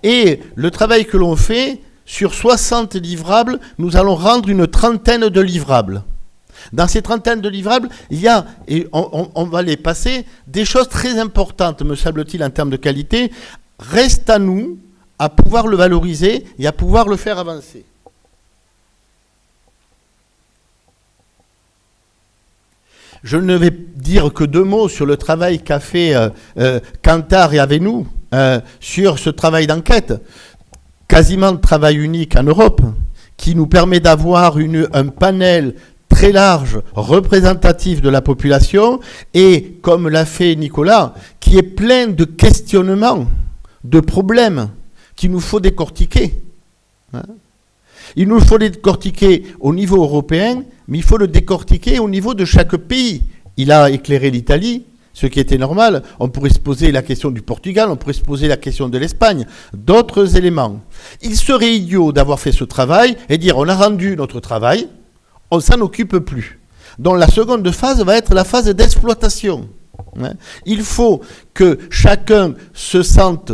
L: Et le travail que l'on fait, sur 60 livrables, nous allons rendre une trentaine de livrables. Dans ces trentaines de livrables, il y a, et on va les passer, des choses très importantes, me semble-t-il, en termes de qualité. Reste à nous à pouvoir le valoriser et à pouvoir le faire avancer. Je ne vais dire que 2 mots sur le travail qu'a fait Kantar et Avenou sur ce travail d'enquête, quasiment de travail unique en Europe, qui nous permet d'avoir un panel très large, représentatif de la population, et, comme l'a fait Nicolas, qui est plein de questionnements, de problèmes qu'il nous faut décortiquer. Hein ? Il nous faut le décortiquer au niveau européen, mais il faut le décortiquer au niveau de chaque pays. Il a éclairé l'Italie, ce qui était normal. On pourrait se poser la question du Portugal, on pourrait se poser la question de l'Espagne, d'autres éléments. Il serait idiot d'avoir fait ce travail et dire on a rendu notre travail, on ne s'en occupe plus. Donc la seconde phase va être la phase d'exploitation. Il faut que chacun se sente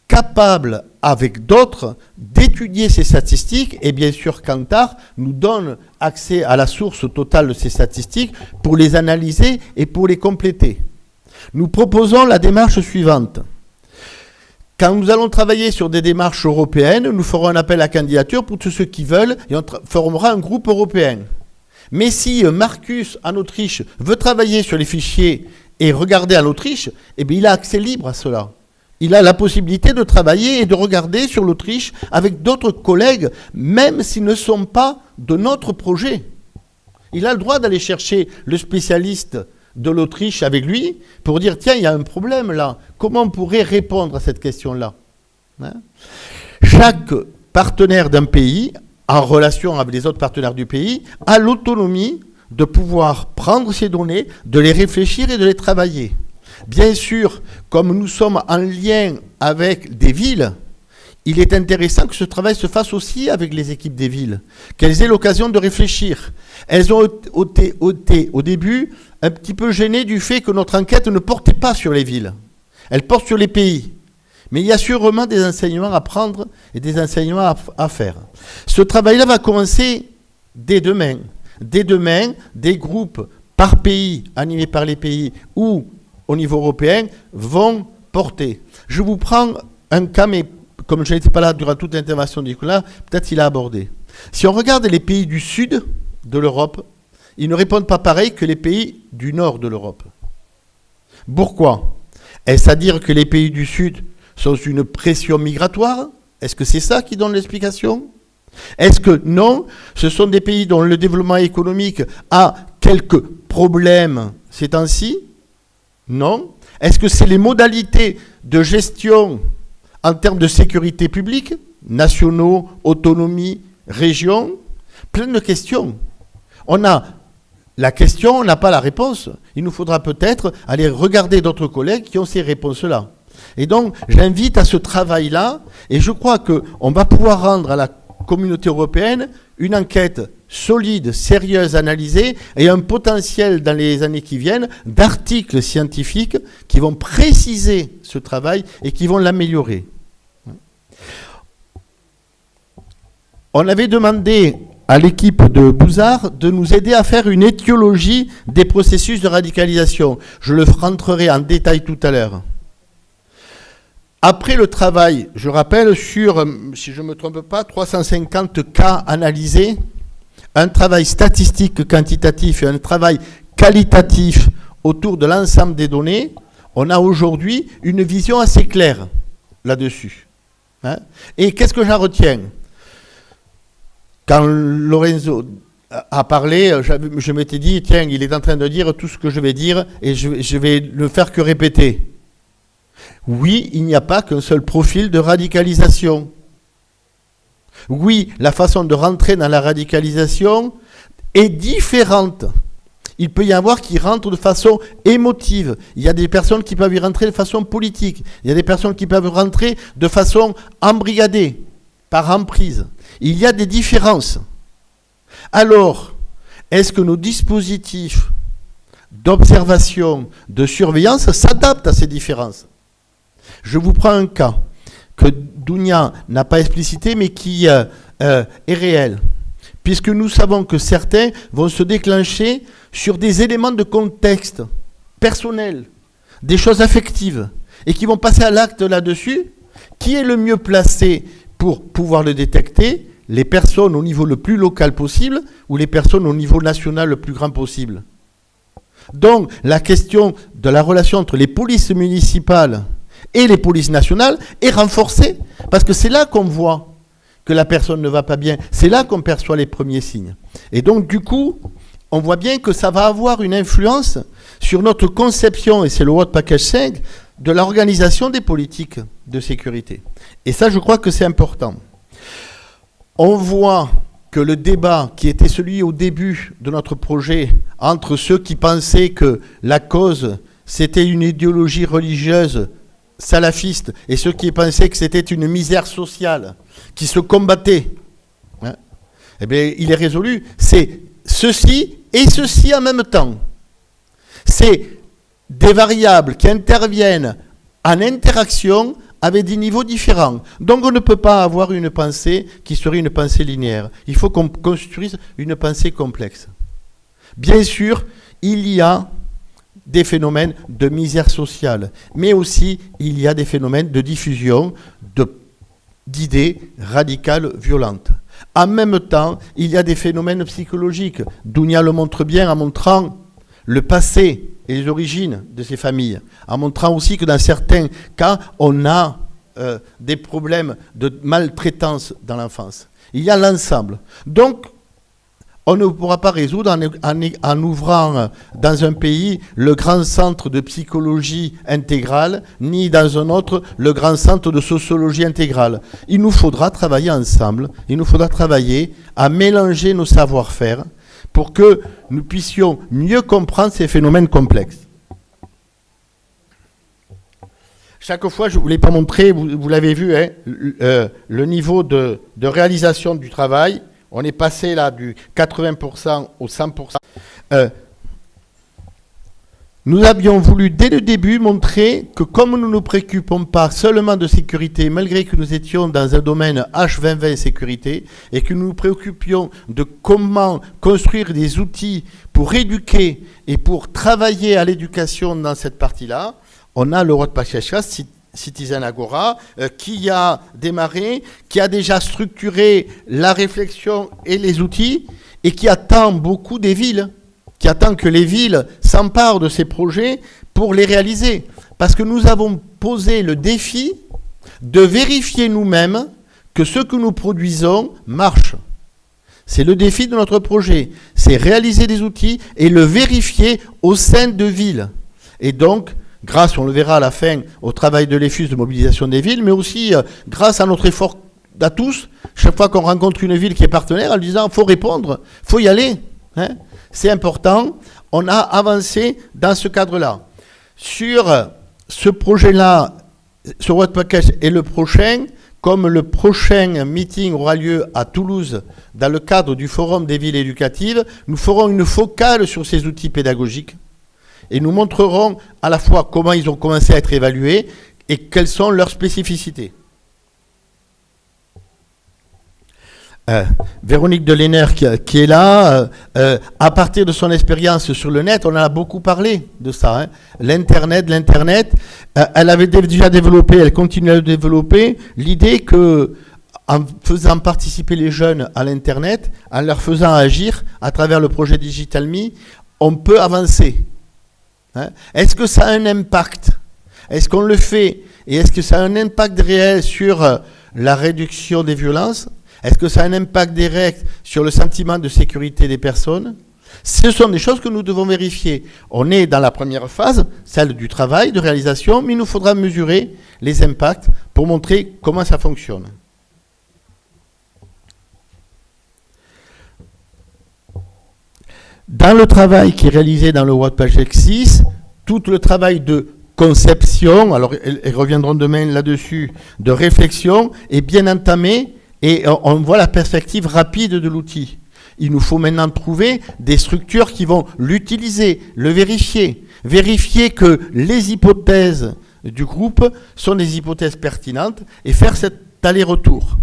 L: capable, avec d'autres, d'étudier ces statistiques, et bien sûr Kantar nous donne accès à la source totale de ces statistiques pour les analyser et pour les compléter. Nous proposons la démarche suivante. Quand nous allons travailler sur des démarches européennes, nous ferons un appel à candidature pour tous ceux qui veulent, et on formera un groupe européen. Mais si Marcus, en Autriche, veut travailler sur les fichiers et regarder en Autriche, eh bien, il a accès libre à cela. Il a la possibilité de travailler et de regarder sur l'Autriche avec d'autres collègues, même s'ils ne sont pas de notre projet. Il a le droit d'aller chercher le spécialiste de l'Autriche avec lui pour dire tiens, il y a un problème là. Comment on pourrait répondre à cette question-là, hein? Chaque partenaire d'un pays, en relation avec les autres partenaires du pays, a l'autonomie de pouvoir prendre ces données, de les réfléchir et de les travailler. Bien sûr, comme nous sommes en lien avec des villes, il est intéressant que ce travail se fasse aussi avec les équipes des villes, qu'elles aient l'occasion de réfléchir. Elles ont été au début un petit peu gênées du fait que notre enquête ne portait pas sur les villes, elle porte sur les pays. Mais il y a sûrement des enseignements à prendre et des enseignements à faire. Ce travail-là va commencer dès demain. Dès demain, des groupes par pays, animés par les pays ou au niveau européen, vont porter. Je vous prends un cas, mais comme je n'étais pas là durant toute l'intervention de Nicolas, peut-être il a abordé. Si on regarde les pays du sud de l'Europe, ils ne répondent pas pareil que les pays du nord de l'Europe. Pourquoi? Est-ce à dire que les pays du sud sont sous une pression migratoire? Est-ce que c'est ça qui donne l'explication? Est-ce que non, ce sont des pays dont le développement économique a quelques problèmes ces temps-ci? Non. Est-ce que c'est les modalités de gestion en termes de sécurité publique, nationaux, autonomie, région? Plein de questions. On a la question, on n'a pas la réponse. Il nous faudra peut-être aller regarder d'autres collègues qui ont ces réponses-là. Et donc, j'invite à ce travail-là, et je crois qu'on va pouvoir rendre à la communauté européenne une enquête solide, sérieuse, analysée, et un potentiel dans les années qui viennent d'articles scientifiques qui vont préciser ce travail et qui vont l'améliorer. On avait demandé à l'équipe de Bouzard de nous aider à faire une étiologie des processus de radicalisation. Je le rentrerai en détail tout à l'heure. Après le travail, je rappelle, sur, si je ne me trompe pas, 350 cas analysés, un travail statistique quantitatif et un travail qualitatif autour de l'ensemble des données, on a aujourd'hui une vision assez claire là-dessus. Hein? Et qu'est-ce que j'en retiens? Quand Lorenzo a parlé, je m'étais dit, tiens, il est en train de dire tout ce que je vais dire et je vais ne faire que répéter. Oui, il n'y a pas qu'un seul profil de radicalisation. Oui, la façon de rentrer dans la radicalisation est différente. Il peut y avoir qui rentrent de façon émotive. Il y a des personnes qui peuvent y rentrer de façon politique. Il y a des personnes qui peuvent rentrer de façon embrigadée, par emprise. Il y a des différences. Alors, est-ce que nos dispositifs d'observation, de surveillance s'adaptent à ces différences? Je vous prends un cas que Dounia n'a pas explicité, mais qui est réel. Puisque nous savons que certains vont se déclencher sur des éléments de contexte personnel, des choses affectives, et qui vont passer à l'acte là-dessus. Qui est le mieux placé pour pouvoir le détecter? Les personnes au niveau le plus local possible ou les personnes au niveau national le plus grand possible? Donc, la question de la relation entre les polices municipales et les polices nationales est renforcée, parce que c'est là qu'on voit que la personne ne va pas bien, c'est là qu'on perçoit les premiers signes. Et donc du coup, on voit bien que ça va avoir une influence sur notre conception, et c'est le World Package 5, de l'organisation des politiques de sécurité. Et ça, je crois que c'est important. On voit que le débat qui était celui au début de notre projet, entre ceux qui pensaient que la cause, c'était une idéologie religieuse salafiste, et ceux qui pensaient que c'était une misère sociale qui se combattait, hein, eh bien, il est résolu. C'est ceci et ceci en même temps. C'est des variables qui interviennent en interaction avec des niveaux différents. Donc on ne peut pas avoir une pensée qui serait une pensée linéaire. Il faut qu'on construise une pensée complexe. Bien sûr, il y a des phénomènes de misère sociale, mais aussi il y a des phénomènes de diffusion d'idées radicales violentes. En même temps, il y a des phénomènes psychologiques. Dounia le montre bien en montrant le passé et les origines de ces familles, en montrant aussi que dans certains cas, on a des problèmes de maltraitance dans l'enfance. Il y a l'ensemble. Donc, On ne pourra pas résoudre en ouvrant dans un pays le grand centre de psychologie intégrale, ni dans un autre le grand centre de sociologie intégrale. Il nous faudra travailler ensemble, il nous faudra travailler à mélanger nos savoir-faire pour que nous puissions mieux comprendre ces phénomènes complexes. Chaque fois, je ne vous l'ai pas montré, vous l'avez vu, hein, le niveau de réalisation du travail. On est passé là du 80% au 100%. Nous avions voulu dès le début montrer que comme nous ne nous préoccupons pas seulement de sécurité, malgré que nous étions dans un domaine H2020 sécurité, et que nous nous préoccupions de comment construire des outils pour éduquer et pour travailler à l'éducation dans cette partie-là, on a le World Package Citizen Agora, qui a démarré, qui a déjà structuré la réflexion et les outils, et qui attend beaucoup des villes, qui attend que les villes s'emparent de ces projets pour les réaliser. Parce que nous avons posé le défi de vérifier nous-mêmes que ce que nous produisons marche. C'est le défi de notre projet, c'est réaliser des outils et le vérifier au sein de villes. Et donc, grâce, on le verra à la fin, au travail de l'EFUS de mobilisation des villes, mais aussi grâce à notre effort à tous, chaque fois qu'on rencontre une ville qui est partenaire, en lui disant, il faut répondre, il faut y aller. Hein, c'est important, on a avancé dans ce cadre-là. Sur ce projet-là, ce World Package et le prochain, comme le prochain meeting aura lieu à Toulouse dans le cadre du Forum des villes éducatives, nous ferons une focale sur ces outils pédagogiques. Et nous montrerons à la fois comment ils ont commencé à être évalués et quelles sont leurs spécificités. Véronique Deléner qui est là, à partir de son expérience sur le net, on en a beaucoup parlé de ça. Hein. L'Internet, elle avait déjà développé, elle continue à le développer, l'idée que en faisant participer les jeunes à l'Internet, en leur faisant agir à travers le projet Digital Me, on peut avancer. Hein? Est-ce que ça a un impact? Est-ce qu'on le fait? Et est-ce que ça a un impact réel sur la réduction des violences? Est-ce que ça a un impact direct sur le sentiment de sécurité des personnes? Ce sont des choses que nous devons vérifier. On est dans la première phase, celle du travail, de réalisation, mais il nous faudra mesurer les impacts pour montrer comment ça fonctionne. Dans le travail qui est réalisé dans le World Package 6, tout le travail de conception, alors ils reviendront demain là-dessus, de réflexion, est bien entamé et on voit la perspective rapide de l'outil. Il nous faut maintenant trouver des structures qui vont l'utiliser, le vérifier. Vérifier que les hypothèses du groupe sont des hypothèses pertinentes et faire cet aller-retour.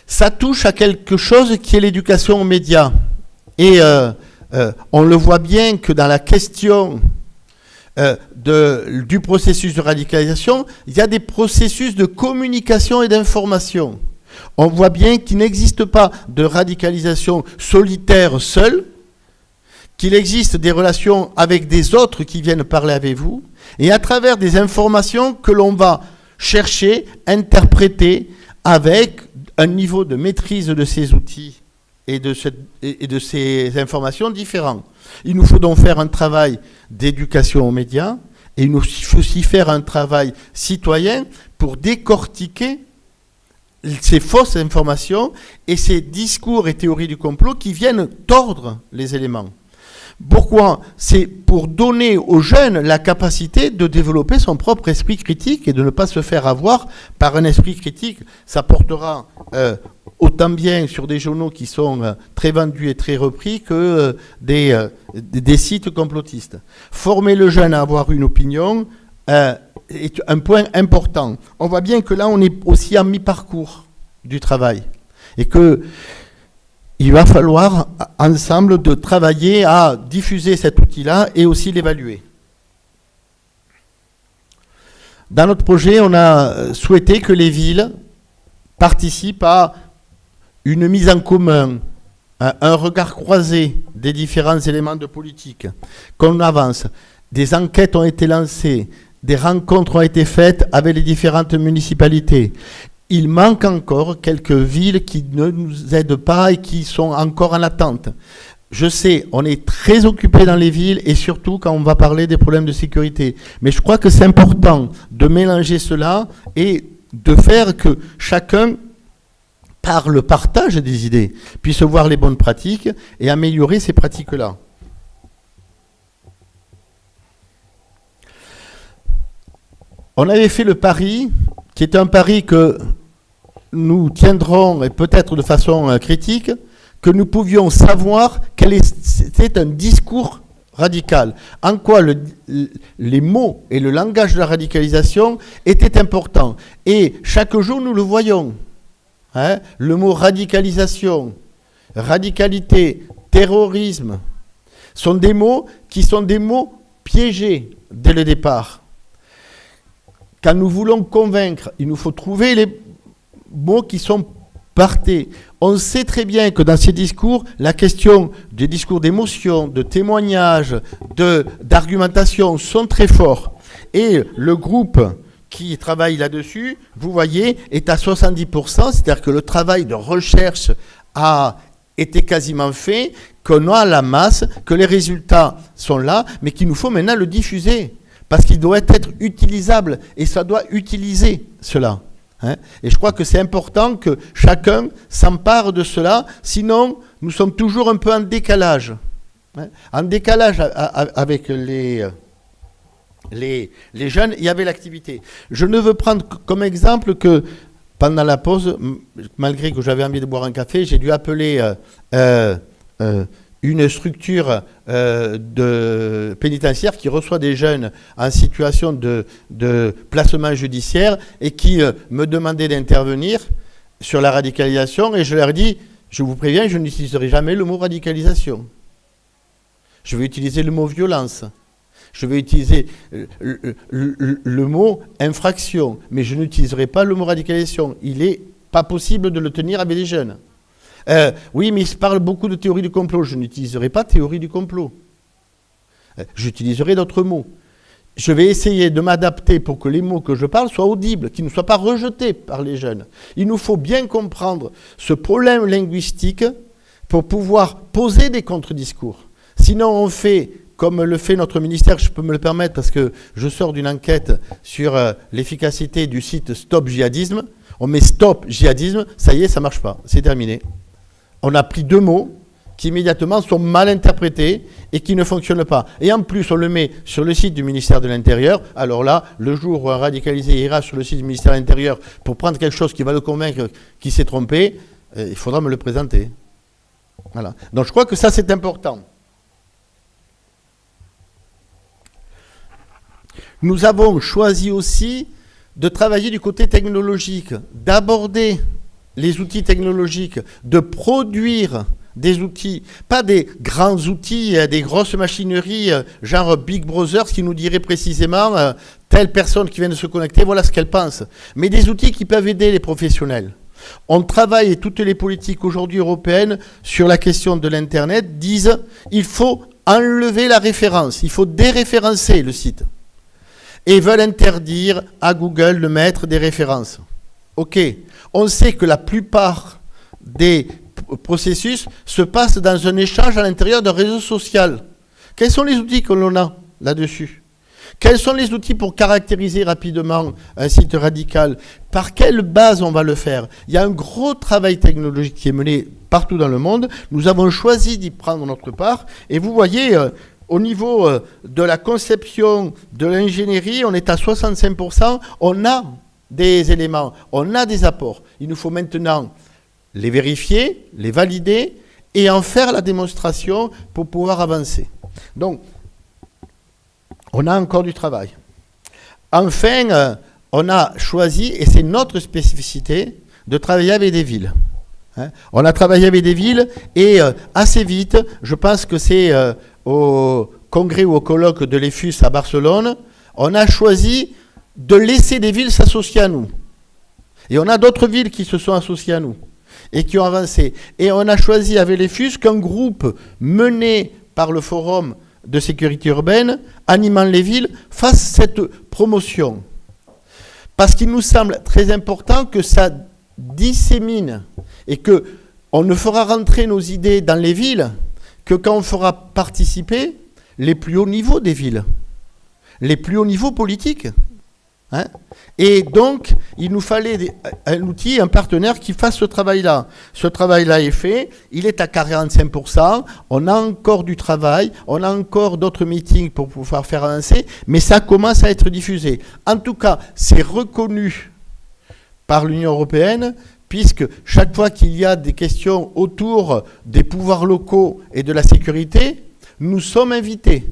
L: Ça touche à quelque chose qui est l'éducation aux médias. Et on le voit bien que dans la question du processus de radicalisation, il y a des processus de communication et d'information. On voit bien qu'il n'existe pas de radicalisation solitaire seule, qu'il existe des relations avec des autres qui viennent parler avec vous, et à travers des informations que l'on va chercher, interpréter avec un niveau de maîtrise de ces outils et de ces informations différents. Il nous faut donc faire un travail d'éducation aux médias, et il nous faut aussi faire un travail citoyen pour décortiquer ces fausses informations et ces discours et théories du complot qui viennent tordre les éléments. Pourquoi? C'est pour donner aux jeunes la capacité de développer son propre esprit critique et de ne pas se faire avoir par un esprit critique. Ça portera autant bien sur des journaux qui sont très vendus et très repris que des sites complotistes. Former le jeune à avoir une opinion est un point important. On voit bien que là, on est aussi à mi-parcours du travail et que il va falloir ensemble de travailler à diffuser cet outil-là et aussi l'évaluer. Dans notre projet, on a souhaité que les villes participent à une mise en commun, un regard croisé des différents éléments de politique, qu'on avance. Des enquêtes ont été lancées, des rencontres ont été faites avec les différentes municipalités. il manque encore quelques villes qui ne nous aident pas et qui sont encore en attente. Je sais, on est très occupé dans les villes et surtout quand on va parler des problèmes de sécurité. Mais je crois que c'est important de mélanger cela et de faire que chacun, par le partage des idées, puisse voir les bonnes pratiques et améliorer ces pratiques-là. On avait fait le pari, qui est un pari que nous tiendrons, et peut-être de façon critique, que nous pouvions savoir quel était un discours radical, en quoi les mots et le langage de la radicalisation étaient importants. Et chaque jour, nous le voyons. Hein, le mot radicalisation, radicalité, terrorisme, sont des mots qui sont des mots piégés dès le départ. Quand nous voulons convaincre, il nous faut trouver les mots qui sont partés. On sait très bien que dans ces discours, la question des discours d'émotion, de témoignage, d'argumentation sont très forts. Et le groupe qui travaille là-dessus, vous voyez, est à 70%, c'est-à-dire que le travail de recherche a été quasiment fait, qu'on a la masse, que les résultats sont là, mais qu'il nous faut maintenant le diffuser, parce qu'il doit être utilisable, et ça doit utiliser cela. Hein. Et je crois que c'est important que chacun s'empare de cela, sinon nous sommes toujours un peu en décalage. Hein. En décalage avec les jeunes, il y avait l'activité. Je ne veux prendre comme exemple que pendant la pause, malgré que j'avais envie de boire un café, j'ai dû appeler une structure de pénitentiaire qui reçoit des jeunes en situation de placement judiciaire et qui me demandait d'intervenir sur la radicalisation. Et je leur ai dit, je vous préviens, je n'utiliserai jamais le mot radicalisation. Je vais utiliser le mot violence. Je vais utiliser le mot infraction, mais je n'utiliserai pas le mot radicalisation. Il n'est pas possible de le tenir avec les jeunes. Oui, mais ils parlent beaucoup de théorie du complot. Je n'utiliserai pas théorie du complot. J'utiliserai d'autres mots. Je vais essayer de m'adapter pour que les mots que je parle soient audibles, qu'ils ne soient pas rejetés par les jeunes. Il nous faut bien comprendre ce problème linguistique pour pouvoir poser des contre-discours. Sinon, on fait, comme le fait notre ministère, je peux me le permettre parce que je sors d'une enquête sur l'efficacité du site Stop Djihadisme. On met Stop Djihadisme, ça y est, ça ne marche pas, c'est terminé. On a pris deux mots qui immédiatement sont mal interprétés et qui ne fonctionnent pas. Et en plus, on le met sur le site du ministère de l'Intérieur. Alors là, le jour où un radicalisé ira sur le site du ministère de l'Intérieur pour prendre quelque chose qui va le convaincre qu'il s'est trompé, il faudra me le présenter. Voilà. Donc je crois que ça, c'est important. Nous avons choisi aussi de travailler du côté technologique, d'aborder les outils technologiques, de produire des outils, pas des grands outils, des grosses machineries, genre Big Brother, qui nous dirait précisément telle personne qui vient de se connecter, voilà ce qu'elle pense, mais des outils qui peuvent aider les professionnels. On travaille, et toutes les politiques aujourd'hui européennes sur la question de l'Internet disent il faut enlever la référence, il faut déréférencer le site. Et veulent interdire à Google de mettre des références. Ok, on sait que la plupart des processus se passent dans un échange à l'intérieur d'un réseau social. Quels sont les outils que l'on a là-dessus? Quels sont les outils pour caractériser rapidement un site radical? Par quelle base on va le faire? Il y a un gros travail technologique qui est mené partout dans le monde. Nous avons choisi d'y prendre notre part. Et vous voyez... au niveau de la conception, de l'ingénierie, on est à 65%. On a des éléments, on a des apports. Il nous faut maintenant les vérifier, les valider et en faire la démonstration pour pouvoir avancer. Donc, on a encore du travail. Enfin, on a choisi, et c'est notre spécificité, de travailler avec des villes. Hein. On a travaillé avec des villes et assez vite, je pense que c'est... au congrès ou au colloque de l'EFUS à Barcelone, on a choisi de laisser des villes s'associer à nous. Et on a d'autres villes qui se sont associées à nous et qui ont avancé. Et on a choisi avec l'EFUS qu'un groupe mené par le Forum de sécurité urbaine, animant les villes, fasse cette promotion. parce qu'il nous semble très important que ça dissémine et que on ne fera rentrer nos idées dans les villes que quand on fera participer les plus hauts niveaux des villes, les plus hauts niveaux politiques. Hein? Et donc, il nous fallait un outil, un partenaire qui fasse ce travail-là. Ce travail-là est fait, il est à 45%, on a encore du travail, on a encore d'autres meetings pour pouvoir faire avancer, mais ça commence à être diffusé. En tout cas, c'est reconnu par l'Union européenne, puisque chaque fois qu'il y a des questions autour des pouvoirs locaux et de la sécurité, nous sommes invités.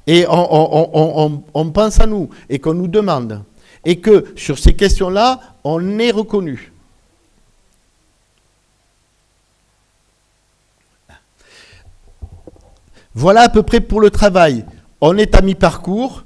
L: Et on pense à nous et qu'on nous demande. Et que sur ces questions-là, on est reconnu. Voilà à peu près pour le travail. On est à mi-parcours,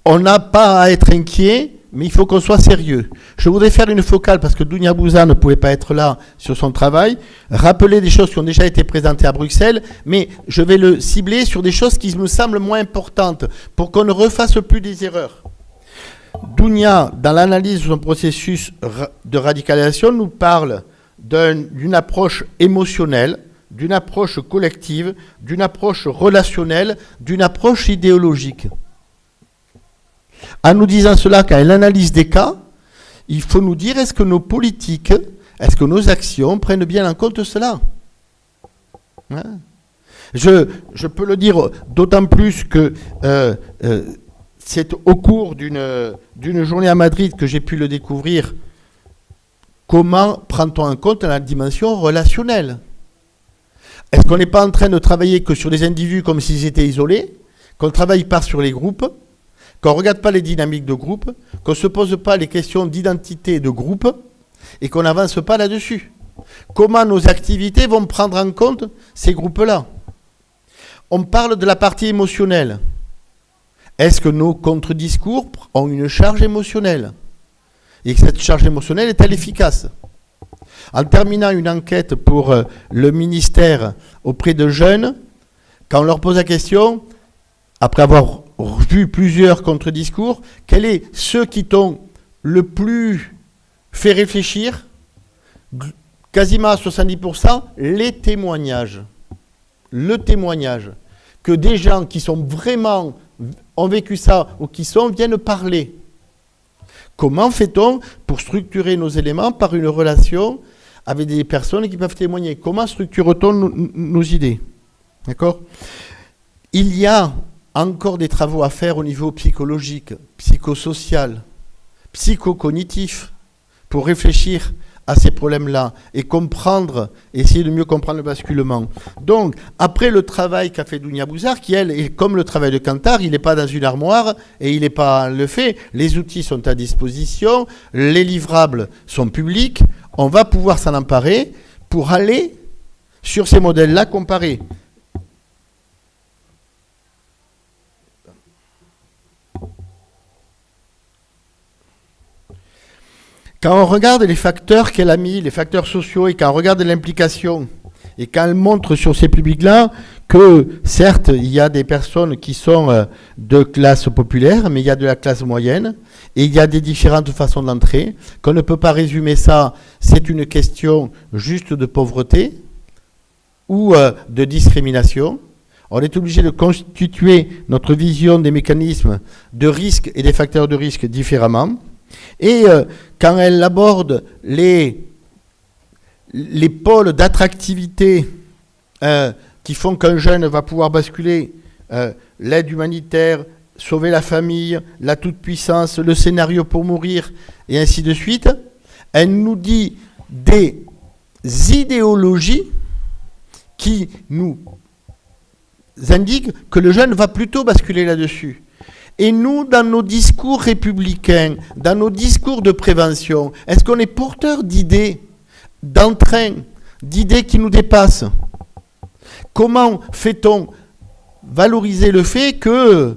L: on n'a pas à être inquiet, mais il faut qu'on soit sérieux. Je voudrais faire une focale, parce que Dounia Bouza ne pouvait pas être là sur son travail, rappeler des choses qui ont déjà été présentées à Bruxelles, mais je vais le cibler sur des choses qui me semblent moins importantes, pour qu'on ne refasse plus des erreurs. Dounia, dans l'analyse de son processus de radicalisation, nous parle d'une approche émotionnelle, d'une approche collective, d'une approche relationnelle, d'une approche idéologique. En nous disant cela, quand elle analyse des cas, il faut nous dire, est-ce que nos politiques, est-ce que nos actions prennent bien en compte cela? Hein? Je peux le dire d'autant plus que c'est au cours d'une journée à Madrid que j'ai pu le découvrir. Comment prend-on en compte la dimension relationnelle? Est-ce qu'on n'est pas en train de travailler que sur les individus comme s'ils étaient isolés, qu'on ne travaille pas sur les groupes, qu'on ne regarde pas les dynamiques de groupe, qu'on ne se pose pas les questions d'identité de groupe et qu'on n'avance pas là-dessus? Comment nos activités vont prendre en compte ces groupes-là? On parle de la partie émotionnelle. Est-ce que nos contre-discours ont une charge émotionnelle? Et que cette charge émotionnelle est-elle efficace? En terminant une enquête pour le ministère auprès de jeunes, quand on leur pose la question, après avoir vu plusieurs contre-discours, quels sont ceux qui t'ont le plus fait réfléchir? Quasiment à 70%, les témoignages. Le témoignage. Que des gens qui sont vraiment ont vécu ça ou qui viennent parler. Comment fait-on pour structurer nos éléments par une relation avec des personnes qui peuvent témoigner? Comment structure-t-on nos idées? D'accord? Il y a encore des travaux à faire au niveau psychologique, psychosocial, psychocognitif, pour réfléchir à ces problèmes-là et comprendre, essayer de mieux comprendre le basculement. Donc, après le travail qu'a fait Dounia Bouzard, qui, elle, est comme le travail de Kantar, il n'est pas dans une armoire et il n'est pas le fait. Les outils sont à disposition, les livrables sont publics, on va pouvoir s'en emparer pour aller sur ces modèles-là comparer. Quand on regarde les facteurs qu'elle a mis, les facteurs sociaux, et quand on regarde l'implication, et quand elle montre sur ces publics-là que, certes, il y a des personnes qui sont de classe populaire, mais il y a de la classe moyenne, et il y a des différentes façons d'entrer, qu'on ne peut pas résumer ça, c'est une question juste de pauvreté ou de discrimination. On est obligé de constituer notre vision des mécanismes de risque et des facteurs de risque différemment. Et quand elle aborde les pôles d'attractivité qui font qu'un jeune va pouvoir basculer, l'aide humanitaire, sauver la famille, la toute-puissance, le scénario pour mourir, et ainsi de suite, elle nous dit des idéologies qui nous indiquent que le jeune va plutôt basculer là-dessus. Et nous, dans nos discours républicains, dans nos discours de prévention, est-ce qu'on est porteur d'idées, d'entrain, d'idées qui nous dépassent? Comment fait-on valoriser le fait que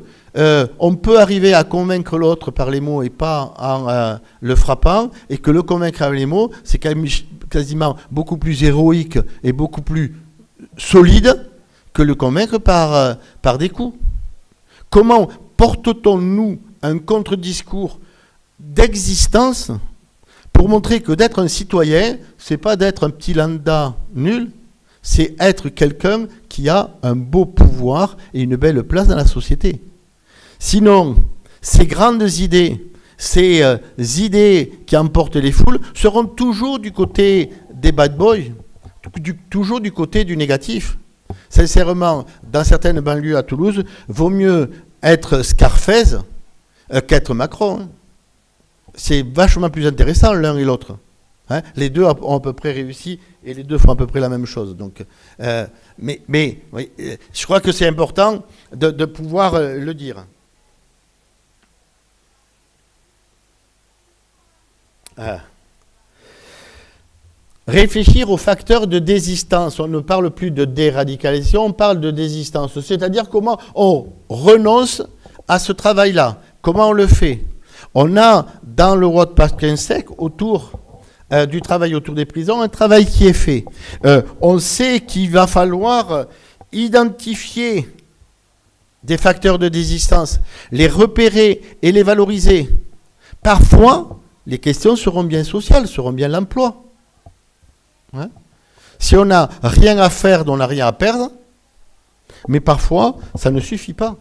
L: on peut arriver à convaincre l'autre par les mots et pas en le frappant, et que le convaincre avec les mots, c'est quasiment beaucoup plus héroïque et beaucoup plus solide que le convaincre par des coups? Comment porte-t-on, nous, un contre-discours d'existence pour montrer que d'être un citoyen, c'est pas d'être un petit lambda nul, c'est être quelqu'un qui a un beau pouvoir et une belle place dans la société. Sinon, ces grandes idées, ces idées qui emportent les foules seront toujours du côté des bad boys, toujours du côté du négatif. Sincèrement, dans certaines banlieues à Toulouse, vaut mieux être Scarface qu'être Macron. Hein. C'est vachement plus intéressant l'un et l'autre. Hein. Les deux ont à peu près réussi et les deux font à peu près la même chose. Donc, mais oui, je crois que c'est important de pouvoir le dire. Réfléchir aux facteurs de désistance. On ne parle plus de déradicalisation, on parle de désistance. C'est-à-dire comment on renonce à ce travail-là. Comment on le fait? On a dans le World Pact Sec, autour du travail autour des prisons, un travail qui est fait. On sait qu'il va falloir identifier des facteurs de désistance, les repérer et les valoriser. Parfois, les questions seront bien sociales, seront bien l'emploi. Hein? Si on n'a rien à faire, on n'a rien à perdre, mais parfois, ça ne suffit pas.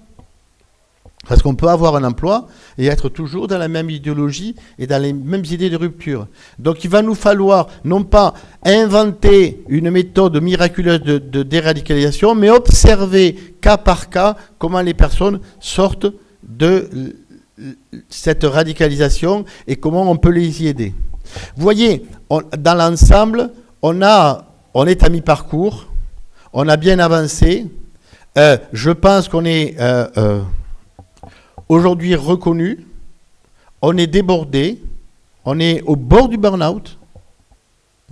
L: Parce qu'on peut avoir un emploi et être toujours dans la même idéologie et dans les mêmes idées de rupture. Donc il va nous falloir non pas inventer une méthode miraculeuse de déradicalisation, mais observer cas par cas comment les personnes sortent de cette radicalisation et comment on peut les y aider. Vous voyez, dans l'ensemble, on est à mi-parcours, on a bien avancé. Je pense qu'on est aujourd'hui reconnu, on est débordé, on est au bord du burn-out.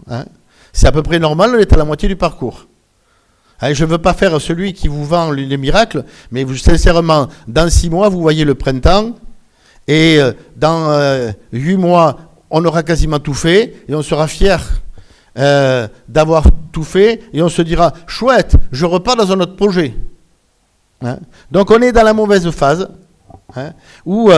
L: Hein. C'est à peu près normal, on est à la moitié du parcours. Hein, je ne veux pas faire celui qui vous vend les miracles, mais sincèrement, dans 6 mois, vous voyez le printemps, et dans 8 mois, on aura quasiment tout fait, et on sera fier d'avoir tout fait, et on se dira, chouette, je repars dans un autre projet. Hein. Donc on est dans la mauvaise phase. Hein, où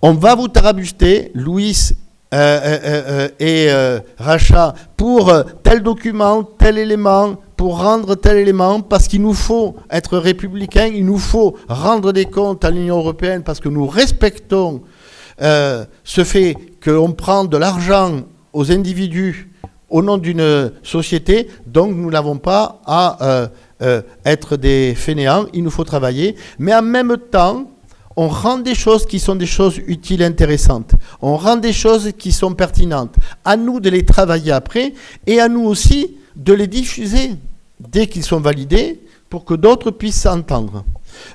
L: on va vous tarabuster, Louis et Racha, pour tel document, tel élément, pour rendre tel élément, parce qu'il nous faut être républicains, il nous faut rendre des comptes à l'Union européenne, parce que nous respectons ce fait qu'on prend de l'argent aux individus au nom d'une société, donc nous n'avons pas à être des fainéants, il nous faut travailler, mais en même temps, on rend des choses qui sont des choses utiles et intéressantes. On rend des choses qui sont pertinentes. À nous de les travailler après et à nous aussi de les diffuser dès qu'ils sont validés pour que d'autres puissent s'entendre.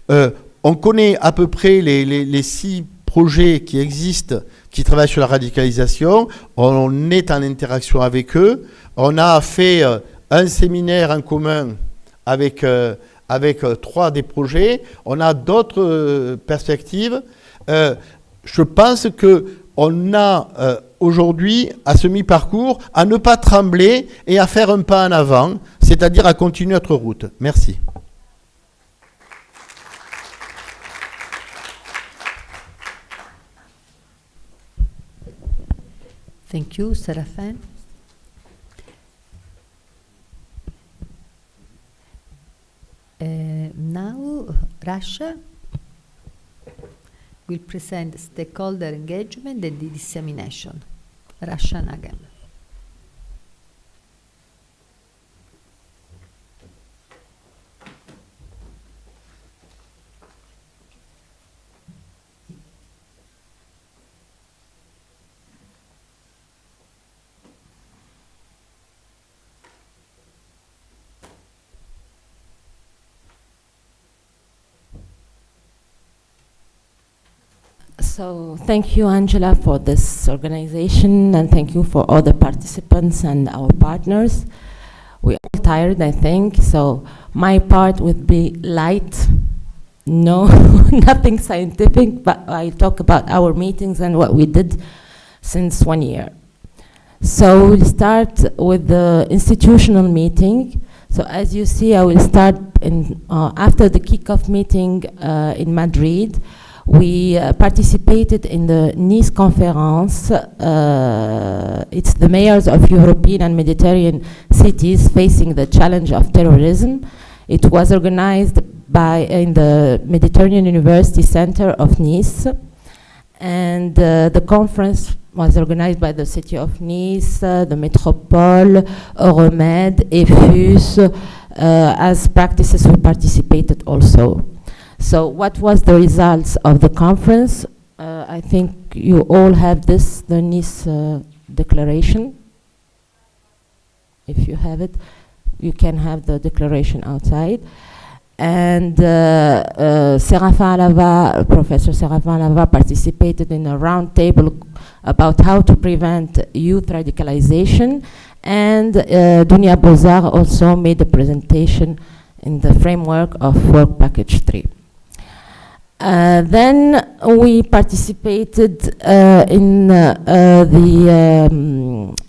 L: On connaît à peu près les 6 projets qui existent, qui travaillent sur la radicalisation. On est en interaction avec eux. On a fait un séminaire en commun avec 3 des projets, on a d'autres perspectives. Je pense qu'on a aujourd'hui, à ce mi-parcours, à ne pas trembler et à faire un pas en avant, c'est-à-dire à continuer notre route. Merci.
A: Thank you, Séraphin. Now, Russia will present stakeholder engagement and the dissemination. Russia Nagel.
R: So thank you, Angela, for this organization, and thank you for all the participants and our partners. We're all tired, I think, so my part would be light. No, nothing scientific, but I talk about our meetings and what we did since 1 year. So we'll start with the institutional meeting. So as you see, I will start after the kickoff meeting in Madrid, We participated in the Nice conference. It's the mayors of European and Mediterranean cities facing the challenge of terrorism. It was organized in the Mediterranean University Center of Nice. And the conference was organized by the city of Nice, the Métropole, Euromed, EFUS. As practices, we participated also. So what was the results of the conference? I think you all have this, the Nice declaration. If you have it, you can have the declaration outside. And Séraphin Alava, Professor Séraphin Alava participated in a round table about how to prevent youth radicalization. And Dunia Bozar also made a presentation in the framework of Work Package 3. Then we participated in the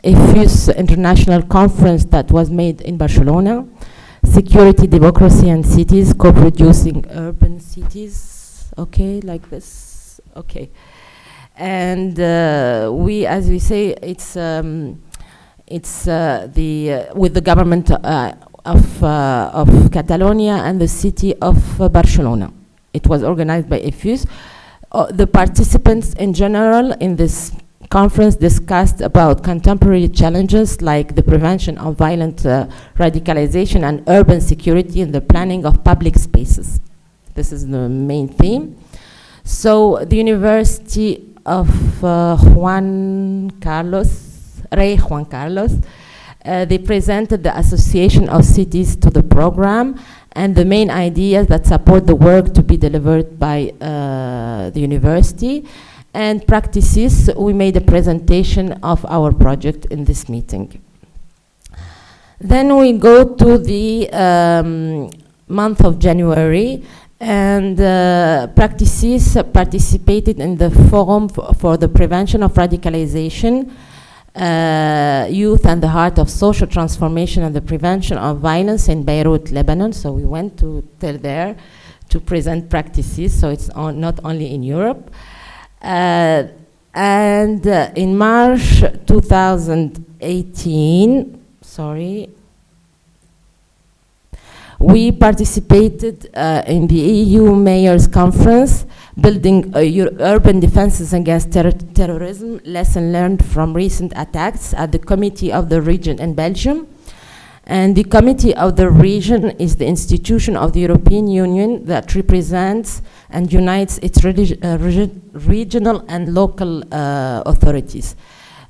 R: EFUS International Conference that was made in Barcelona. Security, Democracy and Cities, co-producing urban cities. Okay, like this. Okay. And we, as we say, it's with the government of Catalonia and the city of Barcelona. It was organized by EFUS. The participants in general in this conference discussed about contemporary challenges like the prevention of violent radicalization and urban security in the planning of public spaces. This is the main theme. So the University of Rey Juan Carlos, they presented the Association of Cities to the program and the main ideas that support the work to be delivered by the university. And practices, we made a presentation of our project in this meeting. Then we go to the month of January, and practices participated in the Forum for the Prevention of Radicalization, Youth and the Heart of Social Transformation and the Prevention of Violence in Beirut, Lebanon. So we went to there to present practices, so it's not only in Europe. And in March 2018, we participated in the EU Mayors Conference, Building Urban Defenses Against Terrorism, Lesson Learned from Recent Attacks at the Committee of the Region in Belgium. And the Committee of the Region is the institution of the European Union that represents and unites its regional and local authorities.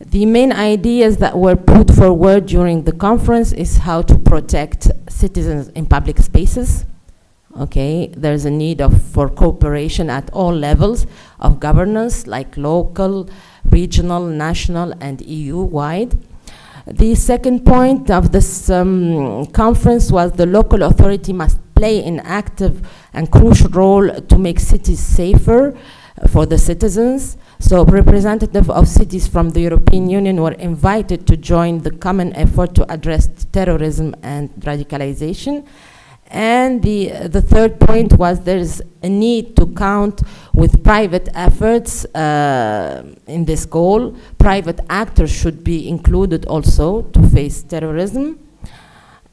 R: The main ideas that were put forward during the conference is how to protect citizens in public spaces. Okay, there's a need for cooperation at all levels of governance, like local, regional, national, and EU-wide. The second point of this conference was the local authority must play an active and crucial role to make cities safer for the citizens. So representatives of cities from the European Union were invited to join the common effort to address terrorism and radicalization. And the third point was there's a need to count with private efforts in this goal. Private actors should be included also to face terrorism.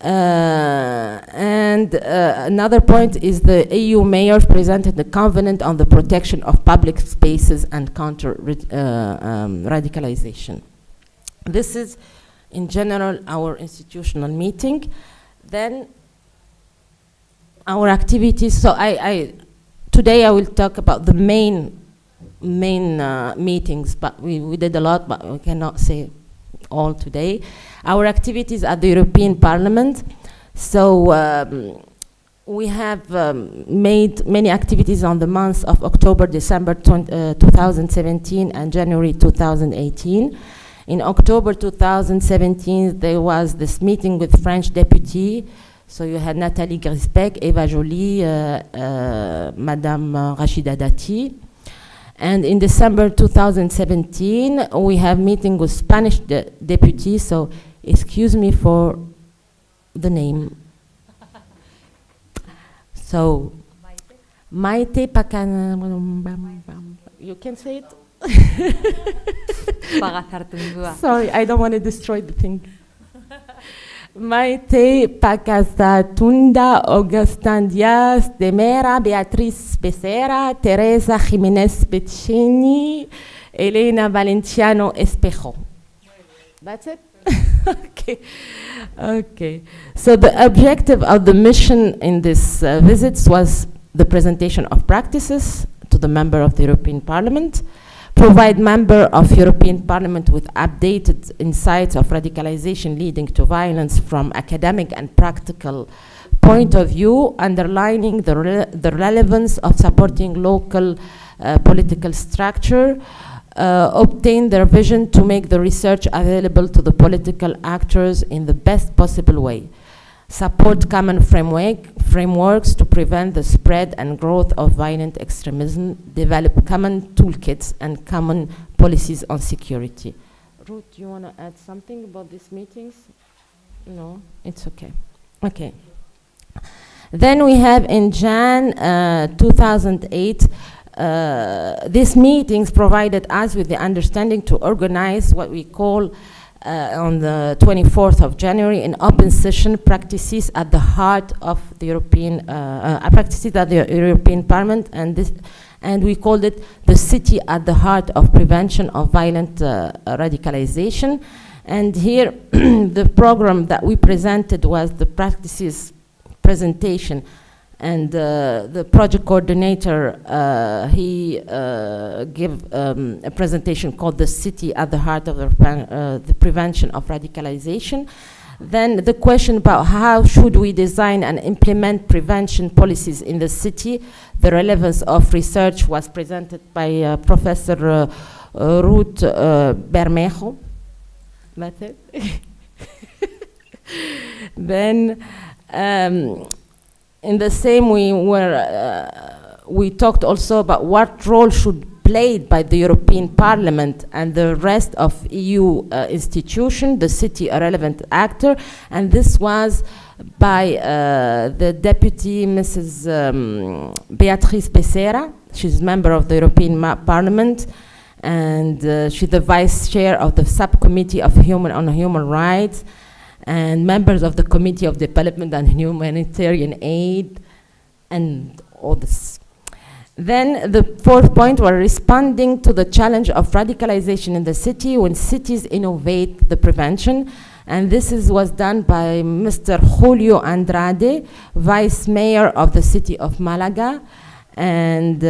R: And another point is the EU mayors presented the Covenant on the Protection of Public Spaces and Counter Radicalization. This is, in general, our institutional meeting. Then our activities. So today I will talk about the main meetings, but we did a lot, but we cannot say all today. Our activities at the European Parliament. So we have made many activities on the months of October, December 2017 and January 2018. In October 2017, there was this meeting with French deputy. So you had Nathalie Grispec, Eva Joly, Madame Rachida Dati. And in December 2017, we have meeting with Spanish deputy, so excuse me for the name. So, Maite Pacan. You can say it? Sorry, I don't want to destroy the thing. Maite Pacasatunda, Augustin Diaz de Mera, Beatriz Becerra, Teresa Jimenez Piccini, Elena Valenciano Espejo. That's it? Okay. Okay. So the objective of the mission in this visits was the presentation of practices to the member of the European Parliament, provide member of European Parliament with updated insights of radicalization leading to violence from academic and practical point of view, underlining the relevance of supporting local political structure, obtain their vision to make the research available to the political actors in the best possible way, support common frameworks to prevent the spread and growth of violent extremism, develop common toolkits and common policies on security. Ruth, do you want to add something about these meetings? No, it's okay. Okay. Then we have in Jan 2008, these meetings provided us with the understanding to organize what we call on the 24th of January an open session, practices at the heart of the European practices at the European Parliament, and we called it the city at the heart of prevention of violent radicalization. And here the program that we presented was the practices presentation, and the project coordinator, he gave a presentation called The City at the Heart of the Prevention of Radicalization. Then the question about how should we design and implement prevention policies in the city, the relevance of research was presented by Professor Ruth Bermejo. That's it. Then, in the same we talked also about what role should played by the European Parliament and the rest of EU institutions, the city a relevant actor, and this was by the deputy Mrs. Beatriz Becerra. She's member of the European Parliament, and she's the vice chair of the subcommittee of human rights, and members of the Committee of Development and Humanitarian Aid, and all this. Then the fourth point was responding to the challenge of radicalization in the city when cities innovate the prevention. And this was done by Mr. Julio Andrade, Vice Mayor of the city of Malaga. And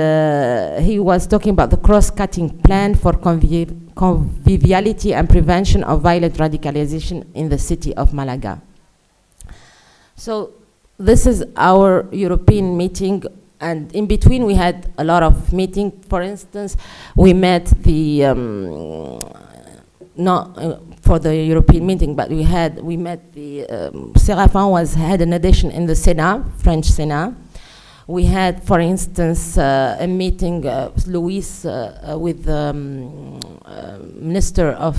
R: he was talking about the cross-cutting plan for conviviality and prevention of violent radicalization in the city of Malaga. So this is our European meeting, and in between we had a lot of meetings. For instance, we met the not for the European meeting, but we met the Séraphin had an edition in the Sénat, French Sénat. We had, for instance, a meeting, Louis, with the Minister of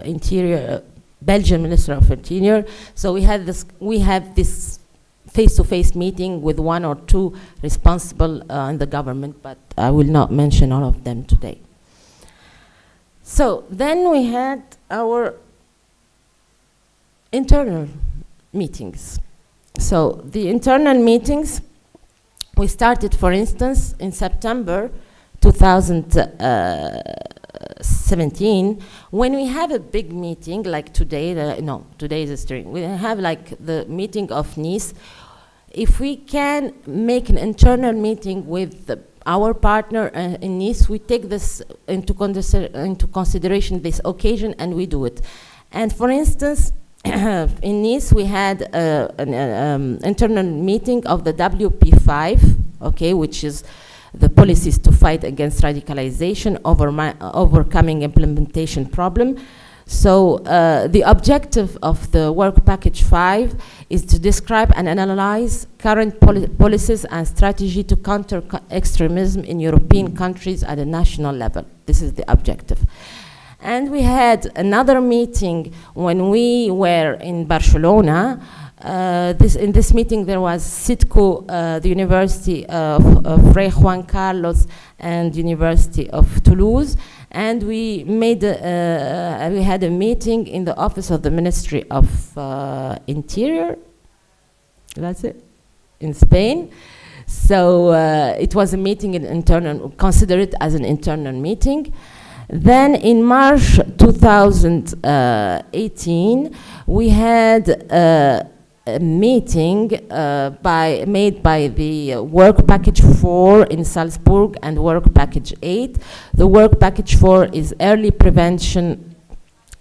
R: Interior, Belgian Minister of Interior. So we have this face-to-face meeting with one or two responsible in the government, but I will not mention all of them today. So then we had our internal meetings. So the internal meetings, we started, for instance, in September 2017, when we have a big meeting like today, today is a string. We have like the meeting of Nice. If we can make an internal meeting with our partner in Nice, we take this into consideration this occasion, and we do it. And for instance, in Nice, we had an internal meeting of the WP5, okay, which is the policies to fight against radicalization, overcoming implementation problem. So the objective of the work package 5 is to describe and analyze current policies and strategy to counter extremism in European countries at a national level. This is the objective. And we had another meeting when we were in Barcelona In this meeting there was CITCO, the University of Fray Juan Carlos and University of Toulouse, and we made we had a meeting in the office of the Ministry of Interior. That's it, in Spain. So it was a meeting, consider it as an internal meeting. Then in March 2018, we had a meeting made by the Work Package 4 in Salzburg and Work Package 8. The Work Package 4 is early prevention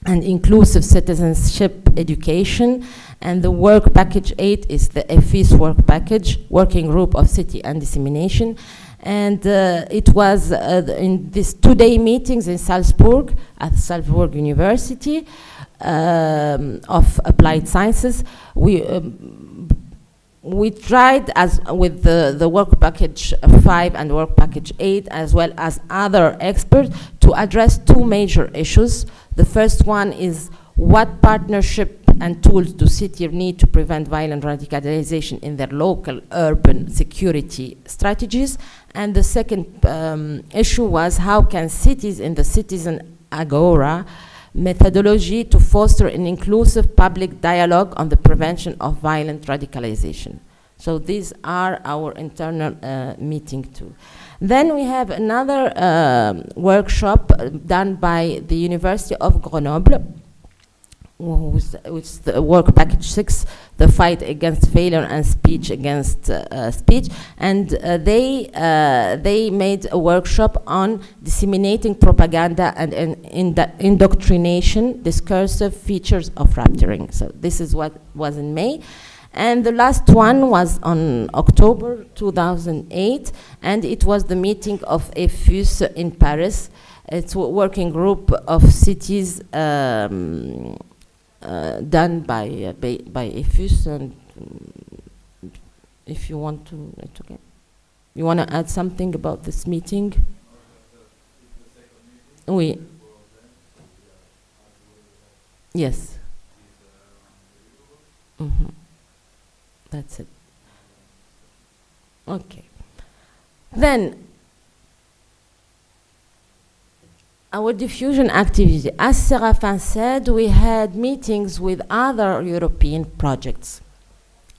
R: and inclusive citizenship education, and the Work Package 8 is the EFIS Work Package, Working Group of City and Dissemination. And it was in these 2-day meetings in Salzburg, at Salzburg University of Applied Sciences. We tried, as with the Work Package 5 and Work Package 8, as well as other experts, to address two major issues. The first one is what partnership and tools do cities need to prevent violent radicalization in their local urban security strategies? And the second issue was how can cities in the Citizen Agora methodology to foster an inclusive public dialogue on the prevention of violent radicalization. So these are our internal meeting too. Then we have another workshop done by the University of Grenoble, which is the Work Package 6, the fight against failure and speech against speech. And they made a workshop on disseminating propaganda and indoctrination, discursive features of rapturing. So this is what was in May. And the last one was on October 2008, and it was the meeting of EFUS in Paris. It's a working group of cities done by EFUS, and if you want to, it's okay. You want to add something about this meeting? Oui. Yes. Mm-hmm. That's it. Okay. Then, our diffusion activity. As Séraphin said, we had meetings with other European projects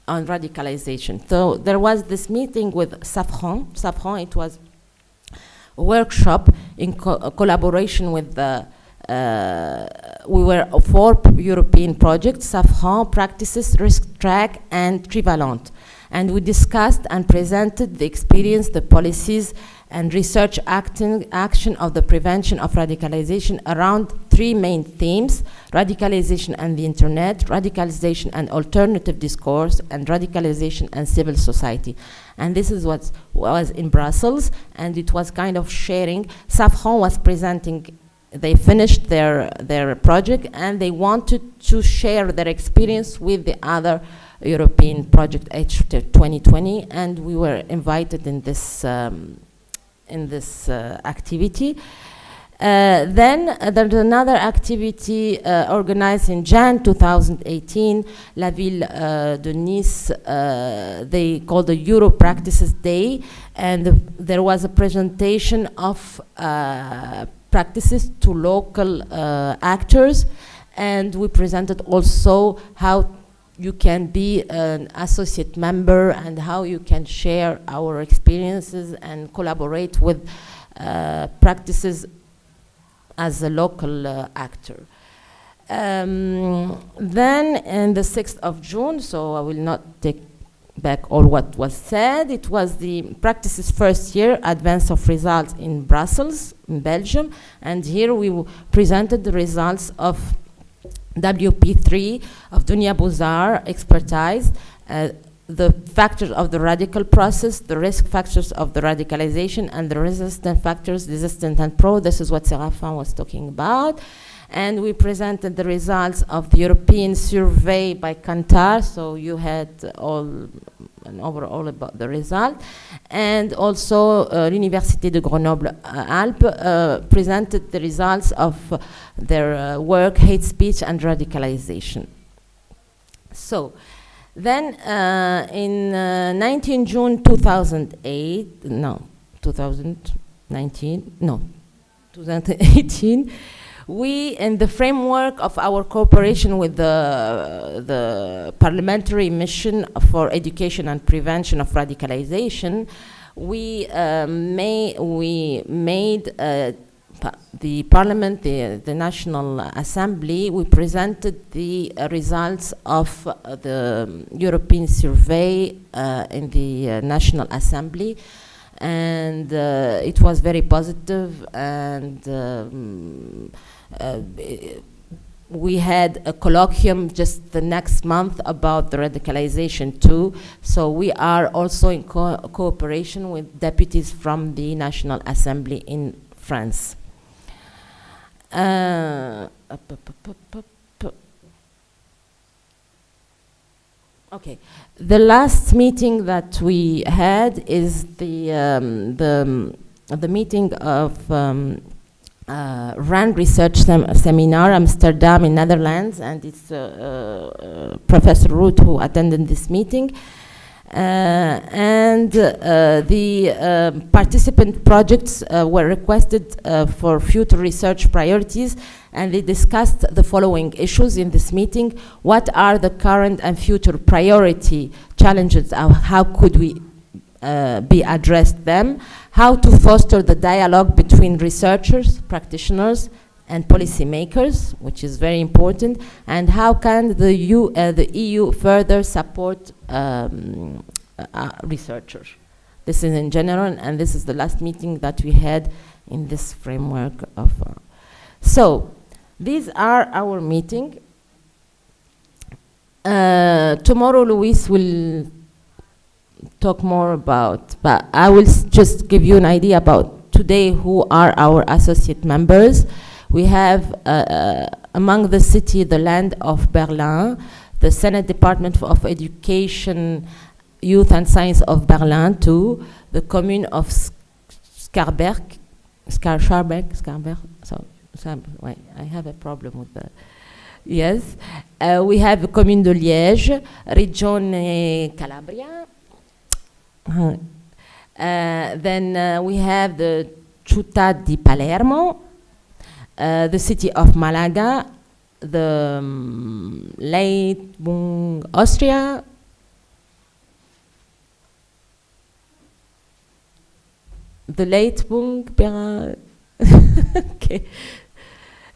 R: on radicalization. So there was this meeting with Safran. Safran, it was a workshop in collaboration with the we were 4 European projects: Safran, Practices, Risk Track, and Trivalent. And we discussed and presented the experience, the policies, and research action of the prevention of radicalization around 3 main themes: radicalization and the internet, radicalization and alternative discourse, and radicalization and civil society. And this is what was in Brussels, and it was kind of sharing. Safran was presenting. They finished their project, and they wanted to share their experience with the other European project, H2020, and we were invited in this activity. Then there's another activity organized in Jan 2018, La Ville de Nice, they called the Euro Practices Day, and there was a presentation of practices to local actors, and we presented also how you can be an associate member and how you can share our experiences and collaborate with practices as a local actor. Then in the 6th of June, so I will not take back all what was said, it was the practices first year advance of results in Brussels, in Belgium, and here we presented the results of WP3 of Dunia Bouzar expertise, the factors of the radical process, the risk factors of the radicalization, and the resistant factors, resistant and pro. This is what Séraphin was talking about. And we presented the results of the European survey by Kantar, so you had an overall about the result. And also l'Université de Grenoble-Alpes presented the results of their work, hate speech and radicalization. So Then in 19 June 2008, no, 2019, no, 2018, we, in the framework of our cooperation with the Parliamentary Mission for Education and Prevention of Radicalization, we made the Parliament, the National Assembly, we presented the results of the European survey in the National Assembly, and it was very positive, and we had a colloquium just the next month about the radicalization too. So we are also in cooperation with deputies from the National Assembly in France. Okay, the last meeting that we had is the meeting of RAND Research Seminar, Amsterdam in Netherlands, and it's Professor Root who attended this meeting. And the participant projects were requested for future research priorities, and they discussed the following issues in this meeting. What are the current and future priority challenges? How could we be addressed them? How to foster the dialogue between researchers, practitioners, and policymakers, which is very important, and how can the EU further support researchers? This is in general, and this is the last meeting that we had in this framework of. So, these are our meeting. Tomorrow, Luis will talk more about, but I will just give you an idea about today who are our associate members. We have among the city, the land of Berlin, the Senate Department of Education, Youth and Science of Berlin too, the commune of Schaerbeek, so wait, I have a problem with that. Yes, we have the commune de Liège, Regione Calabria. Then we have the Città di Palermo, the city of Malaga, the Leitbung, Austria, the Leitbung, okay.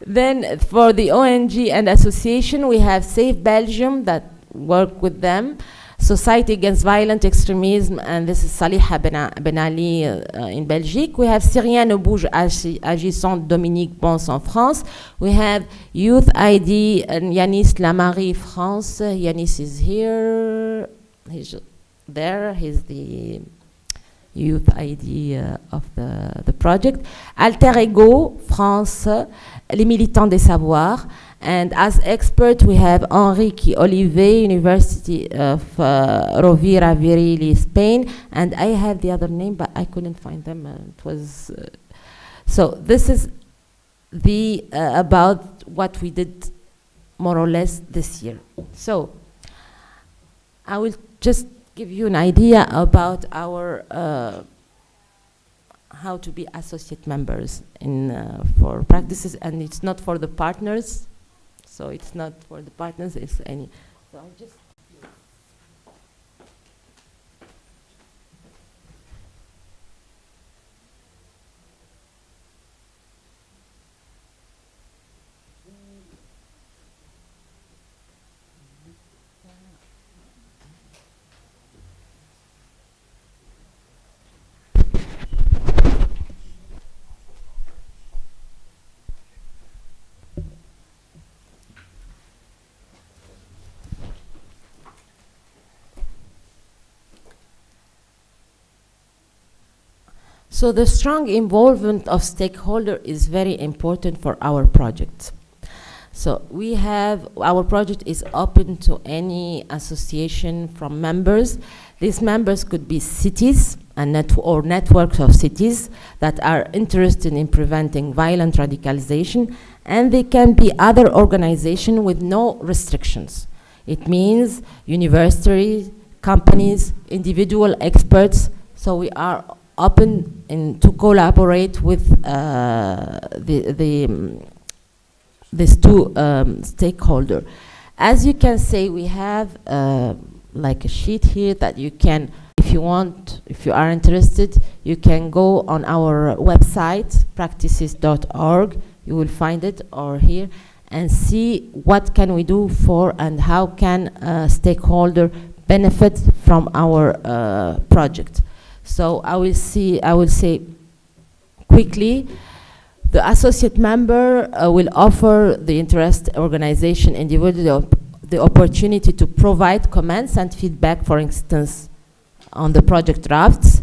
R: Then for the ONG and association, we have Save Belgium that work with them, Society Against Violent Extremism, and this is Saliha Ben Ali in Belgique. We have Syriens ne bougent agissant Dominique Bons en France. We have Youth ID and Yanis Lamarie France. Yanis is here. He's there. He's the Youth ID of the project. Alter Ego France, les militants des savoirs. And as expert, we have Enrique Olivet, University of Rovira Virili, Spain. And I had the other name, but I couldn't find them. It was so. This is the about what we did, more or less, this year. So I will just give you an idea about our how to be associate members in for practices, and it's not for the partners. So it's not for the partners, it's any. So I'll just. So the strong involvement of stakeholders is very important for our project. So we have, our project is open to any association from members. These members could be cities and or networks of cities that are interested in preventing violent radicalization, and they can be other organizations with no restrictions. It means universities, companies, individual experts. So we are open to collaborate with these two stakeholders. As you can see, we have like a sheet here that you can, if you want, if you are interested, you can go on our website, practices.org, you will find it, or here, and see what can we do for and how can a stakeholder benefit from our project. So I will say quickly, the associate member will offer the interest organization individual the opportunity to provide comments and feedback, for instance, on the project drafts,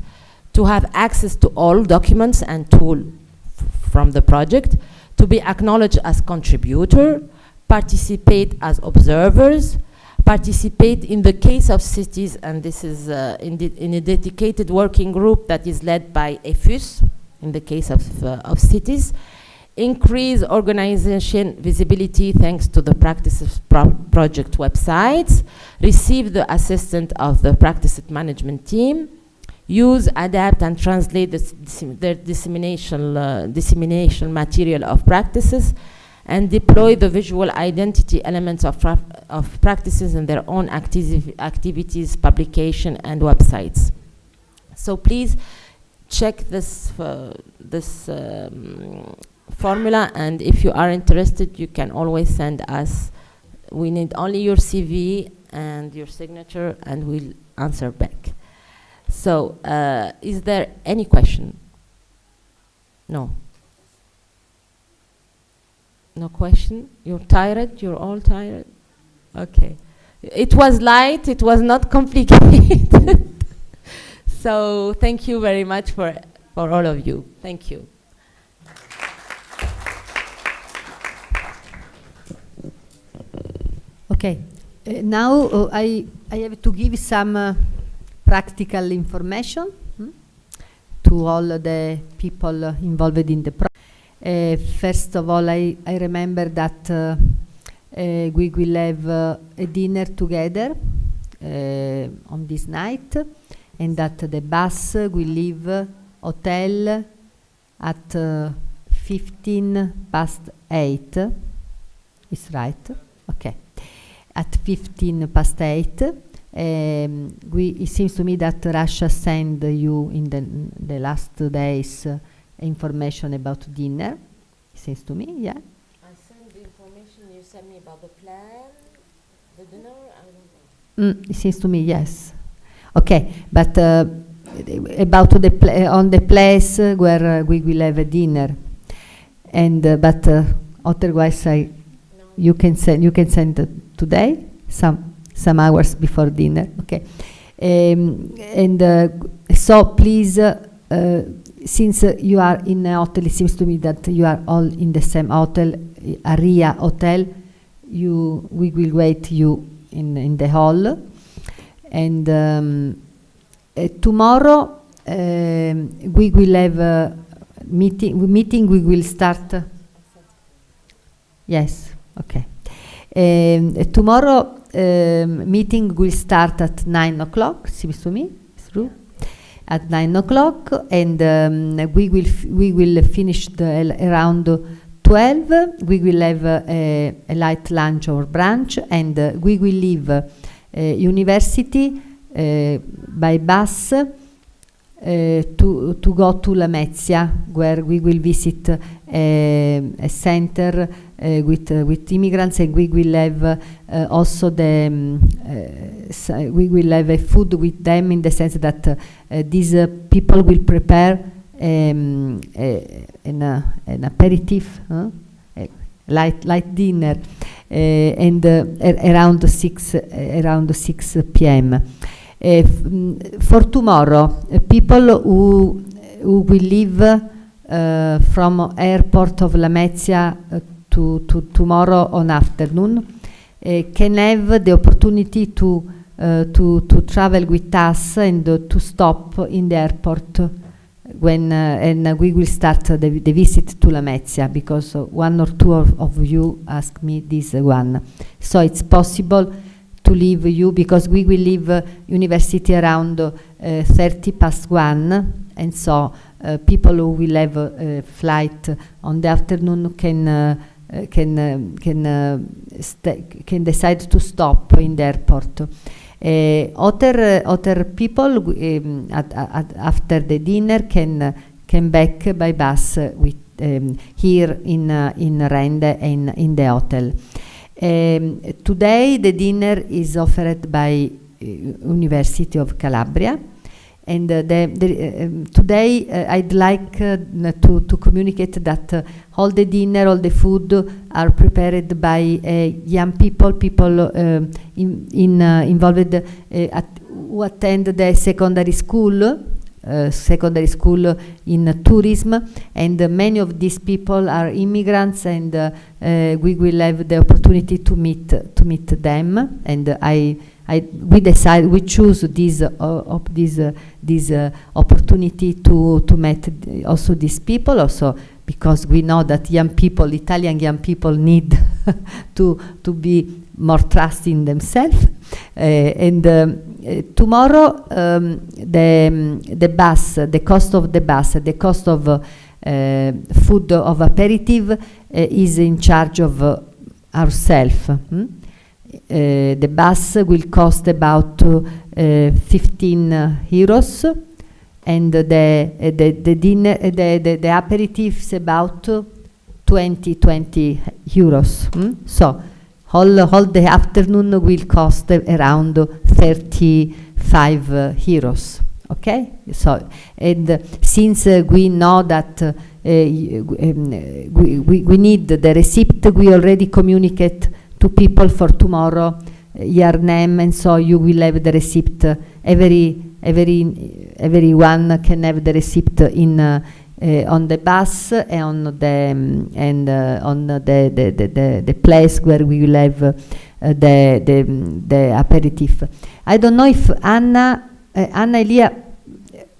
R: to have access to all documents and tools from the project, to be acknowledged as contributor, participate as observers, participate in the case of cities, and this is in a dedicated working group that is led by EFUS, in the case of cities, increase organization visibility thanks to the practices project websites, receive the assistance of the practice management team, use, adapt, and translate the dissemination material of practices, and deploy the visual identity elements of practices in their own activities, publication, and websites. So please check this formula, and if you are interested, you can always send us. We need only your CV and your signature, and we'll answer back. So, is there any question? No. No question? You're tired? You're all tired? Okay. It was light, it was not complicated. So, thank you very much for all of you. Thank you.
A: Okay, now I have to give some practical information to all the people involved in the project. First of all, I remember that we will have a dinner together on this night, and that the bus will leave hotel at 8:15. Is right? Okay. At 8:15. It seems to me that Russia sent you in the last days information about dinner. It seems to me, yeah.
R: I sent the information you sent me about the plan, the dinner.
A: It seems to me, yes. Okay, but about on the place where we will have a dinner, and but otherwise you can send today some hours before dinner. Okay, so please, since you are in a hotel, it seems to me that you are all in the same hotel, Aria Hotel. We will wait you in the hall, and tomorrow we will have a meeting. We will start. Yes. Okay. Tomorrow meeting will start at 9 o'clock. Seems to me, it's true. At 9 o'clock, and we will finish around 12. We will have a light lunch or brunch, and we will leave university by bus to go to Lamezia, where we will visit a center with immigrants, and we will have also we will have a food with them, in the sense that these people will prepare an aperitif, a light dinner, and around 6 p.m. For tomorrow, people who will leave from airport of Lamezia to tomorrow on afternoon can have the opportunity to travel with us and to stop in the airport when and we will start the visit to Lamezia, because one or two of you asked me this one. So it's possible leave you, because we will leave university around 1:30, and so people who will have a flight on the afternoon can decide to stop in the airport. Other people after the dinner can back by bus with here in Rende and in the hotel. Today the dinner is offered by University of Calabria, and today I'd like to communicate that all the dinner, all the food are prepared by young people involved who attend the secondary school in tourism, and many of these people are immigrants, and we will have the opportunity to meet them, and we choose this opportunity to meet also these people, also because we know that Italian young people need to be more trust in themselves, and tomorrow the bus, the cost of the bus, the cost of food of aperitif is in charge of ourselves. The bus will cost about 15 euros, and the dinner, the aperitifs about 20 euros. So all the afternoon will cost around 35 euros. Okay, so and since we know that we need the receipt, we already communicate to people for tomorrow your name, and so you will have the receipt. Everyone can have the receipt in on the bus and on the place where we will have the aperitif. I don't know if Anna Elia,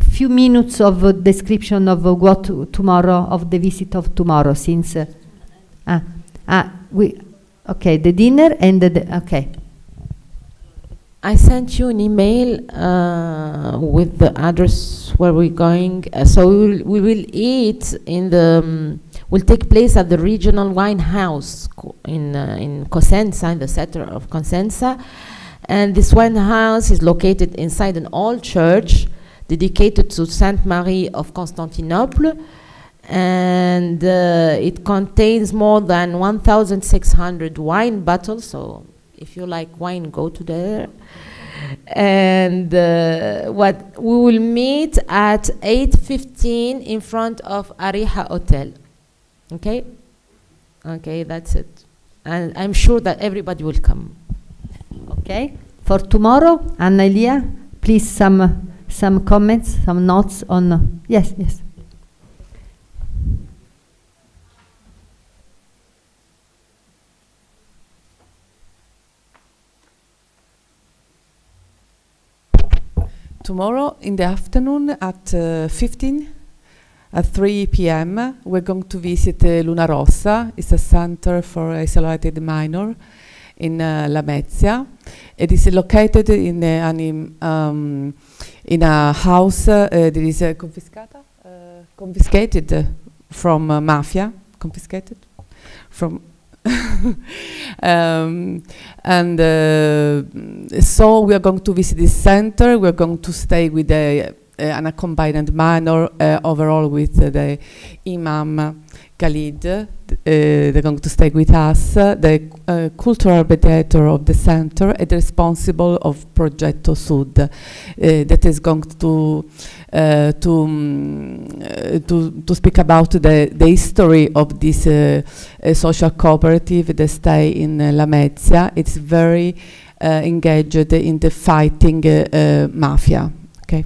A: few minutes of description of what tomorrow, of the visit of tomorrow, since okay, the dinner and okay.
R: I sent you an email with the address where we're going. So we will eat in the will take place at the regional wine house in Cosenza, in the center of Cosenza, and this wine house is located inside an old church dedicated to Sainte Marie of Constantinople, and it contains more than 1,600 wine bottles. So if you like wine, go to there. And what we will meet at 8:15 in front of Ariha Hotel. Okay, that's it. And I'm sure that everybody will come.
A: Okay, for tomorrow, Anna Elia, please some comments, some notes on. Yes.
S: Tomorrow in the afternoon at 3 p.m. we're going to visit Luna Rossa. It's a center for isolated minor in Lamezia. It is located in a house that is confiscated from mafia, confiscated from. And so we are going to visit this center. We are going to stay with an accompanied minor, overall with the Imam Khalid. They're going to stay with us, the cultural mediator of the center and responsible of Progetto Sud, that is going to speak about the history of this social cooperative that stay in Lamezia. It's very engaged in the fighting mafia. Okay.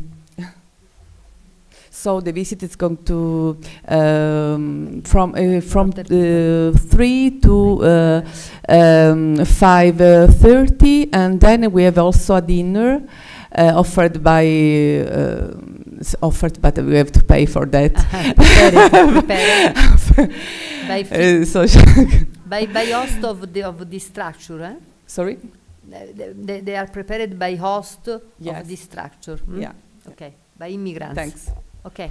S: So the visit is going to from 3 to 5:30, and then we have also a dinner offered, but we have to pay for that.
A: By host of the structure, eh?
S: Sorry?
A: they are prepared by host
S: Yes.
A: of this structure.
S: Yeah.
A: Okay, by immigrants.
S: Thanks.
A: Okay,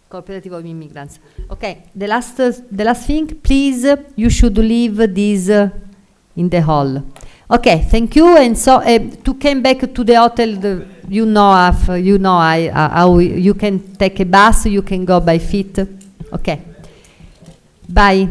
A: cooperative of immigrants. Okay, the last thing, please, you should leave this in the hall. Okay, thank you. And so to come back to the hotel, you know how you can take a bus, you can go by feet. Okay, bye.